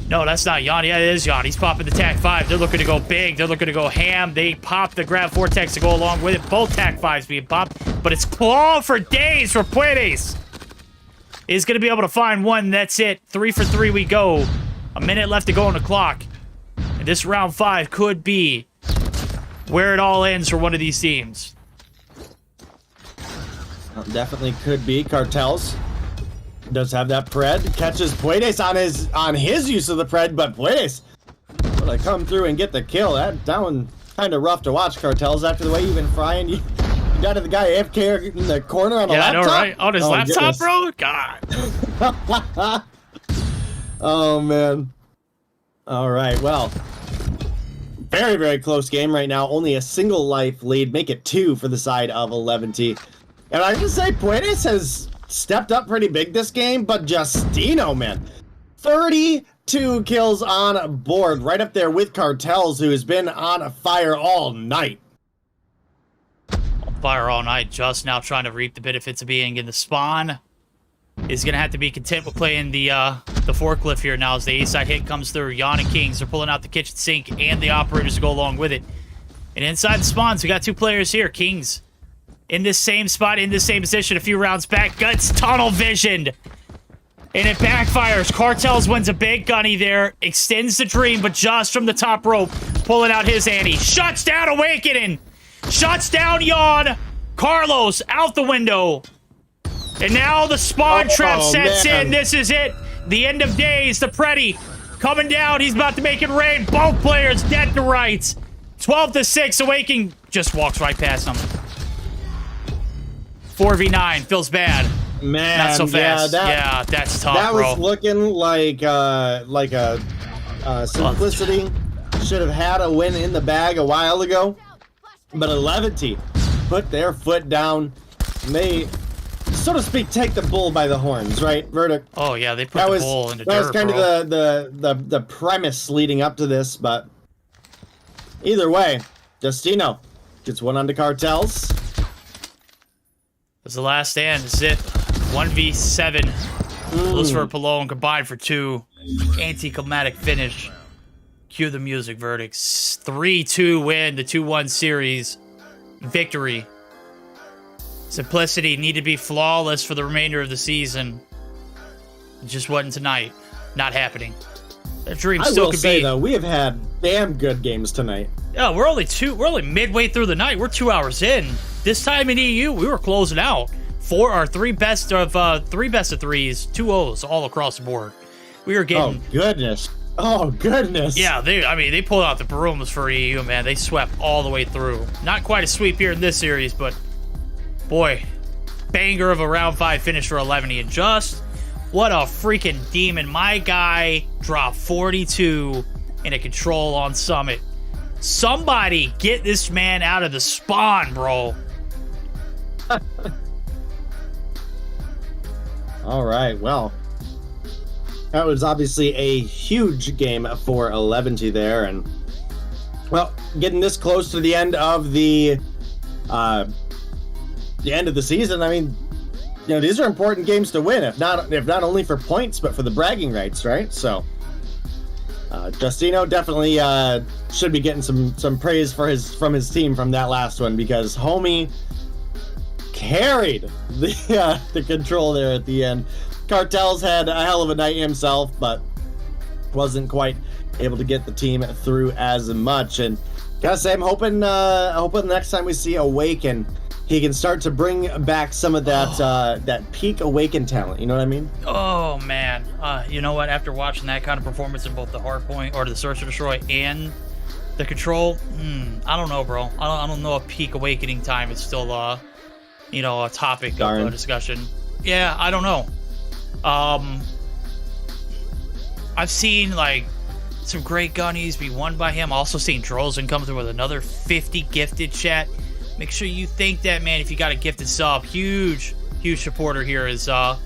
No, that's not Yawn. Yeah, it is Yawn. He's popping the TAC 5. They're looking to go big. They're looking to go ham. They pop the Grab Vortex to go along with it. Both TAC 5s being popped. But it's claw for days for Puedes. He's going to be able to find one. That's it. 3 for 3 we go. A minute left to go on the clock. And this round 5 could be where it all ends for one of these teams. Definitely could be. Cartels does have that pred. Catches Puedes on his use of the pred, but Puedes will come through and get the kill. That one kind of rough to watch, Cartels, after the way you've been frying. You got the guy AFK in the corner on the laptop. Yeah, I know, right? On his laptop, goodness. bro? God. Oh, man. All right, well. Very, very close game right now. Only a single life lead. Make it 2 for the side of 11T. And I can say Puedes has stepped up pretty big this game, but Justino, man. 32 kills on board. Right up there with Cartels, who has been on fire all night. On fire all night. Just now trying to reap the benefits of being in the spawn. Is going to have to be content with playing the forklift here now as the A-side hit comes through. Yawn and Kings are pulling out the kitchen sink and the operators to go along with it. And inside the spawns, we got 2 players here. Kings in this same spot, in this same position a few rounds back. Guts tunnel visioned. And it backfires. Cartels wins a big gunny there. Extends the dream, but just from the top rope, pulling out his ante. Shuts down Awakening. Shuts down Yawn. Carlos out the window. And now the spawn trap sets in. This is it. The end of days. The Preddy coming down. He's about to make it rain. Both players dead to rights. 12-6. Awakening just walks right past him. 4v9 feels bad. Man, not so fast. Yeah, that's tough, that bro. That was looking like a Simplicity should have had a win in the bag a while ago, but 11T put their foot down. And they, so to speak, take the bull by the horns, right? Verdict. Oh yeah, they put the bull in the dirt. That was kind of the premise leading up to this, but either way, Justino gets one onto Cartels. It's the last stand. This is it. 1v7. Lucifer Palone combined for 2. Anticlimactic finish. Cue the music. Verdicts. 3-2 win. The 2-1 series. Victory. Simplicity need to be flawless for the remainder of the season. It just wasn't tonight. Not happening. Their dream still could be. I will say though, we have had damn good games tonight. Yeah, we're only midway through the night. We're 2 hours in. This time in EU, we were closing out. 3 best of 3s, 2-0s all across the board. We were getting. Oh goodness. Yeah, they pulled out the brooms for EU, man. They swept all the way through. Not quite a sweep here in this series, but boy, banger of a round 5 finish for 11. And just what a freaking demon. My guy dropped 42 in a control on Summit. Somebody get this man out of the spawn, bro. All right, well, that was obviously a huge game for 11T there, and well, getting this close to the end of the season. I mean, you know, these are important games to win, if not only for points, but for the bragging rights, right? So, Justino definitely should be getting some praise from his team from that last one, because homie carried the control there at the end. Cartels had a hell of a night himself, but wasn't quite able to get the team through as much. And gotta say, I'm hoping next time we see Awaken, he can start to bring back some of that that peak Awaken talent. You know what I mean? Oh man, you know what? After watching that kind of performance in both the Hardpoint or the Search and Destroy and the Control, I don't know, bro. I don't know if peak awakening time is still you know, a topic of discussion. Yeah, I don't know. I've seen like some great gunnies be won by him. Also seen Drozen come through with another 50 gifted, chat. Make sure you thank that man if you got a gifted sub. Huge supporter here is man,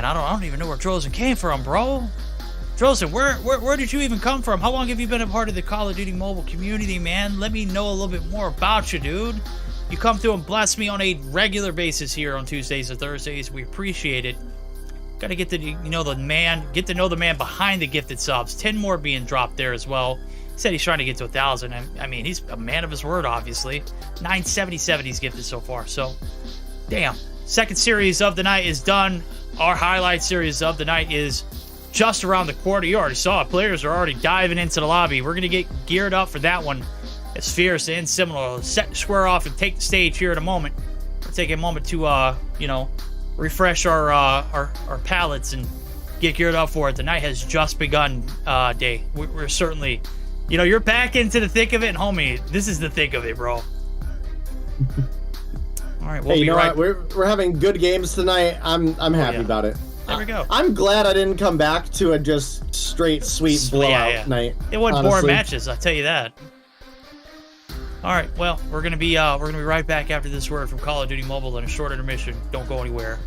I don't even know where Drozen came from, bro. Drozen, where did you even come from? How long have you been a part of the Call of Duty mobile community, man? Let me know a little bit more about you, dude. You come through and bless me on a regular basis here on Tuesdays and Thursdays. We appreciate it. Gotta get to know the man behind the gifted subs. 10 more being dropped there as well. He said he's trying to get to 1,000. I mean, he's a man of his word, obviously. 977 he's gifted so far. So, damn. Second series of the night is done. Our highlight series of the night is just around the corner. You already saw it. Players are already diving into the lobby. We're gonna get geared up for that one. As Fierce and Seminole set square off and take the stage here in a moment. We'll take a moment to you know, refresh our palates and get geared up for it. The night has just begun, Day. We're certainly, you know, you're back into the thick of it, and homie, this is the thick of it, bro. All right, we'll be right. We're having good games tonight. I'm happy about it. There we go. I'm glad I didn't come back to a just straight sweet blowout night. It wasn't boring honestly. matches, I'll tell you that. All right, well, we're gonna be right back after this word from Call of Duty Mobile and a short intermission. Don't go anywhere.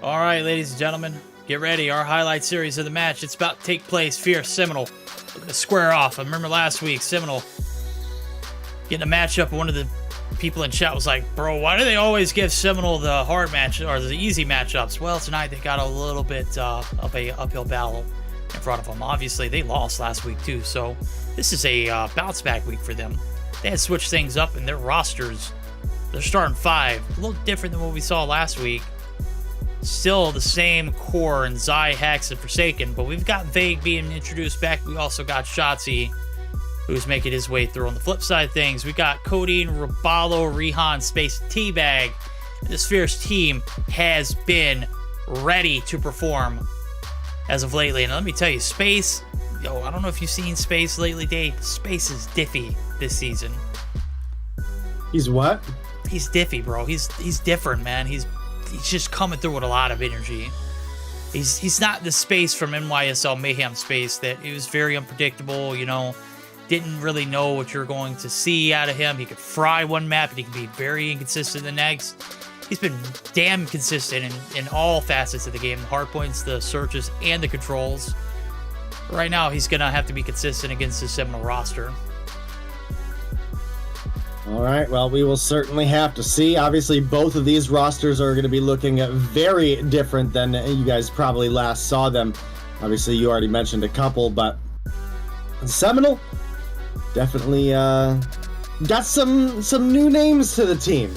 All right, ladies and gentlemen, get ready. Our highlight series of the match. It's about to take place. Fierce, Seminole. We're going to square off. I remember last week, Seminole getting a matchup. One of the people in chat was like, bro, why do they always give Seminole the hard match or the easy matchups? Well, tonight they got a little bit of a uphill battle in front of them. Obviously, they lost last week too, so this is a bounce back week for them. They had switched things up in their rosters. They're starting 5, a little different than what we saw last week. Still the same core in Zai, Hex, and Forsaken, but we've got Vague being introduced back. We also got Shotzi, who's making his way through. On the flip side of things, we got Codeine, Rabalo, Rihan, Space, Teabag. This Fierce team has been ready to perform as of lately. And let me tell you, Space, yo, I don't know if you've seen Space lately, Dave. Space is diffy this season. He's what? He's diffy, bro. He's different, man. He's just coming through with a lot of energy. He's not the Space from NYSL Mayhem Space that he was very unpredictable, you know, didn't really know what you're going to see out of him. He could fry one map and he could be very inconsistent the next. He's been damn consistent in all facets of the game, the hardpoints, the searches, and the controls. Right now, he's going to have to be consistent against the Seminole roster. All right, well, we will certainly have to see. Obviously, both of these rosters are going to be looking very different than you guys probably last saw them. Obviously, you already mentioned a couple, but Seminole definitely got some new names to the team.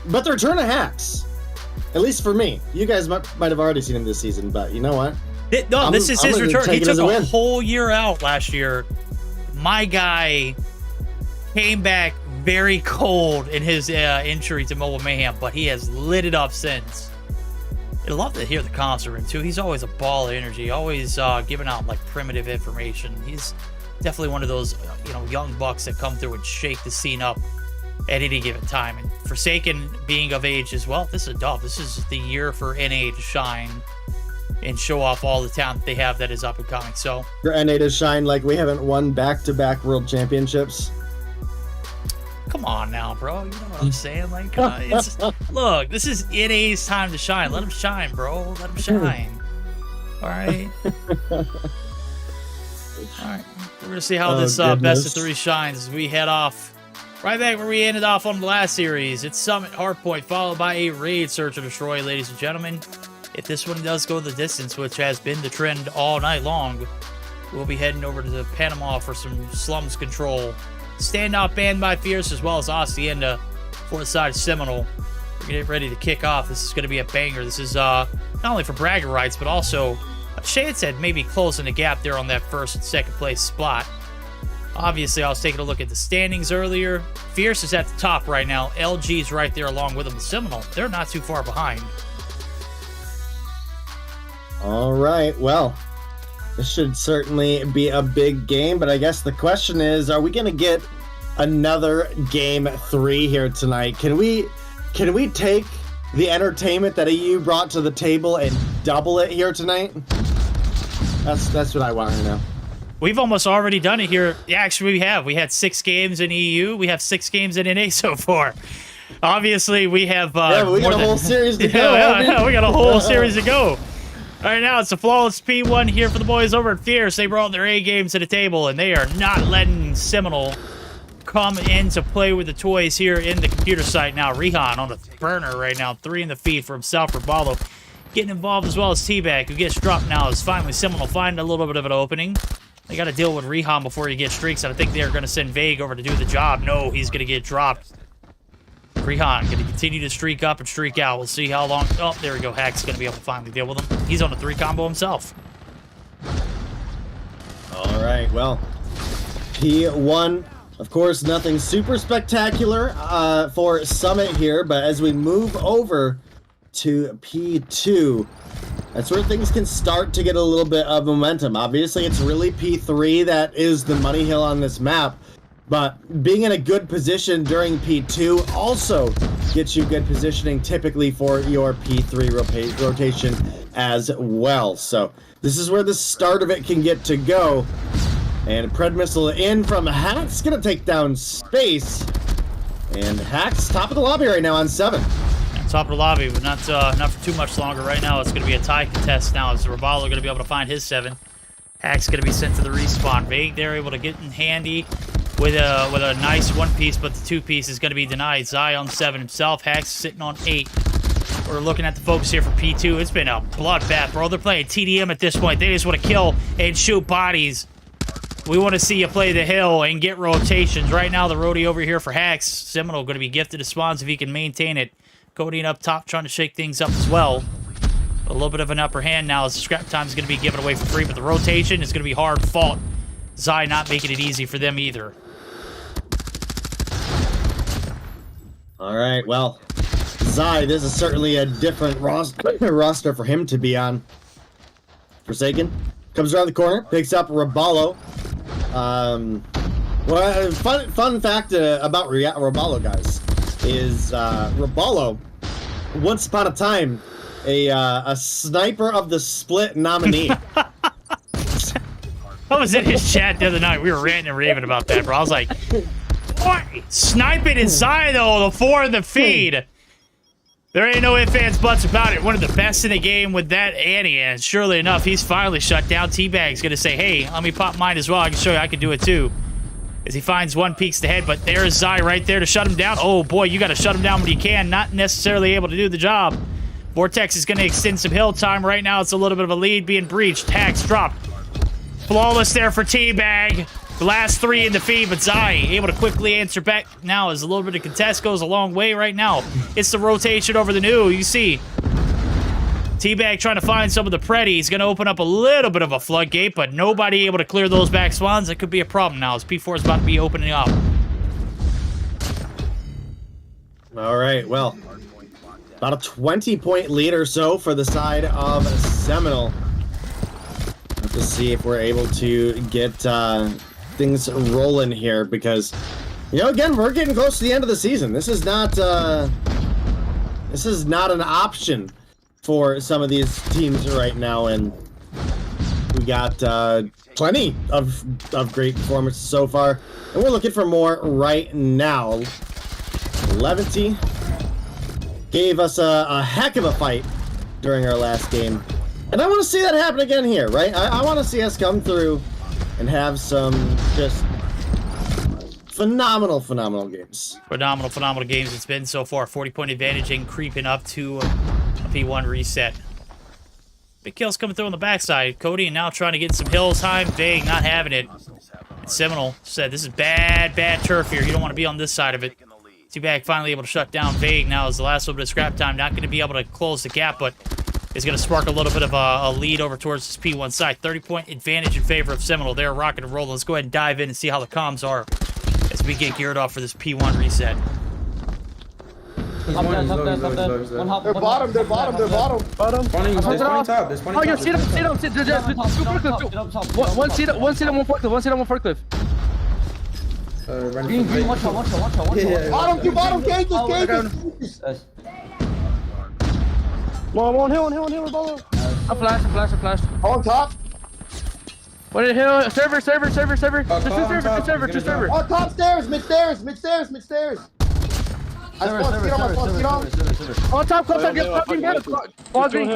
But the return of Hacks, at least for me. You guys might have already seen him this season, but you know what? This is his return. He took a whole year out last year. My guy came back very cold in his injury to Mobile Mayhem, but he has lit it up since. I'd love to hear the concert from him too. He's always a ball of energy, always giving out like primitive information. He's definitely one of those young bucks that come through and shake the scene up at any given time. And Forsaken being of age as well, this is a dub. This is the year for NA to shine and show off all the talent they have that is up and coming. So for NA to shine, like we haven't won back-to-back world championships. Come on now, bro. You know what I'm saying? Like, look, this is NA's time to shine. Let him shine, bro. Let him shine. All right. All right. We're gonna see how this best of 3 shines as we head off right back where we ended off on the last series. It's Summit Hardpoint, followed by a Raid Search and Destroy, ladies and gentlemen. If this one does go the distance, which has been the trend all night long, we'll be heading over to Panama for some Slums Control. Standout banned by Fierce as well as Hacienda for the side of Seminole. We're getting ready to kick off. This is going to be a banger. This is not only for bragging rights, but also a chance at maybe closing the gap there on that first and second place spot. Obviously, I was taking a look at the standings earlier. Fierce is at the top right now. LG's right there along with them. The Seminole, they're not too far behind. All right, well, this should certainly be a big game, but I guess the question is, are we going to get another game 3 here tonight? Can we take the entertainment that EU brought to the table and double it here tonight? That's what I want to know. We've almost already done it here. Yeah, actually, we have. We had 6 games in EU. We have 6 games in NA so far. Obviously, we have... we got a whole series to go. Yeah, we got a whole series to go. All right, now it's a flawless P1 here for the boys over at Fierce. They brought their A game to the table, and they are not letting Seminole come in to play with the toys here in the computer site now. Rihan on the burner right now, 3 in the feed for himself for Ballo. Getting involved as well as Teabag, who gets dropped now as finally Seminole find a little bit of an opening. They got to deal with Rihan before he gets streaks, and I think they're going to send Vague over to do the job. No, he's going to get dropped. Rihan going to continue to streak up and streak out. We'll see how long. Oh, there we go. Hack's going to be able to finally deal with him. He's on a 3 combo himself. All right, well, P1, of course, nothing super spectacular for Summit here, but as we move over to P2, that's where things can start to get a little bit of momentum. Obviously, it's really P3 that is the money hill on this map. But being in a good position during P2 also gets you good positioning typically for your P3 rotation as well. So this is where the start of it can get to go. And Pred Missile in from Hack's going to take down Space. And Hack's top of the lobby right now on 7. top of the lobby, but not for too much longer. Right now, it's going to be a tie contest now. Is Raballo going to be able to find his 7? Hack's going to be sent to the respawn. Vague, they're able to get in handy with a nice 1-piece, but the 2-piece is going to be denied. Zai on 7 himself. Hack's sitting on 8. We're looking at the focus here for P2. It's been a bloodbath, bro. They're playing TDM at this point. They just want to kill and shoot bodies. We want to see you play the hill and get rotations. Right now, the roadie over here for Hacks. Seminole going to be gifted to spawns if he can maintain it. CODM up top trying to shake things up as well. A little bit of an upper hand now as the scrap time is going to be given away for free, but the rotation is going to be hard fought. Zai not making it easy for them either. All right, well, Zai, this is certainly a different roster for him to be on. Forsaken comes around the corner, picks up Raballo. Well, fun fact about Raballo, guys, is Raballo, once upon a time, a sniper of the split nominee. I was in his chat the other night. We were ranting and raving about that, bro. I was like, what? Sniping inside, though, the 4 in the feed. There ain't no ifs, ands, buts about it. One of the best in the game with that Annie, and surely enough, he's finally shut down. Teabag's going to say, hey, let me pop mine as well. I can show you I can do it too. As he finds 1, peeks the head, but there's Zai right there to shut him down. Oh, boy, you got to shut him down when you can. Not necessarily able to do the job. Vortex is going to extend some hill time. Right now, it's a little bit of a lead being breached. Hacks dropped. Flawless there for Teabag. The last 3 in the feed, but Zai able to quickly answer back now as a little bit of contest goes a long way right now. It's the rotation over the new. You see Teabag trying to find some of the Preddy. He's going to open up a little bit of a floodgate, but nobody able to clear those back spawns. That could be a problem now as P4 is about to be opening up. All right, well, about a 20-point lead or so for the side of Seminole. Have to see if we're able to get things rolling here because, you know, again, we're getting close to the end of the season. This is not an option for some of these teams right now, and we got plenty of great performances so far, and we're looking for more right now. Levity gave us a heck of a fight during our last game, and I want to see that happen again here, right? I want to see us come through and have some just phenomenal games. Phenomenal games it's been so far. 40-point advantage and creeping up to a P1 reset. Big kills coming through on the backside. CODM now trying to get some hill time. Vague not having it. And Seminole said, this is bad turf here. You don't want to be on this side of it. Teabag finally able to shut down Vague now as the last little bit of scrap time. Not going to be able to close the gap, but is going to spark a little bit of a lead over towards this P1 side. 30-point advantage in favor of Seminole. They're rocking and rolling. Let's go ahead and dive in and see how the comms are as we get geared up for this P1 reset. They're bottom. Funny, there's 20 top. There's 20 top. Oh, yeah, see them. One seat on one forklift. Green, watch out. Yeah. Bottom, cages. One hill, ball. I flashed. On top. What did hill? Server. Two server. On top stairs, mid stairs. I spawned, On top, close green.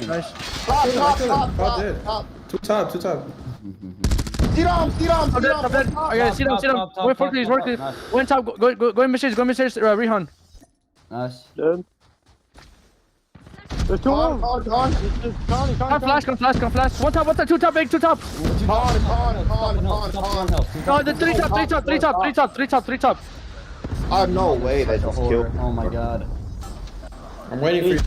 Nice. Top. Two top. Sit on. I gotta sit down. Wait, forklift. One top, go in mid-stairs, Rehan. Nice. Good. There's 2 more. Come flash. One top, two top, big, two top. Con. No, the three top. No way that just killed. Oh my god. I'm waiting for you.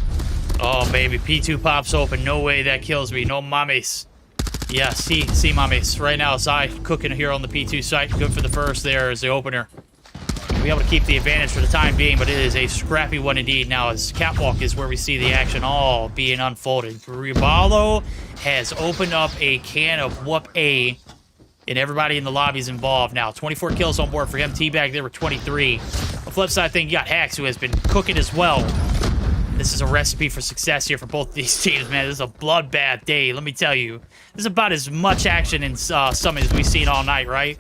Oh, baby. P2 pops open. No way that kills me. No mames. Yeah, see mames. Right now, Zai cooking here on the P2 site. Good for the first there as the opener. Be able to keep the advantage for the time being, but it is a scrappy one indeed now as Catwalk is where we see the action all being unfolded. Raballo has opened up a can of whoop A, and everybody in the lobby is involved now. 24 kills on board for him. Teabag there with 23. The flip side thing, you got Hacks, who has been cooking as well. This is a recipe for success here for both these teams, man. This is a bloodbath day, let me tell you. This is about as much action in Summit as we've seen all night, right?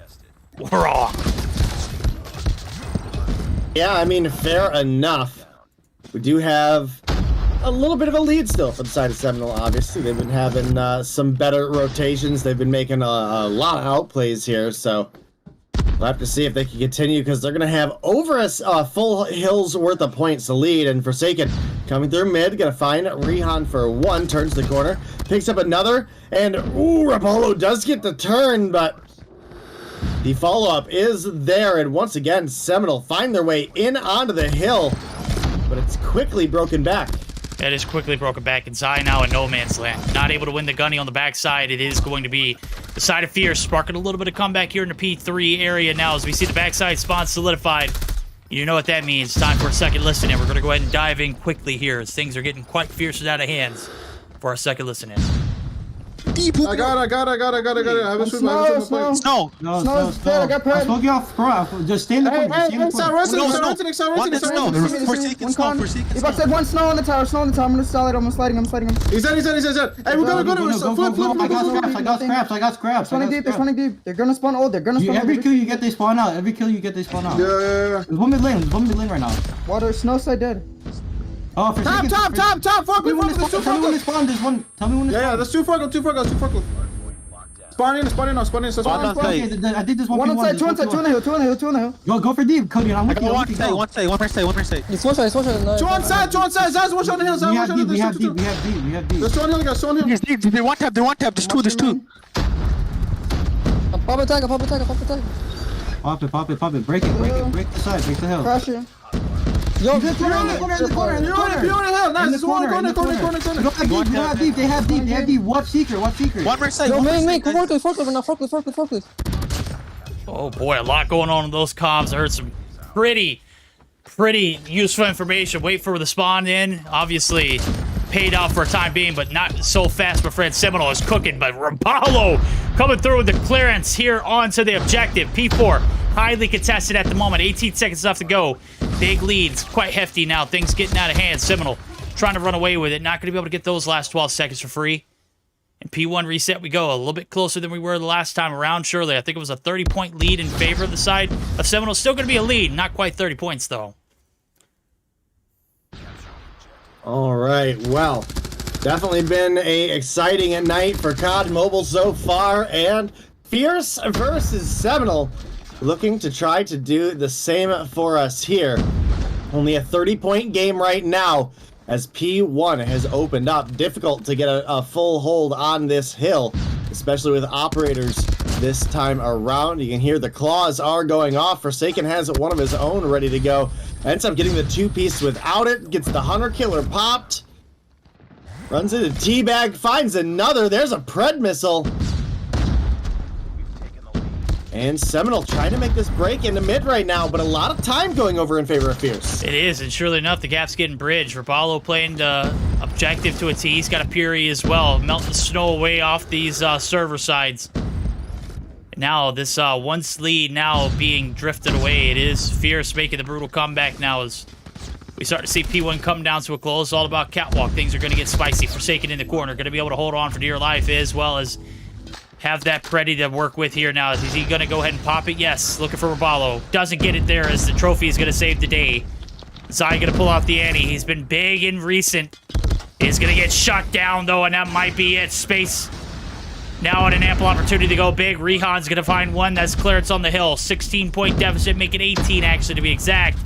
We're off. Yeah, I mean, fair enough. We do have a little bit of a lead still for the side of Seminole, obviously. They've been having some better rotations. They've been making a lot of outplays here, so we'll have to see if they can continue, because they're going to have over a full hill's worth of points to lead. And Forsaken coming through mid, going to find Rihan for one, turns the corner, picks up another, and ooh, Rapallo does get the turn, but the follow-up is there. And once again, Seminole find their way in onto the hill, but it's quickly broken back. It is quickly broken back, and Zai now in no man's land. Not able to win the gunny on the backside. It is going to be the side of Fierce, sparking a little bit of comeback here in the P3 area now as we see the backside spawn solidified. You know what that means. Time for a second listen in. We're going to go ahead and dive in quickly here as things are getting quite fierce and out of hands for our second listen in. I got it. I have a shoot. Snow, I got Pred. I spoke you off, bro. Just stay in the corner. Hey, If I said one snow on the tower, I'm gonna slide him. He's dead. Hey, we're gonna flip. I got scraps. They're spawning deep. They're gonna spawn old. Every kill you get, they spawn out. Yeah. There's one mid lane right now. Water, snow side dead. Oh, for Top. Tell me when they spawn. There's one. Tell me when they spawn. Yeah, there's two forklift. Spawn in. I think there's one. One on side, two on the hill. Go for deep, Cody. I'm with you. One per se. It's one side. Two on side. Zaz, watch on the hill. We have deep. There's two on hill, guys. They one tap. There's two. Pop attack. Pop it. Break the side. Break the hill. Crash it. Yo, in the corner. Nice. This one, corner. You have deep. They have deep. What secret? One per se. Yo, man, come on, forklift. Oh boy, a lot going on in those comms. I heard some pretty useful information. Wait for the spawn in. Obviously, paid off for a time being, but not so fast. My friend Seminole is cooking, but Rapallo coming through with the clearance here onto the objective. P4, highly contested at the moment. 18 seconds left to go. Big leads, quite hefty now. Things getting out of hand. Seminole trying to run away with it. Not going to be able to get those last 12 seconds for free. And P1 reset we go. A little bit closer than we were the last time around, surely. I think it was a 30-point lead in favor of the side of Seminole. Still going to be a lead. Not quite 30 points, though. All right, well, definitely been a exciting night for COD Mobile so far, and Fierce versus Seminole looking to try to do the same for us here. Only a 30-point game right now as P1 has opened up. Difficult to get a full hold on this hill, especially with operators this time around. You can hear the claws are going off. Forsaken has one of his own ready to go. Ends up getting the two-piece without it. Gets the Hunter Killer popped. Runs into Teabag, finds another. There's a Pred missile. And Seminole trying to make this break into mid right now, but a lot of time going over in favor of Fierce. It is, and surely enough, the gap's getting bridged. Rapallo playing the objective to a T. He's got a Fury as well, melting the snow away off these server sides. Now, this once lead now being drifted away. It is Fierce making the brutal comeback now as we start to see P1 come down to a close. All about catwalk. Things are going to get spicy. Forsaken in the corner. Going to be able to hold on for dear life as well as have that ready to work with here now. Is he going to go ahead and pop it? Yes. Looking for Rapallo. Doesn't get it there as the trophy is going to save the day. Zai going to pull off the ante. He's been big and recent. He's going to get shut down, though, and that might be it. Space now at an ample opportunity to go big. Rihan's going to find one. That's clearance on the hill. 16-point deficit, make it 18, actually, to be exact.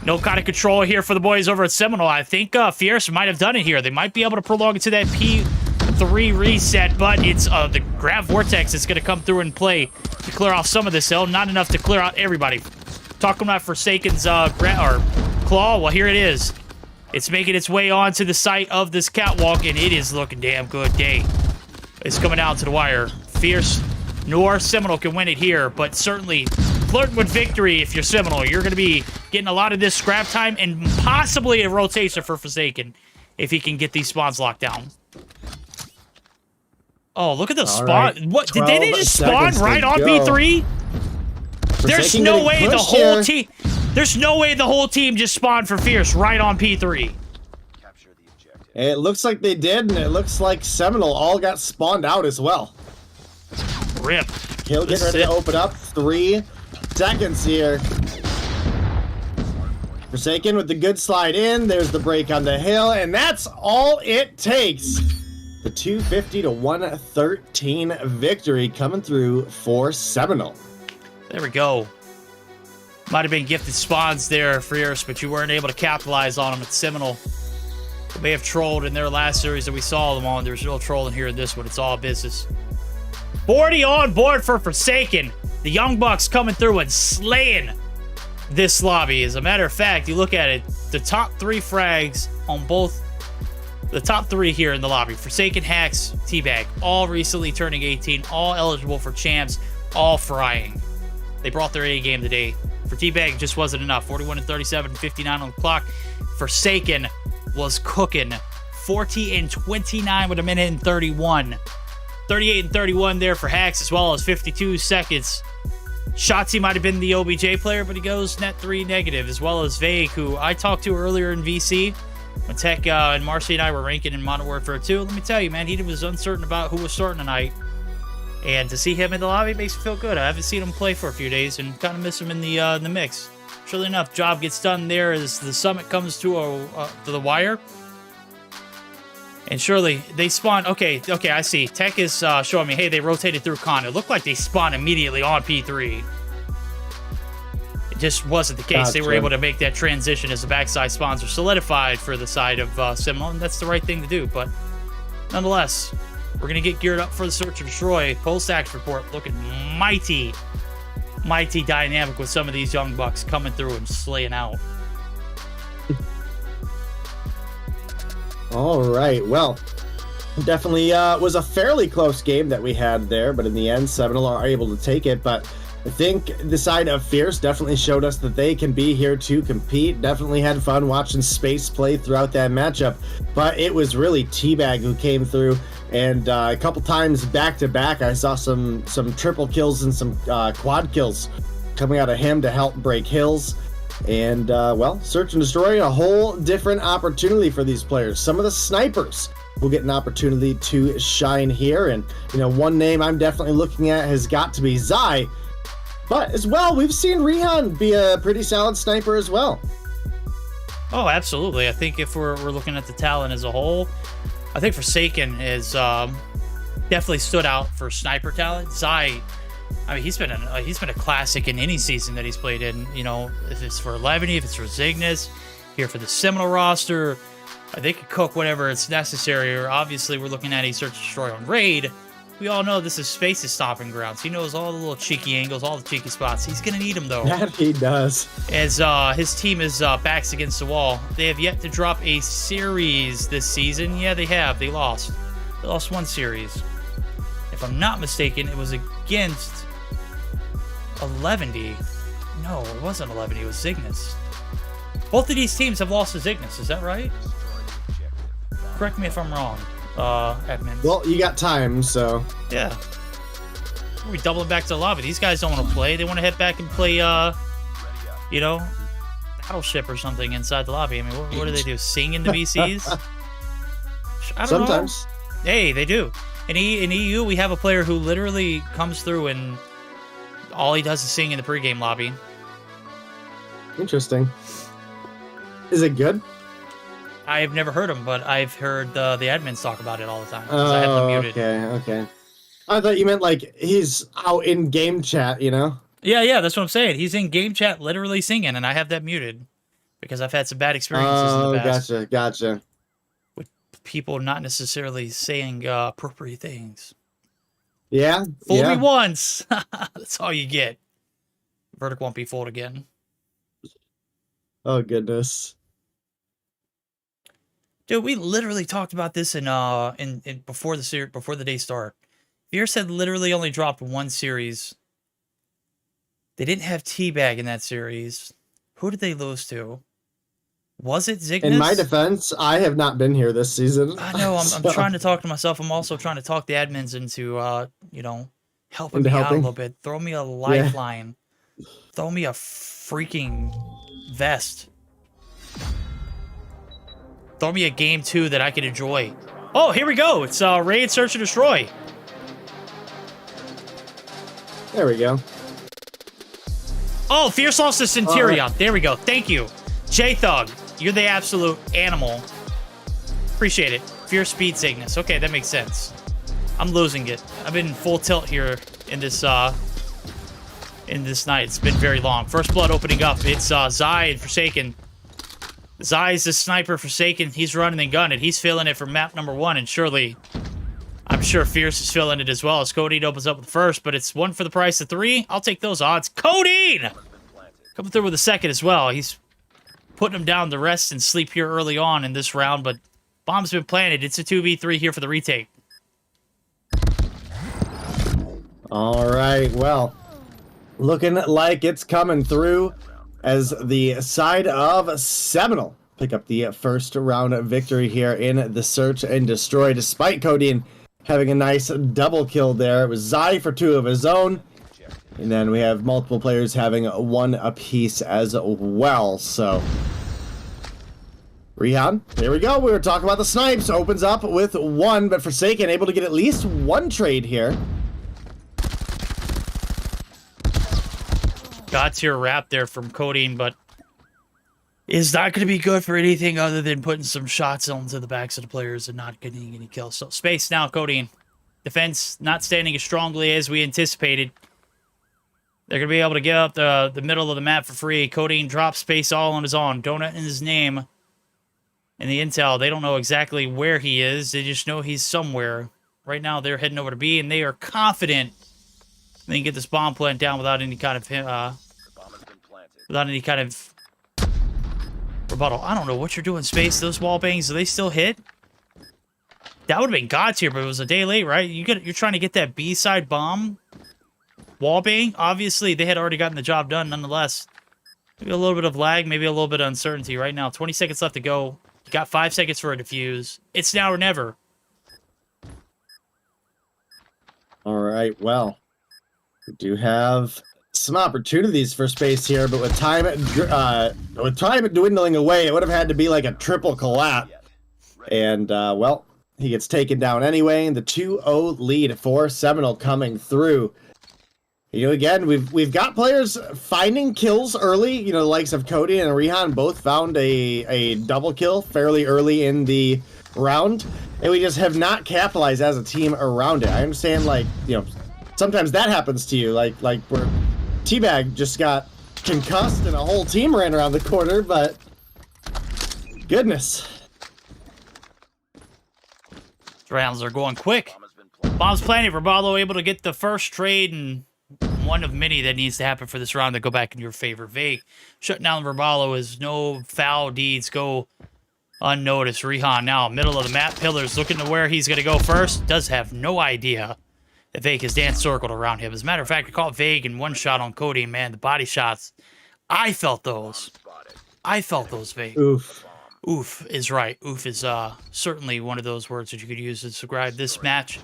No kind of control here for the boys over at Seminole. I think Fierce might have done it here. They might be able to prolong it to that P3 reset, but it's the Grav Vortex that's going to come through and play to clear off some of this hill. Not enough to clear out everybody. Talking about Forsaken's Claw, well, here it is. It's making its way onto the site of this catwalk, and it is looking damn good day. It's coming down to the wire. Fierce nor Seminole can win it here, but certainly flirting with victory if you're Seminole. You're going to be getting a lot of this scrap time and possibly a rotation for Forsaken if he can get these spawns locked down. Oh, look at the spawn. Right. What? Did they just spawn right on P3? There's no way the whole team... There's no way the whole team just spawned for Fierce right on P3. It looks like they did, and it looks like Seminole all got spawned out as well. Rip. Kill getting ready to open up. 3 seconds here. Forsaken with the good slide in. There's the break on the hill, and that's all it takes. The 250 to 113 victory coming through for Seminole. There we go. Might have been gifted spawns there, Fierce, but you weren't able to capitalize on them at Seminole. They may have trolled in their last series that we saw them on. There's no trolling here in this one. It's all business. 40 on board for Forsaken. The Young Bucks coming through and slaying this lobby. As a matter of fact, you look at it, the top 3 frags on both, the top 3 here in the lobby, Forsaken, Hacks, Teabag, all recently turning 18, all eligible for champs, all frying. They brought their A game today. For Teabag, it just wasn't enough. 41 and 37, 59 on the clock. Forsaken was cooking. 40 and 29 with a minute and 31. 38 and 31 there for Hacks, as well as 52 seconds. Shotzi might have been the OBJ player, but he goes net 3 negative, as well as Vague, who I talked to earlier in VC when Tech and Marcy and I were ranking in Modern Warfare 2. Let me tell you, man, he was uncertain about who was starting tonight. And to see him in the lobby makes me feel good. I haven't seen him play for a few days and kind of miss him in the mix. Surely enough, job gets done there as the summit comes to the wire. And surely they spawn. Okay, I see. Tech is showing me, hey, they rotated through Con. It looked like they spawned immediately on P3. It just wasn't the case. Gotcha. They were able to make that transition as the backside spawns are solidified for the side of Seminole, and that's the right thing to do. But nonetheless, we're going to get geared up for the Search and Destroy. Post-act report looking mighty dynamic with some of these Young Bucks coming through and slaying out. All right, well, definitely was a fairly close game that we had there, but in the end, Seminole are able to take it. But I think the side of Fierce definitely showed us that they can be here to compete. Definitely had fun watching Space play throughout that matchup, but it was really Teabag who came through, and a couple times back-to-back, I saw some triple kills and some quad kills coming out of him to help break hills. And, well, Search and Destroy, a whole different opportunity for these players. Some of the snipers will get an opportunity to shine here. And, you know, one name I'm definitely looking at has got to be Zai. But, as well, we've seen Rihan be a pretty solid sniper as well. Oh, absolutely. I think if we're looking at the talent as a whole, I think Forsaken is definitely stood out for sniper talent. Zai, I mean, he's been a classic in any season that he's played in. You know, if it's for 11, if it's for Cygnus, here for the Seminole roster, they could cook whatever it's necessary. Or obviously, we're looking at a Search and Destroy on Raid. We all know this is Space's stomping grounds. He knows all the little cheeky angles, all the cheeky spots. He's gonna need them though. That he does. As his team is backs against the wall. They have yet to drop a series this season. Yeah, they have. They lost. They lost one series. If I'm not mistaken, it was against 11D. No, it wasn't 11D. It was Cygnus. Both of these teams have lost to Cygnus. Is that right? Correct me if I'm wrong, admin. Well, you got time, so. Yeah. We're doubling back to the lobby. These guys don't want to play. They want to head back and play, you know, Battleship or something inside the lobby. I mean, what do they do? Sing in the VCs? I don't Sometimes. know. Hey, they do. In EU, we have a player who literally comes through and all he does is sing in the pregame lobby. Interesting. Is it good? I've never heard him, but I've heard the admins talk about it all the time. I have them muted. Okay. I thought you meant like he's out in game chat, you know? Yeah, that's what I'm saying. He's in game chat literally singing, and I have that muted because I've had some bad experiences in the past. Gotcha. With people not necessarily saying appropriate things. Yeah. Fool me once. That's all you get. Verdict won't be fooled again. Oh goodness. Dude, we literally talked about this in before the day start. Fierce had literally only dropped one series. They didn't have Teabag in that series. Who did they lose to? Was it Cygnus? In my defense, I have not been here this season. I know. I'm trying to talk to myself. I'm also trying to talk the admins into, helping me out a little bit. Throw me a lifeline. Yeah. Throw me a freaking vest. Throw me a game 2 that I can enjoy. Oh, here we go. It's Raid, Search, and Destroy. There we go. Oh, Fierce lost to Centurion. There we go. Thank you. J-Thug, you're the absolute animal. Appreciate it. Fear speed sickness. Okay, that makes sense. I'm losing it. I've been full tilt here in this night. It's been very long. First blood opening up. It's Zai and Forsaken. Zai's the sniper. Forsaken, he's running and gunning. He's feeling it for map number 1, and surely I'm sure Fierce is feeling it as well as CODM opens up with the first, but it's 1 for the price of 3. I'll take those odds. CODM! Coming through with the second as well. He's putting him down to rest and sleep here early on in this round, but bomb's been planted. It's a 2v3 here for the retake. All right, well, looking like it's coming through as the side of Seminole pick up the first round victory here in the Search and Destroy, despite CODM having a nice double kill there. It was Zai for 2 of his own, and then we have multiple players having 1 apiece as well. So, Rehan, here we go. We were talking about the snipes. Opens up with 1, but Forsaken able to get at least 1 trade here. God tier wrap there from CODM, but is not going to be good for anything other than putting some shots onto the backs of the players and not getting any kills. So space now, CODM. Defense not standing as strongly as we anticipated. They're going to be able to give up the middle of the map for free. CODM drops space all on his own. Donut in his name. And the intel, they don't know exactly where he is. They just know he's somewhere. Right now, they're heading over to B, and they are confident they can get this bomb plant down without any kind of rebuttal. I don't know what you're doing, Space. Those wall bangs, do they still hit? That would have been God tier, but it was a day late, right? You're trying to get that B-side bomb wall bang. Obviously, they had already gotten the job done nonetheless. Maybe a little bit of lag, maybe a little bit of uncertainty right now. 20 seconds left to go. You got 5 seconds for a defuse. It's now or never. All right, well, we do have some opportunities for Space here, but with time dwindling away, it would have had to be like a triple collapse. And, well, he gets taken down anyway. The 2-0 lead for Seminole coming through. You know, again, we've got players finding kills early. You know, the likes of CODM and Rehan both found a double kill fairly early in the round, and we just have not capitalized as a team around it. I understand, like, you know, sometimes that happens to you, like where Teabag just got concussed and a whole team ran around the corner, but goodness. Rounds are going quick. Bomb's planted. Raballo able to get the first trade, and one of many that needs to happen for this round to go back in your favor. Vague shutting down Raballo as no foul deeds go unnoticed. Rehan now middle of the map. Pillars looking to where he's going to go first. Does have no idea that Vague has dance circled around him. As a matter of fact, I caught Vague in one shot on CODM, man. The body shots. I felt those. Vague. Oof. Oof is right. Oof is certainly one of those words that you could use to describe this match.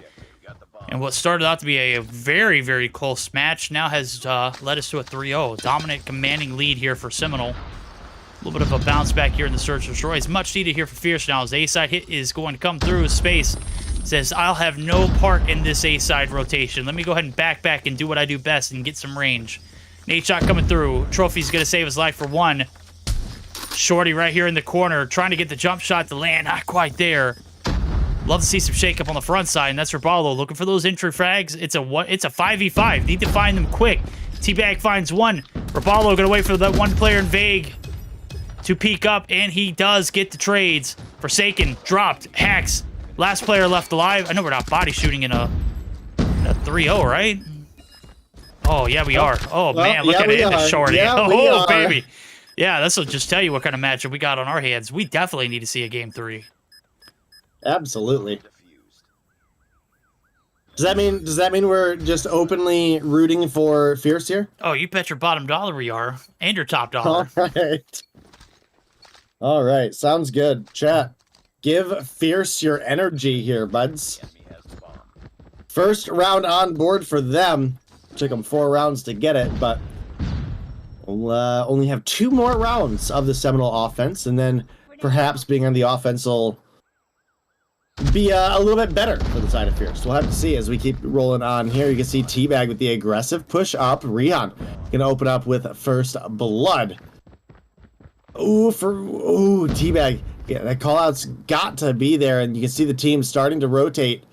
And what started out to be a very, very close match now has led us to a 3-0. Dominant, commanding lead here for Seminole. A little bit of a bounce back here in the Search and Destroy. It's much needed here for Fierce now as the A-side hit is going to come through. Space says, I'll have no part in this A-side rotation. Let me go ahead and back and do what I do best and get some range. Nate shot coming through. Trophy's going to save his life for 1. Shorty right here in the corner trying to get the jump shot to land. Not quite there. Love to see some shake-up on the front side, and that's Raballo looking for those entry frags. It's a 5v5. Need to find them quick. Teabag finds 1. Raballo going to wait for that 1 player in Vague to peek up, and he does get the trades. Forsaken, dropped, hacks. Last player left alive. I know we're not body shooting in a 3-0, right? Oh, yeah, we are. Oh, well, man, look at it in the Shorty. Yeah, oh, baby. Yeah, this will just tell you what kind of matchup we got on our hands. We definitely need to see a game 3. Absolutely. Does that mean we're just openly rooting for Fierce here? Oh, you bet your bottom dollar we are, and your top dollar. All right, sounds good. Chat, give Fierce your energy here, buds. First round on board for them. Took them 4 rounds to get it, but we'll only have 2 more rounds of the Seminole offense, and then perhaps being on the offense will be a little bit better for the side of Fierce. We'll have to see as we keep rolling on here. You can see Teabag with the aggressive push up. Rehan gonna open up with first blood. Teabag. Yeah, that call-out's got to be there, and you can see the team starting to rotate.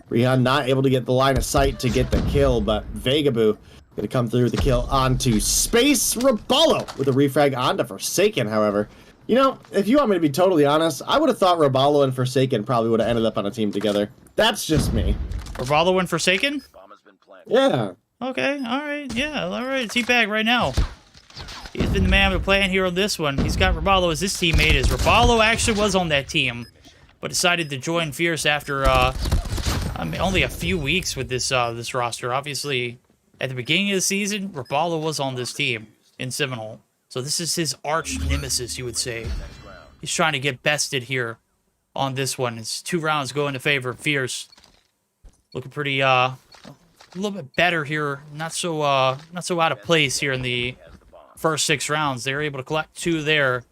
Rihan not able to get the line of sight to get the kill, but Vegaboo gonna come through with the kill onto Space Robalo with a refrag onto Forsaken, however. You know, if you want me to be totally honest, I would have thought Robalo and Forsaken probably would have ended up on a team together. That's just me. Robalo and Forsaken? Yeah. Okay, alright, yeah, alright, Teabag right now. He's been the man of the plan here on this one. He's got Robalo as his teammate, as Robalo actually was on that team, but decided to join Fierce after, only a few weeks with this roster. Obviously, at the beginning of the season, Robalo was on this team in Seminole. So this is his arch nemesis, you would say. He's trying to get bested here on this one. It's 2 rounds going to favor of Fierce. Looking pretty, a little bit better here. Not so out of place here in the first 6 rounds. They're able to collect 2 there.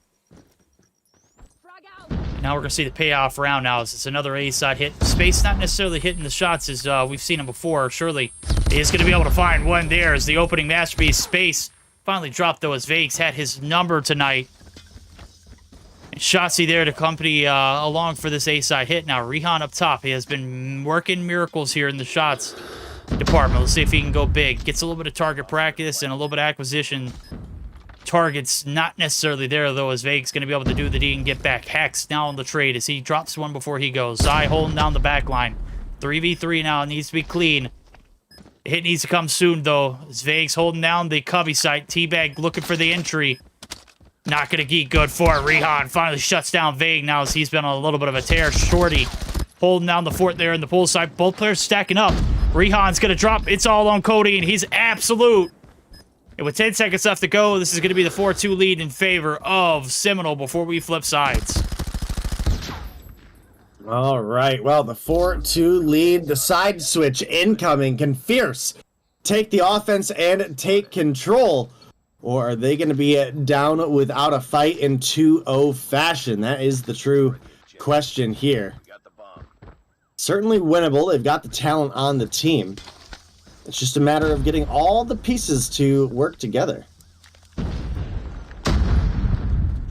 Now we're going to see the payoff round now as it's another A-side hit. Space not necessarily hitting the shots as we've seen him before. Surely he is going to be able to find one there as the opening masterpiece. Space finally dropped, though, as Vegas had his number tonight. And Shotzi there to accompany along for this A-side hit. Now Rihan up top. He has been working miracles here in the shots department. Let's see if he can go big. Gets a little bit of target practice and a little bit of acquisition. Target's not necessarily there, though, as Vegas going to be able to do the D and get back. Hex now on the trade as he drops one before he goes. Zai holding down the back line. 3v3 now. It needs to be clean. The hit needs to come soon, though, as Vegas holding down the cubby site. Teabag looking for the entry. Not going to get good for it. Rihan finally shuts down Vague now as he's been on a little bit of a tear. Shorty holding down the fort there in the pool side. Both players stacking up. Rihan's going to drop. It's all on Cody, and he's absolute. And with 10 seconds left to go, this is going to be the 4-2 lead in favor of Seminole before we flip sides. All right, well, the 4-2 lead, the side switch incoming. Can Fierce take the offense and take control? Or are they going to be down without a fight in 2-0 fashion? That is the true question here. Certainly winnable. They've got the talent on the team. It's just a matter of getting all the pieces to work together.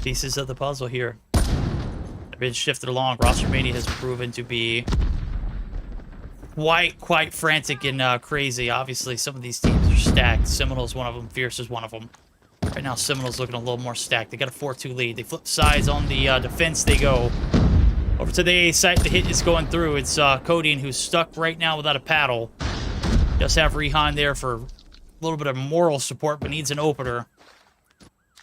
Pieces of the puzzle here. They've been shifted along. Roster Mania has proven to be quite frantic and crazy. Obviously, some of these teams are stacked. Seminole's one of them. Fierce is one of them. Right now, Seminole's looking a little more stacked. They got a 4-2 lead. They flip sides on the defense. They go over to the A site. The hit is going through. It's CODM who's stuck right now without a paddle. Does have Rihan there for a little bit of moral support, but needs an opener.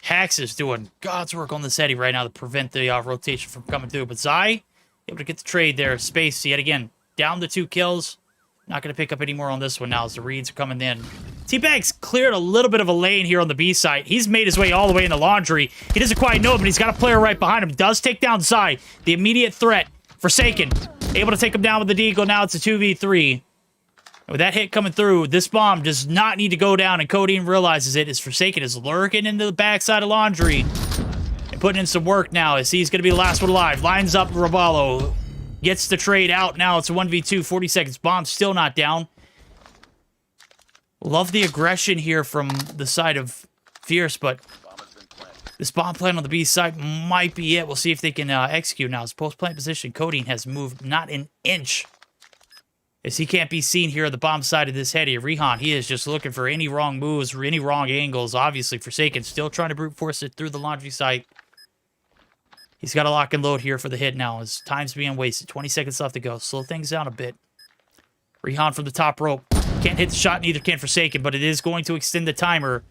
Hax is doing God's work on this Eddie right now to prevent the rotation from coming through. But Zai, able to get the trade there. Space, yet again, down to 2 kills. Not going to pick up any more on this one now as the reads are coming in. Teabag's cleared a little bit of a lane here on the B side. He's made his way all the way in the laundry. He doesn't quite know it, but he's got a player right behind him. Does take down Zai, the immediate threat. Forsaken, able to take him down with the deagle. Now it's a 2v3. With that hit coming through, this bomb does not need to go down, and CODM realizes it as Forsaken is lurking into the backside of Laundry and putting in some work now as he's going to be the last one alive. Lines up Robalo, gets the trade out. Now it's a 1v2, 40 seconds. Bomb still not down. Love the aggression here from the side of Fierce, but this bomb plant on the B side might be it. We'll see if they can execute now. His post-plant position, CODM has moved not an inch. As he can't be seen here on the bomb side of this heady. Rihan, he is just looking for any wrong moves or any wrong angles. Obviously, Forsaken still trying to brute force it through the laundry site. He's got a lock and load here for the hit now as time's being wasted. 20 seconds left to go. Slow things down a bit. Rihan from the top rope. Can't hit the shot, neither can Forsaken, but it is going to extend the timer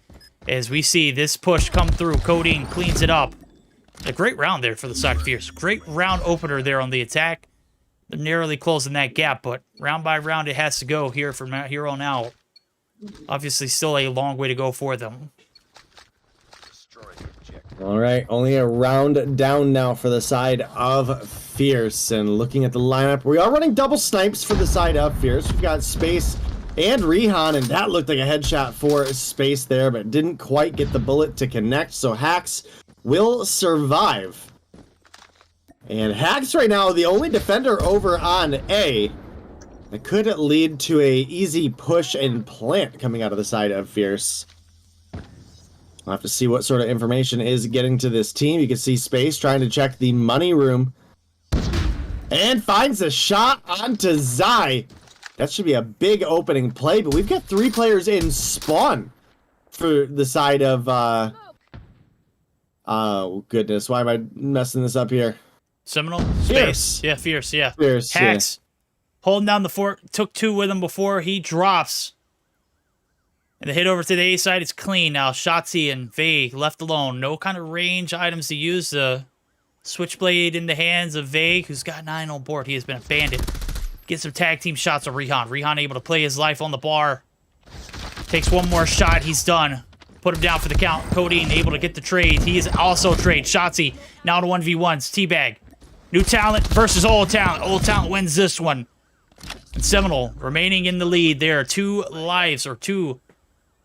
as we see this push come through. CODM cleans it up. A great round there for the side of Fierce. Great round opener there on the attack. They're narrowly closing that gap, but round by round it has to go here from here on out. Obviously, still a long way to go for them. All right, only a round down now for the side of Fierce. And looking at the lineup, we are running double snipes for the side of Fierce. We've got Space and Rihan, and that looked like a headshot for Space there, but didn't quite get the bullet to connect, so Hax will survive. And Hax right now, the only defender over on A. That could lead to a easy push and plant coming out of the side of Fierce. We'll have to see what sort of information is getting to this team. You can see Space trying to check the money room. And finds a shot onto Zai. That should be a big opening play, but we've got 3 players in spawn for the side of, oh, goodness. Why am I messing this up here? Seminole? Fierce. Space. Yeah, Fierce, yeah. Fierce, Hacks. Holding down the fort. Took 2 with him before he drops. And the hit over to the A side is clean. Now, Shotzi and Vey left alone. No kind of range items to use. The Switchblade in the hands of Vey, who's got 9 on board. He has been abandoned. Gets some tag team shots of Rihan. Rihan able to play his life on the bar. Takes 1 more shot. He's done. Put him down for the count. CODM able to get the trade. He is also trade. Shotzi now to 1v1s. Teabag. New talent versus old talent. Old talent wins this one. And Seminole remaining in the lead. There are 2 lives or 2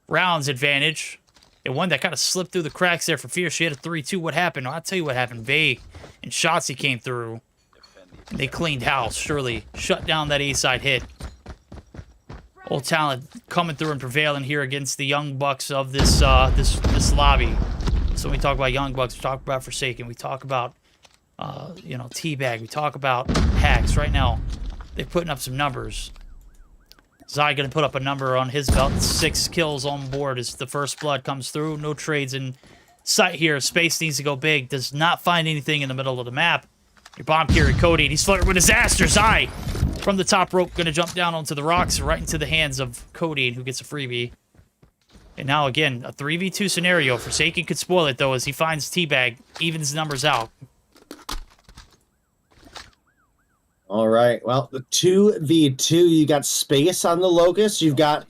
rounds advantage. And one that kind of slipped through the cracks there for Fierce. She had a 3-2. What happened? I'll tell you what happened. Vey and Shotzi came through. And they cleaned house. Surely shut down that A-side hit. Old talent coming through and prevailing here against the Young Bucks of this this lobby. So when we talk about Young Bucks, we talk about Forsaken, we talk about you know, Teabag, we talk about Hacks. Right now, they're putting up some numbers. Zai gonna put up a number on his belt. 6 kills on board as the first blood comes through. No trades in sight here. Space needs to go big. Does not find anything in the middle of the map. Your bomb carrier CODM. He's flirting with disaster. Zai from the top rope gonna jump down onto the rocks right into the hands of CODM, who gets a freebie. And now again, a 3v2 scenario. Forsaken could spoil it though as he finds Teabag, evens numbers out. All right. Well, the 2v2, you got Space on the Locust. You've got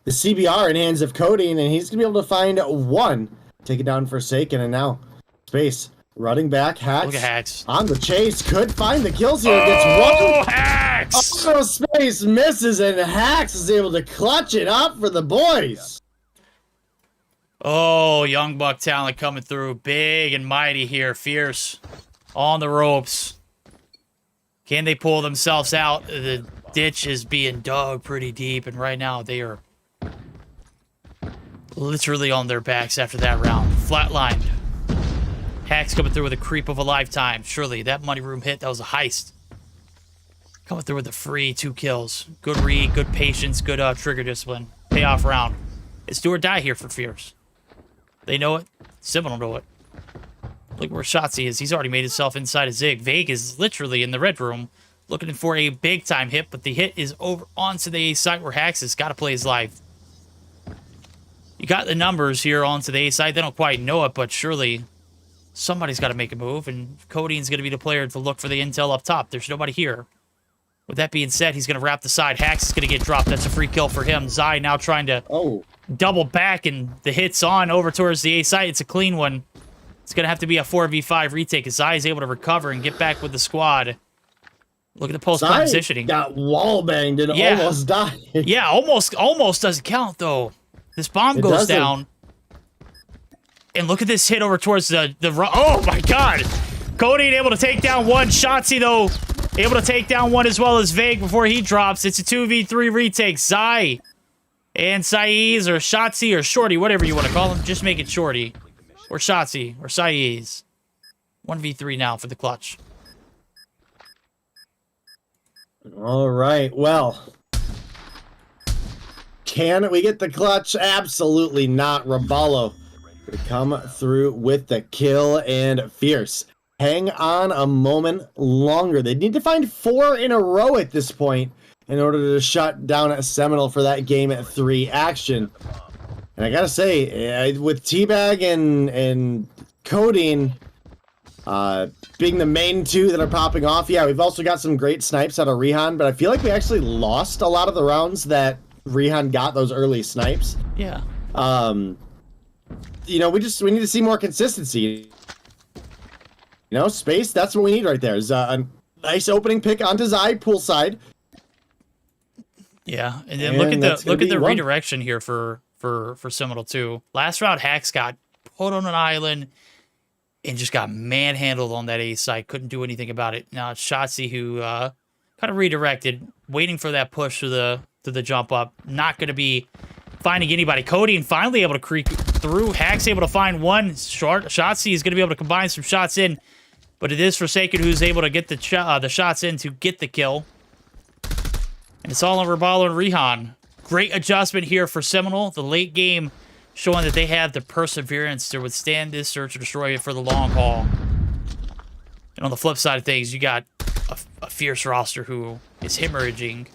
the CBR in hands of CODM, and he's going to be able to find 1. Take it down Forsaken, and now Space running back. Hacks. Look at Hacks. On the chase. Could find the kills here. Gets 1. Hacks! Oh, Space misses, and Hacks is able to clutch it up for the boys. Oh, Young Buck talent coming through. Big and mighty here. Fierce on the ropes. Can they pull themselves out? The ditch is being dug pretty deep, and right now they are literally on their backs after that round. Flatlined. Hacks coming through with a creep of a lifetime. Surely that money room hit, that was a heist. Coming through with a free 2 kills. Good read, good patience, good trigger discipline. Payoff round. It's do or die here for Fierce. They know it. Seminole know it. Look where Shotzi is. He's already made himself inside a Zig. Vegas is literally in the red room looking for a big-time hit, but the hit is over onto the A side where Hacks has got to play his life. You got the numbers here onto the A side. They don't quite know it, but surely somebody's got to make a move, and CODM's going to be the player to look for the intel up top. There's nobody here. With that being said, he's going to wrap the side. Hacks is going to get dropped. That's a free kill for him. Zai now trying to double back, and the hit's on over towards the A side. It's a clean one. It's going to have to be a 4v5 retake as Zai is able to recover and get back with the squad. Look at the post-plant positioning. Got wall banged and almost died. Yeah, almost doesn't count, though. This bomb goes down. And look at this hit over towards the oh, my God. CODM able to take down 1. Shotzi, though, able to take down 1 as well as Vague before he drops. It's a 2v3 retake. Zai and Saiz or Shotzi or Shorty, whatever you want to call him. Just make it Shorty. Or Shotzi, or Saiz. 1v3 now for the clutch. All right, well. Can we get the clutch? Absolutely not. Raballo to come through with the kill, and Fierce. Hang on a moment longer. They need to find 4 in a row at this point in order to shut down a Seminole for that game at 3 action. And I gotta say, with Teabag and CODM being the main 2 that are popping off, yeah, we've also got some great snipes out of Rihan, but I feel like we actually lost a lot of the rounds that Rihan got those early snipes. Yeah. You know, we need to see more consistency. You know, Space, that's what we need right there. Is a nice opening pick onto Zai, poolside. Yeah, and then look at the redirection here for Seminole too. Last round, Hacks got put on an island and just got manhandled on that A side. Couldn't do anything about it. Now it's Shotzi who kind of redirected, waiting for that push to the jump up. Not going to be finding anybody. CODM finally able to creep through. Hack's able to find one. Shotzi is going to be able to combine some shots in. But it is Forsaken who's able to get the shots in to get the kill. And it's all on Rabalo and Rihan. Great adjustment here for Seminole. The late game showing that they have the perseverance to withstand this search and destroy it for the long haul. And on the flip side of things, you got a fierce roster who is hemorrhaging.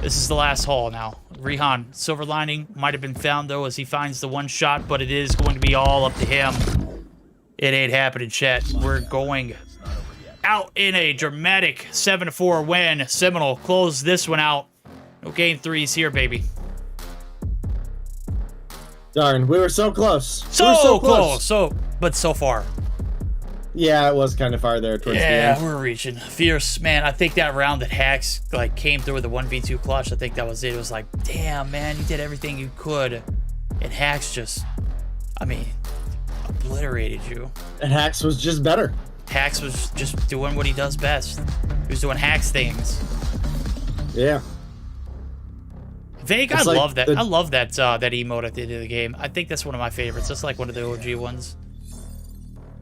This is the last haul now. Rihan, silver lining might have been found, though, as he finds the one shot, but it is going to be all up to him. It ain't happening, chat. We're going out in a dramatic 7-4 win. Seminole close this one out. No game threes here, baby. Darn, we were so close. So close. But so far. Yeah, it was kind of far there towards the end. Yeah, we're reaching. Fierce, man. I think that round that Hacks like came through with the 1v2 clutch, I think that was it. It was like, damn, man, you did everything you could. And Hacks just, I mean, obliterated you. And Hacks was just better. Hacks was just doing what he does best. He was doing Hacks things. Yeah. Vague, I love that. I love that that emote at the end of the game. I think that's one of my favorites. That's like one of the OG ones.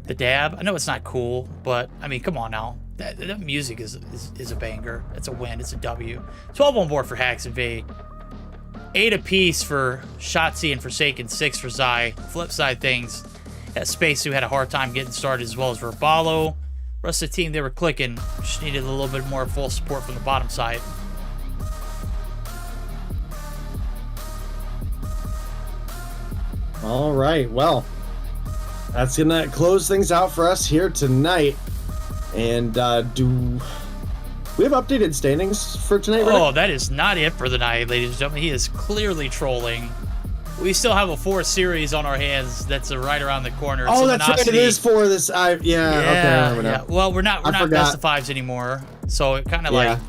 The dab. I know it's not cool, but I mean, come on now. That music is a banger. It's a win. It's a W. 12 on board for Hacks and Vague. 8 apiece for Shotzi and Forsaken. 6 for Zai. Flip side things. That Space who had a hard time getting started, as well as Verbalo. Rest of the team, they were clicking. Just needed a little bit more full support from the bottom side. All right, well, that's gonna close things out for us here tonight. And do we have updated standings for tonight? Oh, that is not it for the night, ladies and gentlemen. He is clearly trolling. We still have a 4 series on our hands. That's right around the corner. Oh, that's right. It is 4. This, yeah. Well, we're not best of 5s anymore. So it kind of like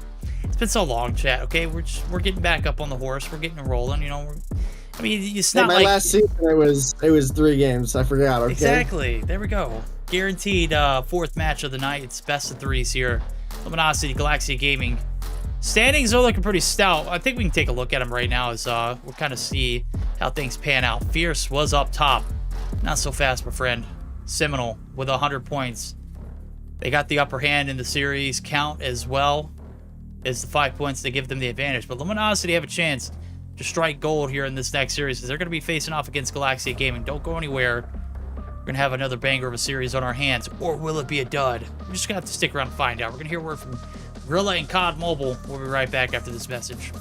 it's been so long, chat. Okay, we're getting back up on the horse. We're getting rolling. You know, I mean, it's not like last season. It was 3 games. I forgot. Okay. Exactly. There we go. Guaranteed 4th match of the night. It's best of 3s here. Luminosity, Galaxia Gaming. Standings are looking pretty stout. I think we can take a look at them right now as we'll kind of see how things pan out. Fierce was up top. Not so fast, my friend. Seminole with 100 points. They got the upper hand in the series. Count as well as the 5 points that give them the advantage. But Luminosity have a chance to strike gold here in this next series because they're going to be facing off against Galaxia Gaming. Don't go anywhere. We're going to have another banger of a series on our hands. Or will it be a dud? We're just going to have to stick around and find out. We're going to hear word from Gorilla and COD Mobile. We'll be right back after this message.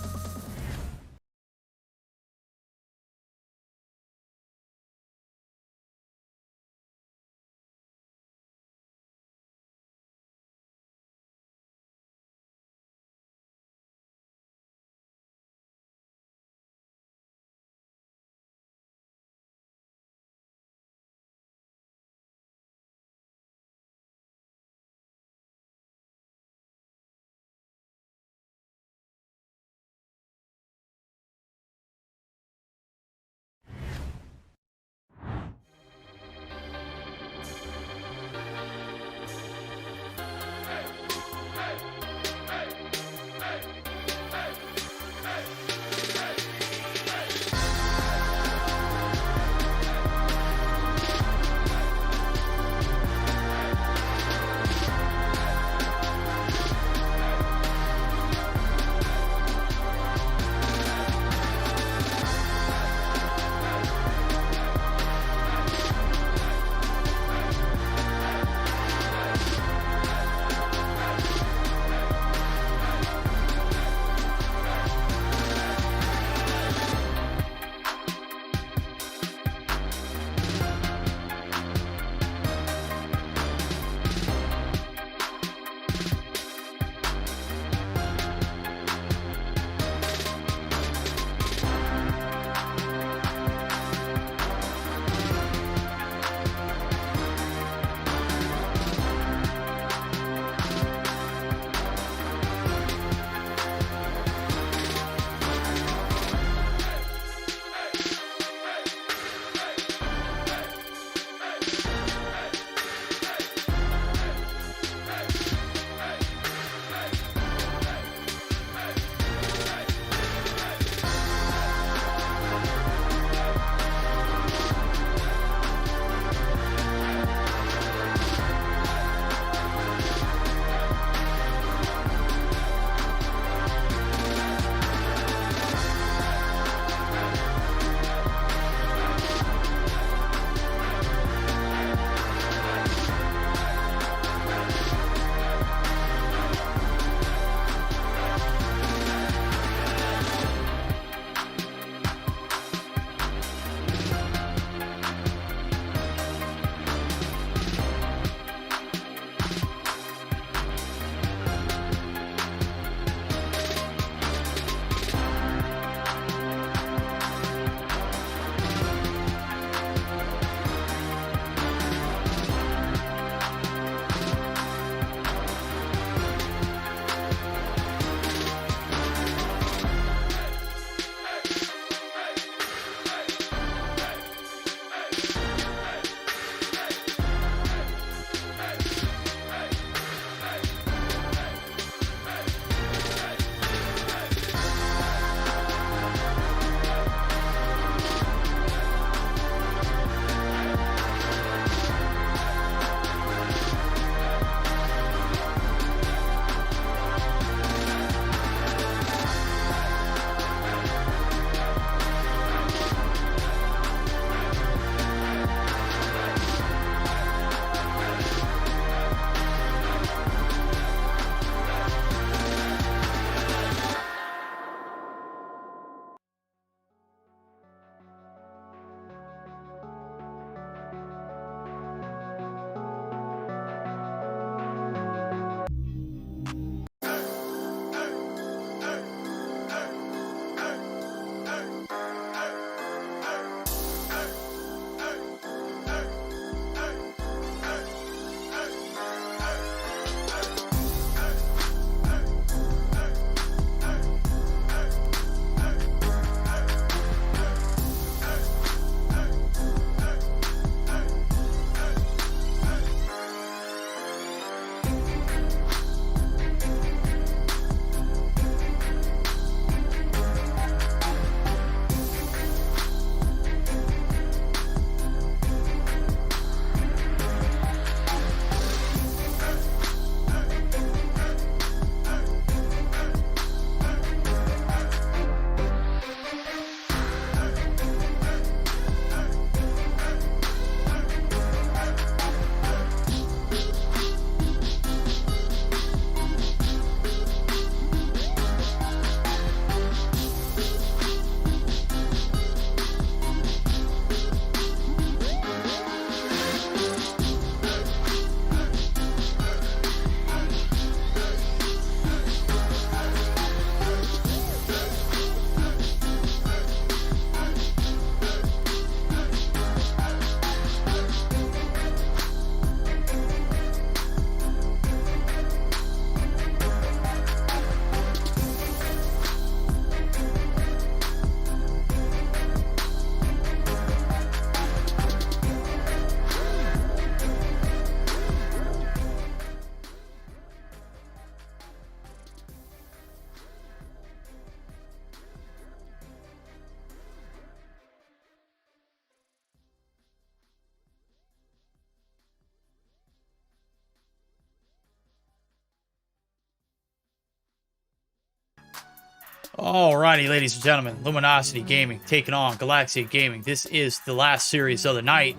Alrighty, ladies and gentlemen, Luminosity Gaming taking on Galaxia Gaming. This is the last series of the night.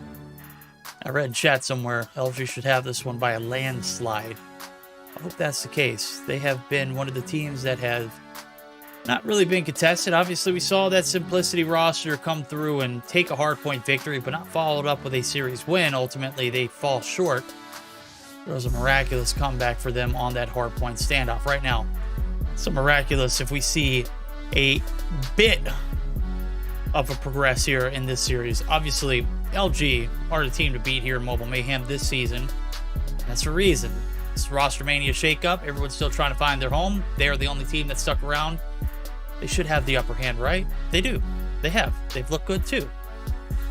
I read in chat somewhere, LG should have this one by a landslide. I hope that's the case. They have been one of the teams that have not really been contested. Obviously, we saw that Simplicity roster come through and take a hardpoint victory, but not followed up with a series win. Ultimately, they fall short. There was a miraculous comeback for them on that hardpoint standoff. Right now, so miraculous if we see a bit of a progress here in this series. Obviously, LG are the team to beat here in Mobile Mayhem this season. That's the reason. It's Roster Mania shakeup. Everyone's still trying to find their home. They are the only team that stuck around. They should have the upper hand, right? They do. They have. They've looked good too.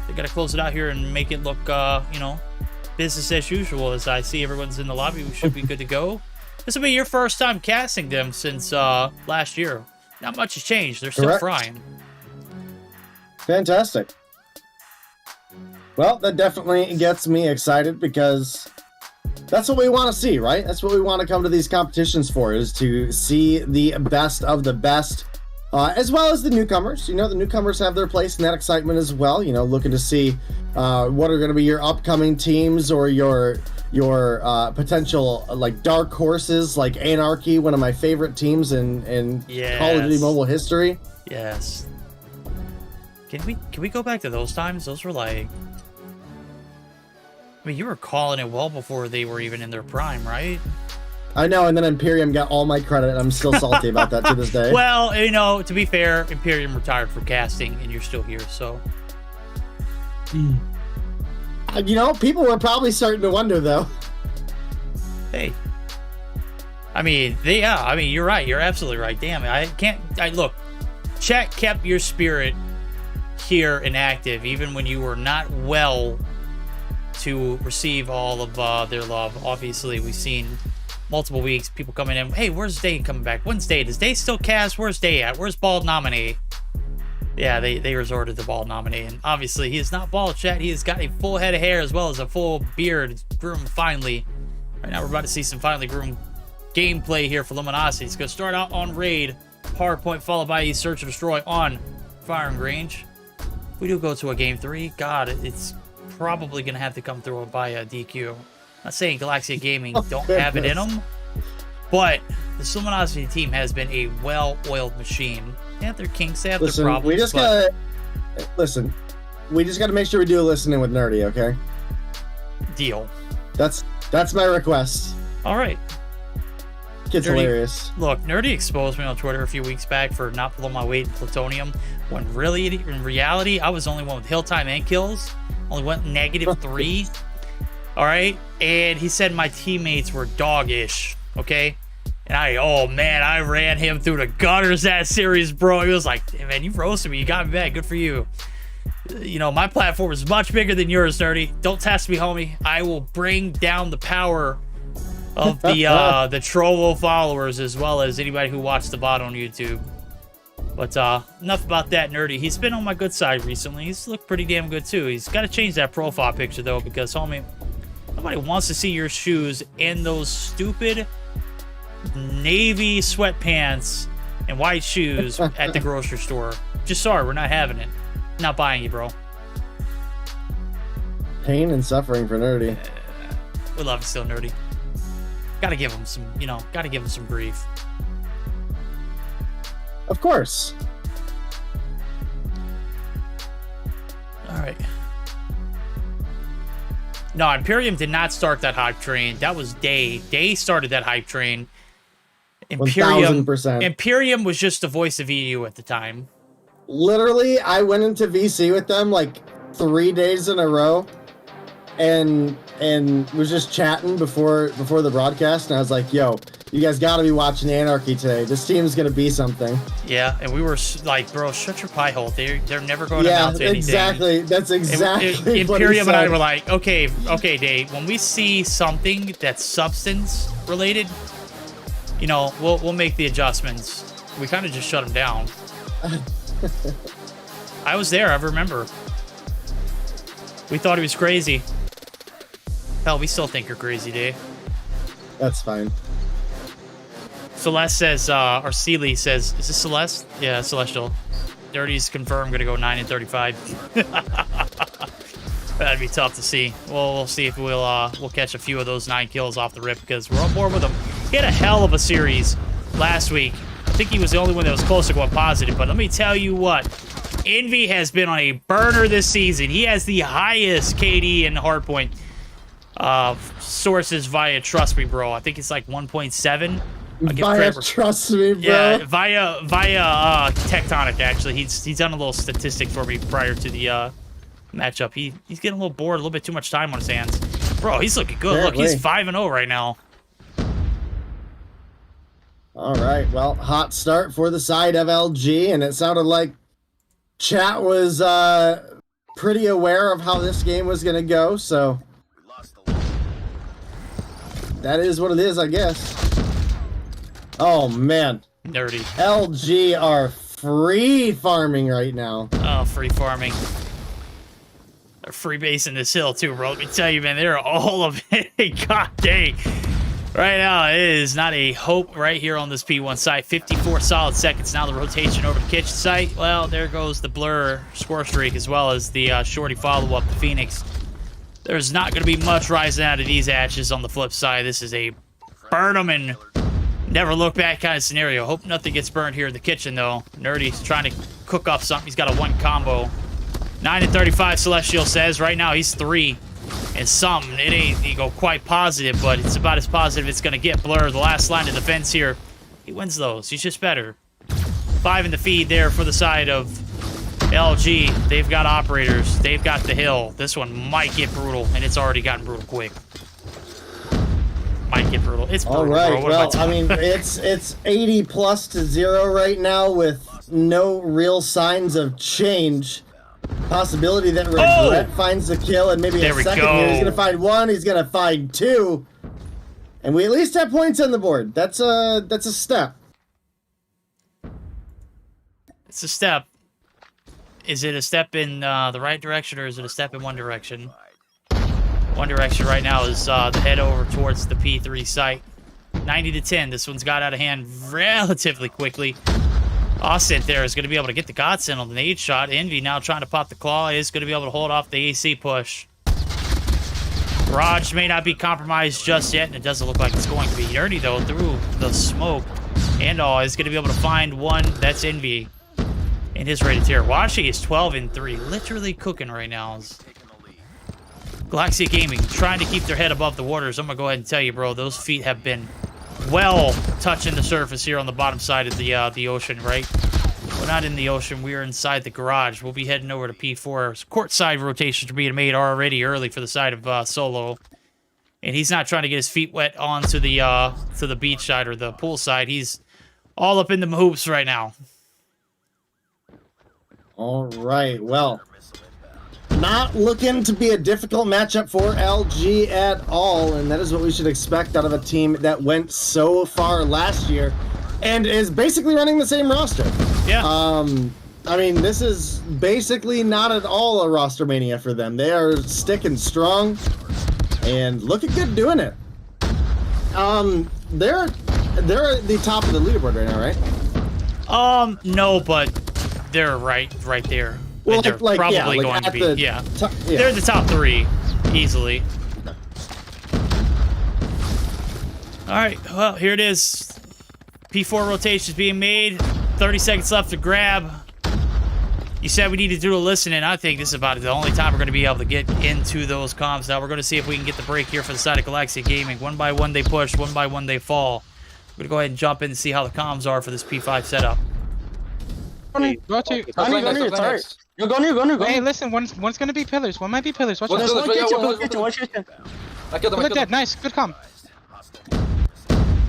They got to close it out here and make it look, you know, business as usual. As I see everyone's in the lobby, we should be good to go. This will be your first time casting them since last year. Not much has changed. They're still frying. Fantastic. Well, that definitely gets me excited because that's what we want to see, right? That's what we want to come to these competitions for, is to see the best of the best, as well as the newcomers. You know, the newcomers have their place in that excitement as well. You know, looking to see what are going to be your upcoming teams or your potential like dark horses, like Anarchy, one of my favorite teams in Call of Duty Mobile history. Yes. Can we go back to those times? Those were like, I mean, you were calling it well before they were even in their prime, right? I know, and then Imperium got all my credit. I'm still salty about that to this day. Well, you know, to be fair, Imperium retired from casting, and you're still here, so. You know, people were probably starting to wonder, though. Hey. I mean, I mean, you're right. You're absolutely right. Damn it. Look, chat kept your spirit here and active, even when you were not well to receive all of their love. Obviously, we've seen multiple weeks, people coming in, hey, where's Day coming back? When's Day? Does Day still cast? Where's Day at? Where's Bald Nominee? Yeah, they resorted to Bald Nominee, and obviously he is not bald, chat. He has got a full head of hair as well as a full beard, groomed finely. Right now we're about to see some finely groomed gameplay here for Luminosity. It's going to start out on Raid, Hardpoint, followed by a Search and Destroy on Firing Range. If we do go to a Game 3, God, it's probably going to have to come through via DQ. Not saying Galaxia Gaming don't have it in them, but the Luminosity team has been a well-oiled machine. They have their kinks, they have their problems. We just gotta make sure we do a listening with Nerdy, okay? Deal. That's my request. All right. Kid's hilarious. Look, Nerdy exposed me on Twitter a few weeks back for not pulling my weight in plutonium, when really, in reality, I was the only one with hill time and kills. Only went -3. All right, and he said my teammates were doggish. Okay, and oh man, I ran him through the gutters that series, bro. He was like, hey, man, you roasted me. You got me back. Good for you. You know, my platform is much bigger than yours, Nerdy. Don't test me, homie. I will bring down the power of the Trovo followers as well as anybody who watched the bot on YouTube. But enough about that, Nerdy. He's been on my good side recently. He's looked pretty damn good too. He's got to change that profile picture though, because homie, nobody wants to see your shoes in those stupid navy sweatpants and white shoes at the grocery store. Just sorry, we're not having it. Not buying you, bro. Pain and suffering for Nerdy. We love you still, Nerdy. Gotta give him some, you know, gotta give him some grief. Of course. All right. No, Imperium did not start that hype train. That was Day. Day started that hype train. Imperium, 1000%. Imperium was just the voice of EU at the time. Literally, I went into VC with them like 3 days in a row, and was just chatting before the broadcast, and I was like, "Yo, you guys got to be watching Anarchy today. This team's gonna be something." Yeah, and we were like, "Bro, shut your pie hole. They're never going to amount to anything." Exactly. That's exactly. Imperium and I were like, "Okay, Dave. When we see something that's substance related, you know, we'll make the adjustments." We kind of just shut him down. I was there. I remember. We thought he was crazy. Hell, we still think you're crazy, Dave. That's fine. Celeste says, or Sealy says, is this Celeste? Yeah, Celestial. Dirty's confirmed gonna go 9 and 35. That'd be tough to see. Well, we'll see if we'll catch a few of those 9 kills off the rip because we're on board with him. He had a hell of a series last week. I think he was the only one that was close to going positive, but let me tell you what. Envy has been on a burner this season. He has the highest KD and hardpoint sources via Trust Me, Bro. I think it's like 1.7. Via Trust Me, bro. Yeah, via Tectonic, actually. He's done a little statistic for me prior to the matchup. He's getting a little bored, a little bit too much time on his hands. Bro, he's looking good. Apparently. Look, he's 5-0 right now. All right, well, hot start for the side of LG, and it sounded like chat was pretty aware of how this game was going to go, so that is what it is, I guess. Oh, man. Nerdy. LG are free farming right now. Oh, free farming. They're free basing this hill, too, bro. Let me tell you, man, they're all of it. God dang. Right now, it is not a hope right here on this P1 site. 54 solid seconds. Now the rotation over to Kitchen site. Well, there goes the Blur score streak as well as the Shorty follow-up to Phoenix. There's not going to be much rising out of these ashes on the flip side. This is a burn 'em and never look back kind of scenario. Hope nothing gets burned here in the kitchen, though. Nerdy's trying to cook up something. He's got a 1 combo. 9 and 35, Celestial says. Right now, he's 3 and something. It ain't you go quite positive, but it's about as positive it's going to get. Blur, the last line of defense here. He wins those. He's just better. 5 in the feed there for the side of LG. They've got operators. They've got the hill. This one might get brutal, and it's already gotten brutal quick. Might get brutal. It's brutal, all right, bro. well, I mean, it's 80 plus to 0 right now with no real signs of change. Possibility that Regret finds the kill, and maybe a second here. He's gonna find 1. He's gonna find 2, and we at least have points on the board. That's a step. It's a step. Is it a step in the right direction, or is it a step in one direction? One direction right now is the head over towards the P3 site. 90 to 10. This one's got out of hand relatively quickly. Offset there is going to be able to get the Godsend on the nade shot. Envy now trying to pop the claw is going to be able to hold off the AC push. Garage may not be compromised just yet, and it doesn't look like it's going to be. Nerdy, though, through the smoke and all, is going to be able to find 1. That's Envy in his rated tier. Washi is 12 and 3. Literally cooking right now. Galaxy Gaming trying to keep their head above the waters. I'm going to go ahead and tell you, bro, those feet have been well touching the surface here on the bottom side of the ocean, right? We're not in the ocean. We're inside the garage. We'll be heading over to P4. Courtside rotations are being made already early for the side of Solo. And he's not trying to get his feet wet onto the to the beach side or the pool side. He's all up in the hoops right now. All right, well, not looking to be a difficult matchup for LG at all, and that is what we should expect out of a team that went so far last year and is basically running the same roster. Yeah. I mean, this is basically not at all a roster mania for them. They are sticking strong and looking good doing it. They're at the top of the leaderboard right now, right? No, but they're right there. Well, they're probably going to be, They're the top 3, easily. All right, well, here it is. P4 rotations being made. 30 seconds left to grab. You said we need to do a listening. I think this is about the only time we're going to be able to get into those comms. Now we're going to see if we can get the break here for the side of Galaxy Gaming. 1 by 1 they push, 1 by 1 they fall. We're going to go ahead and jump in and see how the comms are for this P5 setup. Go to. It's alright. You're going. Hey, listen, one's gonna be pillars. One might be pillars. Watch out. One kitchen. I killed him. Dead. Nice. Good com.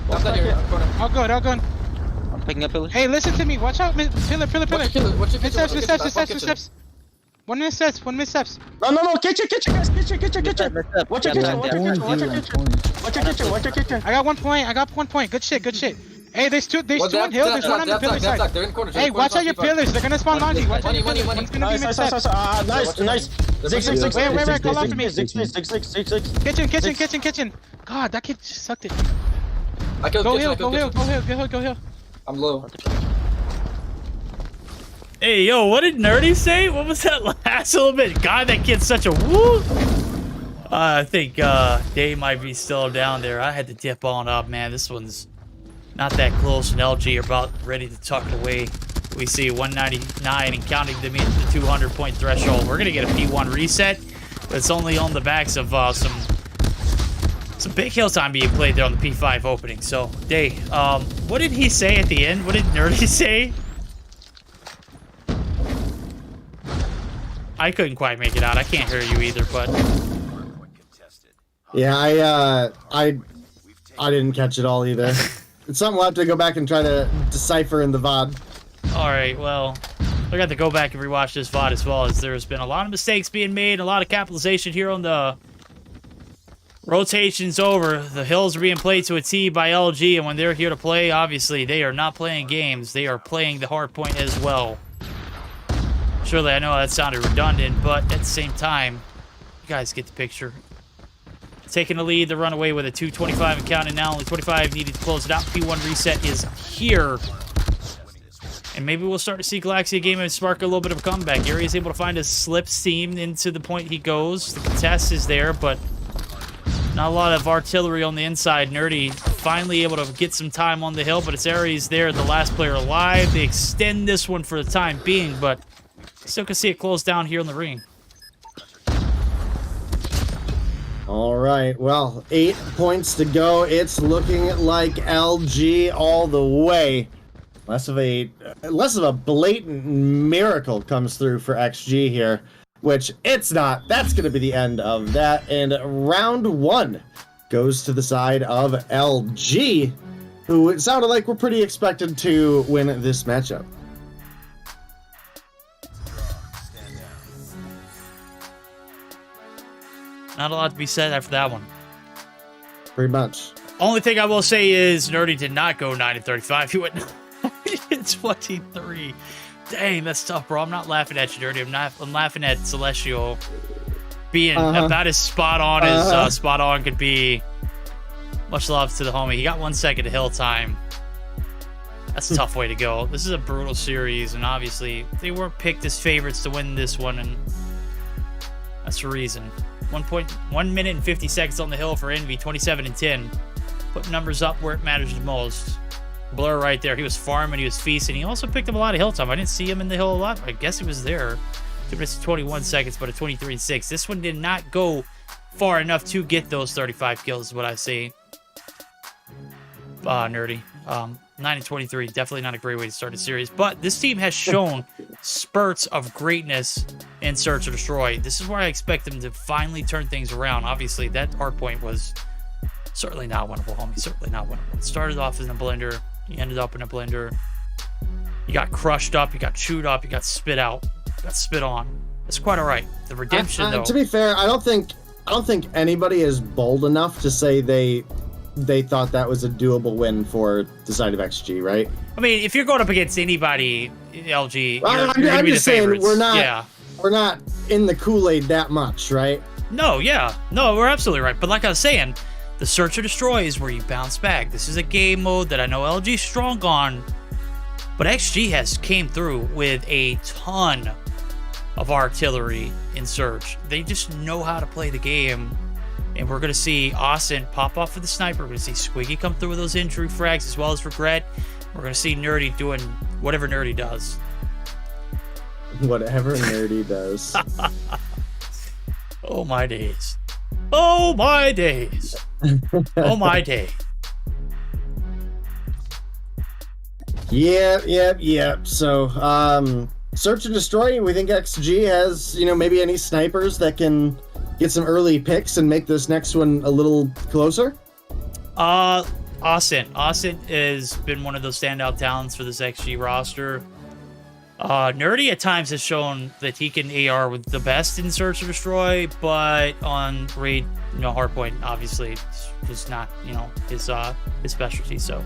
All good. I'm picking up pillars. Hey, listen to me. Watch out. Pillar. Steps. 1 minute steps. 1 minute steps. No. Kitchen, guys. Kitchen. Watch your kitchen. I got 1 point. Good shit. Hey, there's 2 on hill. There's 1 on the pillar side. Hey, watch out your pillars. They're gonna spawn laundry. Watch out your pillars. One's gonna be mid-steps. Nice. Six. Wait. Call after me. Six. Kitchen. God, that kid just sucked it. I killed Go kitchen, heal, I killed go heal, kitchen. go heal. I'm low. Hey, yo, what did Nerdy say? What was that last little bit? God, that kid's such a woo. I think Dave might be still down there. I had to dip on up, man. This one's not that close, and LG are about ready to tuck it away. We see 199 and counting to meet the 200-point threshold. We're going to get a P1 reset, but it's only on the backs of some big hill time being played there on the P5 opening. So, Dave, what did he say at the end? What did Nerdy say? I couldn't quite make it out. I can't hear you either, but... Yeah, I didn't catch it all either. It's something we'll have to go back and try to decipher in the VOD. Alright, well, I got to go back and rewatch this VOD as well, as there's been a lot of mistakes being made, a lot of capitalization here on the rotations over. The hills are being played to a T by LG, and when they're here to play, obviously, they are not playing games. They are playing the hard point as well. Surely, I know that sounded redundant, but at the same time, you guys get the picture. Taking the lead, the runaway with a 2:25 and counting now. Only 25 needed to close it out. P1 reset is here. And maybe we'll start to see Galaxia game and spark a little bit of a comeback. Gary is able to find a slip seam into the point he goes. The contest is there, but not a lot of artillery on the inside. Nerdy finally able to get some time on the hill, but it's Aries there, the last player alive. They extend this one for the time being, but still can see it close down here in the ring. All right, well, 8 points to go. It's looking like LG all the way. Less of a blatant miracle comes through for XG here, which it's not. That's going to be the end of that. And round 1 goes to the side of LG, who it sounded like we're pretty expected to win this matchup. Not a lot to be said after that one. Pretty much. Only thing I will say is Nerdy did not go 9-35. He went 23. Dang, that's tough, bro. I'm not laughing at you, Nerdy. I'm laughing at Celestial being about as spot on as spot on could be. Much love to the homie. He got 1 second of hill time. That's a tough way to go. This is a brutal series, and obviously they weren't picked as favorites to win this one, and that's the reason. 1 minute and 50 seconds on the hill for Envy, 27 and 10. Put numbers up where it matters the most. Blur right there. He was farming, he was feasting. He also picked up a lot of hill time. I didn't see him in the hill a lot. I guess he was there. 2 minutes and 21 seconds, but a 23 and 6. This one did not go far enough to get those 35 kills, is what I see. Nerdy. 9 and 23. Definitely not a great way to start a series. But this team has shown spurts of greatness in Search or Destroy. This is where I expect them to finally turn things around. Obviously, that hard point was certainly not winnable, homie. Certainly not winnable. It started off in a blender. You ended up in a blender. You got crushed up. You got chewed up. You got spit out. You got spit on. It's quite all right. The redemption, though. To be fair, I don't think anybody is bold enough to say they thought that was a doable win for the side of XG, right? I mean, if you're going up against anybody, LG, well, you're going to be the saying favorites. We're not in the Kool-Aid that much, right? No, yeah. No, we're absolutely right. But like I was saying, the Search or Destroy is where you bounce back. This is a game mode that I know LG's strong on, but XG has came through with a ton of artillery in Search. They just know how to play the game. And we're going to see Austin pop off with the sniper. We're going to see Squiggy come through with those injury frags as well as Regret. We're going to see Nerdy doing whatever Nerdy does. Whatever Nerdy does. Oh, my days. Oh, my days. Oh, my day. Yep. So, Search and Destroy, we think XG has, maybe any snipers that can get some early picks and make this next one a little closer? Austin has been one of those standout talents for this XG roster. Nerdy at times has shown that he can AR with the best in Search or Destroy, but on raid, hardpoint obviously was not, his specialty. So,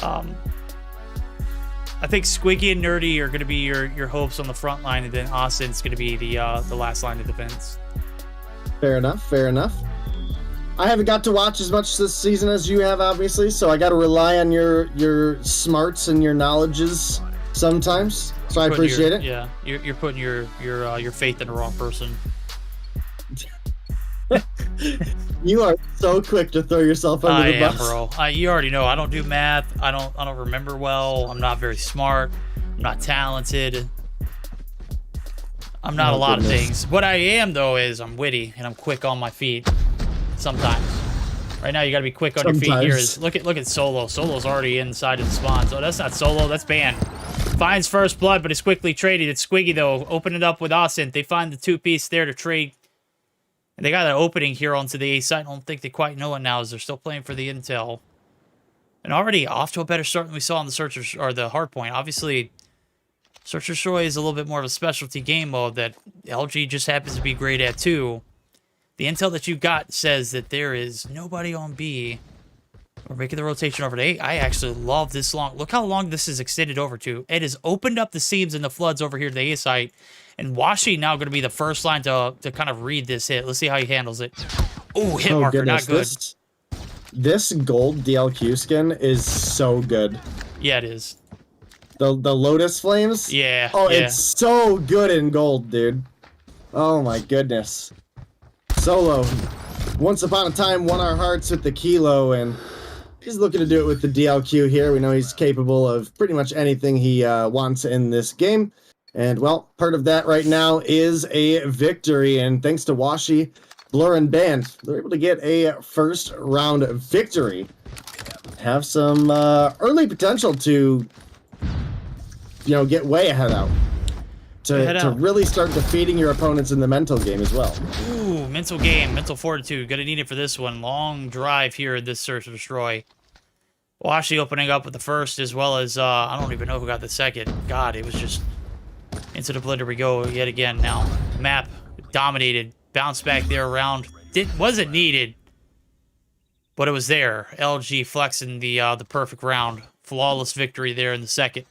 I think Squiggy and Nerdy are going to be your hopes on the front line, and then Austin's going to be the last line of defense. Fair enough. I haven't got to watch as much this season as you have, obviously, so I got to rely on your smarts and your knowledges sometimes. So I appreciate it. Yeah, you're putting your faith in the wrong person. You are so quick to throw yourself under the bus. Bro. You already know I don't do math. I don't remember well. I'm not very smart. I'm not talented. I'm not a lot of things. What I am though is I'm witty and I'm quick on my feet. Sometimes. Right now you gotta be quick on your feet here. Look at Solo. Solo's already inside of the spawns. Oh, that's not Solo. That's Band. Finds first blood, but is quickly traded. It's Squiggy though. Open it up with Austin. They find the 2-piece there to trade. And they got an opening here onto the A side. I don't think they quite know it now as they're still playing for the intel. And already off to a better start than we saw on the Search or the Hardpoint. Obviously, Search and Destroy is a little bit more of a specialty game mode that LG just happens to be great at too. The intel that you got says that there is nobody on B. We're making the rotation over to A. I actually love this long. Look how long this is extended over to. It has opened up the seams and the floods over here to the A site. And Washi now going to be the first line to kind of read this hit. Let's see how he handles it. Oh, hit marker, not good. This gold DLQ skin is so good. Yeah, it is. The Lotus Flames? Yeah. Oh, yeah. It's so good in gold, dude. Oh my goodness. Solo, once upon a time, won our hearts with the Kilo, and he's looking to do it with the DLQ here. We know he's capable of pretty much anything he wants in this game. And, well, part of that right now is a victory. And thanks to Washi, Blur, and Band, they're able to get a first-round victory. Have some early potential to, get way ahead out. To really start defeating your opponents in the mental game as well. Ooh, mental game, mental fortitude. Gonna need it for this one. Long drive here in this Search and Destroy. Washi opening up with the first as well as, I don't even know who got the second. God, it was just... Into the blender we go yet again now. Map dominated. Bounce back there around. Wasn't needed. But it was there. LG flexing the perfect round. Flawless victory there in the second.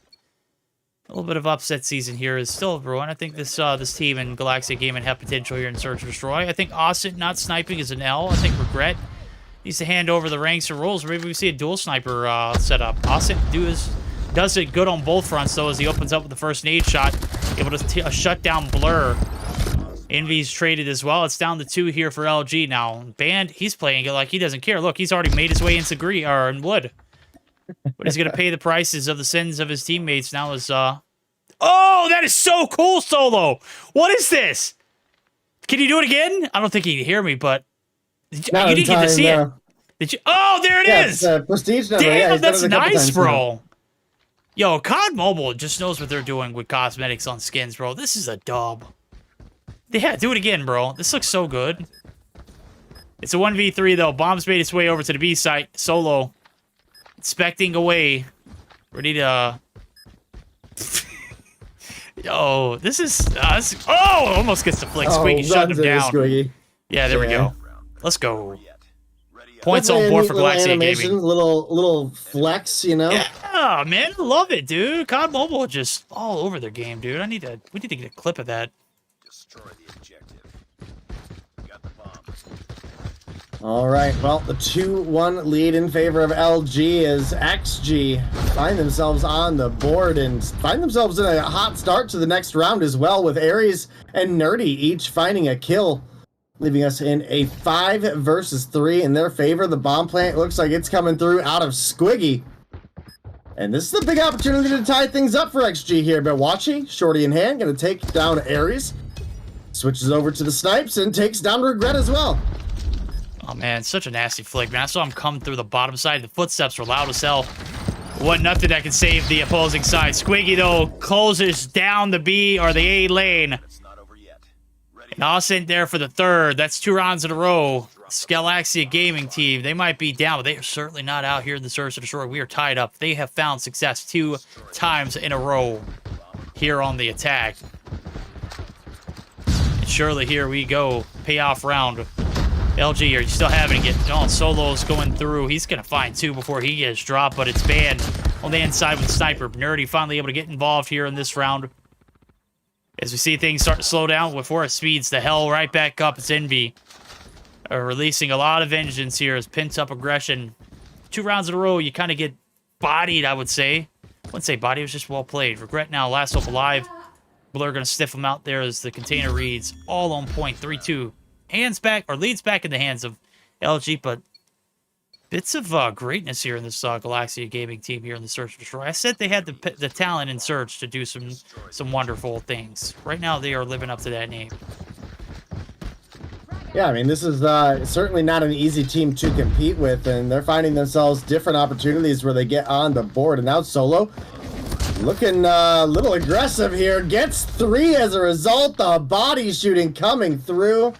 A little bit of upset season here is still brewing. I think this team in Galaxia Gaming have potential here in Search and Destroy. I think Austin not sniping is an L. I think Regret needs to hand over the ranks and roles. Maybe we see a dual sniper setup. Austin does it good on both fronts, though, as he opens up with the first nade shot. Able to shut down Blur. Envy's traded as well. It's down to 2 here for LG now. Band, he's playing it like he doesn't care. Look, he's already made his way into in wood. But he's going to pay the prices of the sins of his teammates now as... Oh, that is so cool, Solo! What is this? Can you do it again? I don't think he can hear me, but... You didn't get to see it. Did you? Oh, there it is! Prestige number. Damn, that's nice, bro. Yo, COD Mobile just knows what they're doing with cosmetics on skins, bro. This is a dub. Yeah, do it again, bro. This looks so good. It's a 1v3, though. Bomb's made its way over to the B site. Solo. Inspecting away. Ready to... Yo, this is... oh, almost gets the flick. Squiggy shut him down. Squiggy. Yeah, there we go. Let's go. Points on board for Galaxia Gaming. Little flex, Yeah, man, I love it, dude. COD Mobile just all over their game, dude. We need to get a clip of that. Destroy the objective. Got the bomb. All right, well, the 2-1 lead in favor of LG as XG find themselves on the board and find themselves in a hot start to the next round as well, with Aries and Nerdy each finding a kill, leaving us in a 5 versus 3 in their favor. The bomb plant looks like it's coming through out of Squiggy. And this is a big opportunity to tie things up for XG here. But Wachi, shorty in hand, going to take down Aries. Switches over to the snipes and takes down Regret as well. Oh, man, such a nasty flick, man. I saw him come through the bottom side. The footsteps were loud as hell. Wasn't nothing that could save the opposing side. Squiggy, though, closes down the B or the A lane. And Austin there for the third. That's 2 rounds in a row. Galaxia Gaming team, they might be down, but they are certainly not out here in the Search and Destroy. We are tied up. They have found success 2 times in a row here on the attack. And surely here we go. Payoff round. LG, are you still having it? Oh, Solo's going through. He's going to find 2 before he gets dropped, but it's Banned on the inside with Sniper. Nerdy finally able to get involved here in this round. As we see things start to slow down before it speeds the hell right back up, it's Envy. are releasing a lot of vengeance here as pent-up aggression. 2 rounds in a row, you kind of get bodied, I would say. I wouldn't say body, it was just well played. Regret now, last hope alive. Blur going to stiff him out there as the container reads. All on point, 3-2. Hands back, or leads back in the hands of LG, but bits of greatness here in this Galaxia Gaming team here in the Search and Destroy. I said they had the talent in Search to do some wonderful things. Right now, they are living up to that name. Yeah, I mean, this is certainly not an easy team to compete with, and they're finding themselves different opportunities where they get on the board. And now Solo looking a little aggressive here. Gets 3 as a result. The body shooting coming through.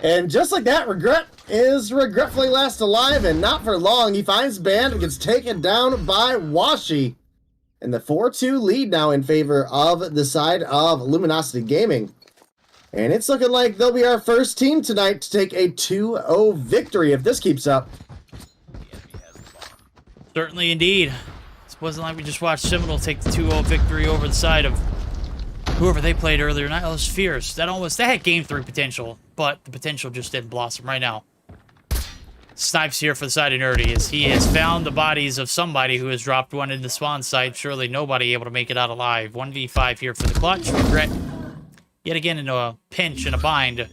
And just like that, Regret is regretfully last alive, and not for long. He finds Band and gets taken down by Washi. And the 4-2 lead now in favor of the side of Luminosity Gaming. And it's looking like they'll be our first team tonight to take a 2-0 victory if this keeps up. Certainly indeed. It wasn't like we just watched Seminole take the 2-0 victory over the side of whoever they played earlier tonight. That was fierce. That had game 3 potential, but the potential just didn't blossom right now. Snipes here for the side of Nerdy as he has found the bodies of somebody who has dropped one in the spawn site. Surely nobody able to make it out alive. 1v5 here for the clutch. Regret yet again into a pinch and a bind.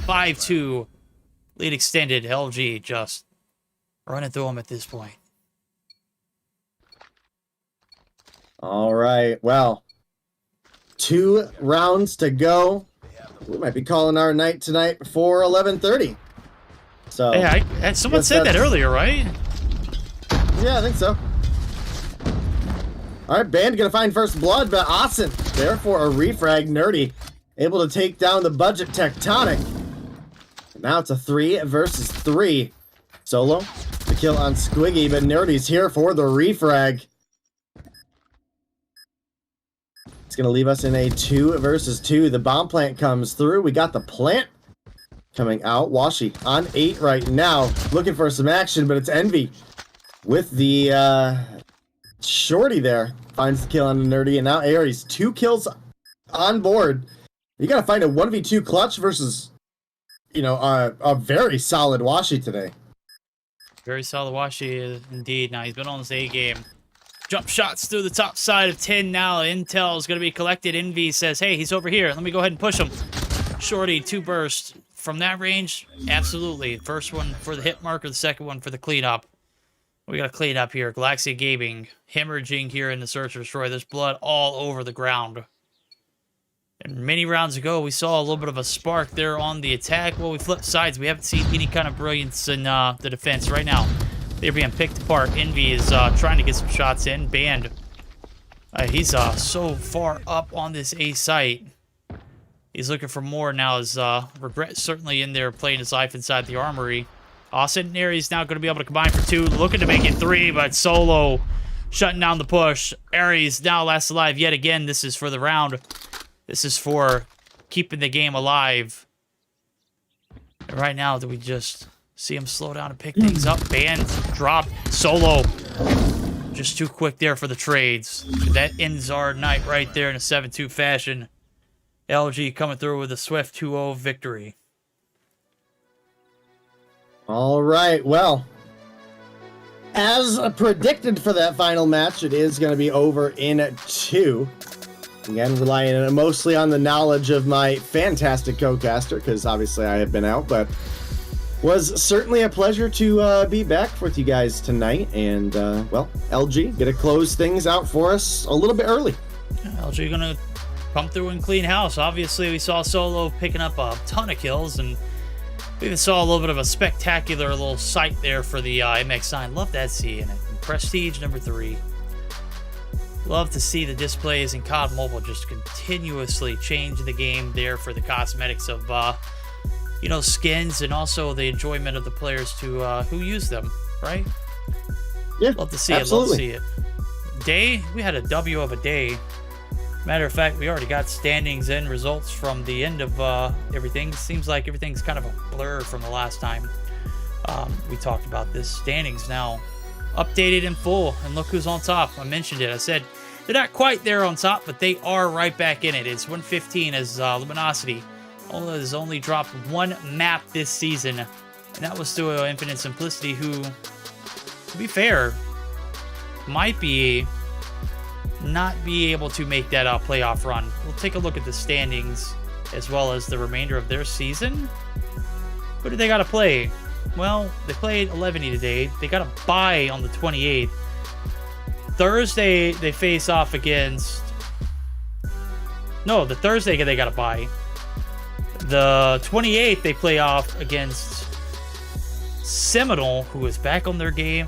5-2. Lead extended. LG just running through him at this point. All right. Well, 2 rounds to go. We might be calling our night tonight before 11:30. So hey, someone said that earlier, right? Yeah, I think so. All right, Band gonna find first blood, but Austin there for a refrag. Nerdy able to take down the budget Tectonic. And now it's a 3 versus 3. Solo the kill on Squiggy, but Nerdy's here for the refrag. It's gonna leave us in a 2 versus 2. The bomb plant comes through. We got the plant coming out. Washi on 8 right now, looking for some action, but it's Envy with the shorty there. Finds the kill on the Nerdy, and now Aries 2 kills on board. You gotta find a 1v2 clutch versus, you know, a very solid Washi today. Very solid Washi indeed. Now he's been on his A game. Jump shots through the top side of 10 now. Intel is going to be collected. Envy says, hey, he's over here. Let me go ahead and push him. Shorty, 2 bursts. From that range, absolutely. First one for the hit marker, the second one for the cleanup. We got to clean up here. Galaxia Gaming hemorrhaging here in the Search and Destroy. There's blood all over the ground. And many rounds ago, we saw a little bit of a spark there on the attack. Well, we flipped sides. We haven't seen any kind of brilliance in the defense right now. They're being picked apart. Envy is trying to get some shots in. Band, he's so far up on this A site. He's looking for more now as Regret certainly in there playing his life inside the armory. Austin and Aries now going to be able to combine for 2. Looking to make it 3, but Solo shutting down the push. Aries now last alive yet again. This is for the round. This is for keeping the game alive. And right now, do we just see him slow down and pick things up? Band drop. Solo just too quick there for the trades. That ends our night right there in a 7-2 fashion. LG coming through with a swift 2-0 victory. All right, well, as predicted for that final match, it is going to be over in 2. Again, relying mostly on the knowledge of my fantastic co-caster, because obviously I have been out, but was certainly a pleasure to be back with you guys tonight. And, well, LG, gonna close things out for us a little bit early. LG gonna come through and clean house. Obviously, we saw Solo picking up a ton of kills, and we even saw a little bit of a spectacular little sight there for the MX-9. Love that C in it. And Prestige number 3. Love to see the displays in COD Mobile just continuously change the game there for the cosmetics of, you know, skins, and also the enjoyment of the players to who use them, right? Yeah, love to see absolutely. it. Love to see it. Day, we had a W of a day. Matter of fact, we already got standings and results from the end of everything. Seems like everything's kind of a blur from the last time we talked about this. Standings now updated in full, and look who's on top. I mentioned it. I said they're not quite there on top, but they are right back in it. It's 115 as Luminosity has only dropped one map this season, and that was to Infinite Simplicity, who, to be fair, might not be able to make that playoff run. We'll take a look at the standings as well as the remainder of their season. Who do they got to play? Well, they played 11-y today. They got a bye on the 28th. Thursday, they face off against... No, the Thursday, they got a bye. The 28th, they play off against Seminole, who is back on their game.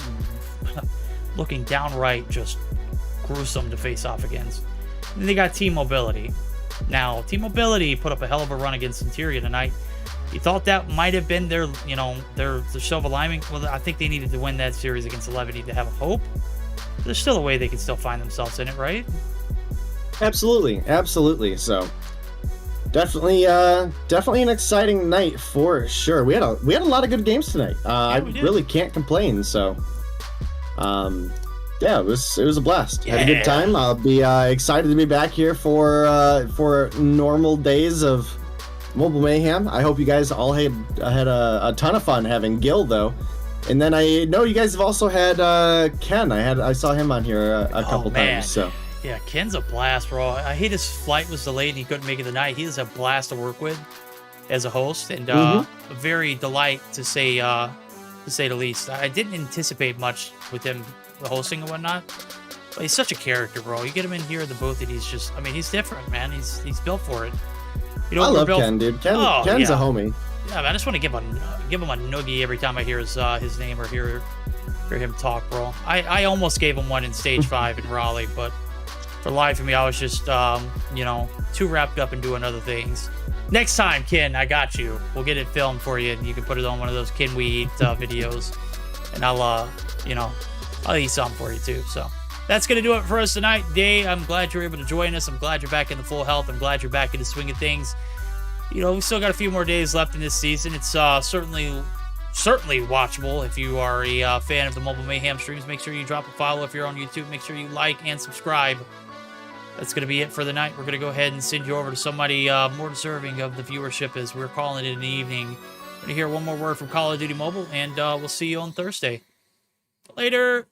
Looking downright just gruesome to face off against. And then they got Team Mobility. Now, Team Mobility put up a hell of a run against Interior tonight. You thought that might have been their, their silver lining. Well, I think they needed to win that series against 11 to have a hope. There's still a way they can still find themselves in it, right? Absolutely, absolutely. So definitely an exciting night for sure. We had a lot of good games tonight. I really can't complain. So yeah, it was a blast. Yeah. Had a good time. I'll be excited to be back here for normal days of Mobile Mayhem. I hope you guys all had a ton of fun having Gil though. And then I know you guys have also had Ken. I saw him on here a couple times. So yeah, Ken's a blast, bro. I hate his flight was delayed and he couldn't make it tonight. He is a blast to work with as a host, and a very delight to say the least. I didn't anticipate much with him hosting and whatnot, but he's such a character, bro. You get him in here at the booth, and he's just, I mean, he's different, man. He's built for it. You know, I love Ken, dude. Ken's a homie. Yeah, man, I just want to give him a noogie every time I hear his name or hear him talk, bro. I almost gave him one in Stage 5 in Raleigh, but for life of me, I was just too wrapped up in doing other things. Next time, Ken, I got you. We'll get it filmed for you, and you can put it on one of those Ken We Eat videos, and I'll eat some for you too. So that's gonna do it for us tonight. Day, I'm glad you're able to join us. I'm glad you're back in the full health. I'm glad you're back in the swing of things. We still got a few more days left in this season. It's certainly watchable. If you are a fan of the Mobile Mayhem streams, make sure you drop a follow. If you're on YouTube, make sure you like and subscribe. That's going to be it for the night. We're going to go ahead and send you over to somebody more deserving of the viewership, as we're calling it in the evening. We're going to hear one more word from Call of Duty Mobile, and we'll see you on Thursday. Later.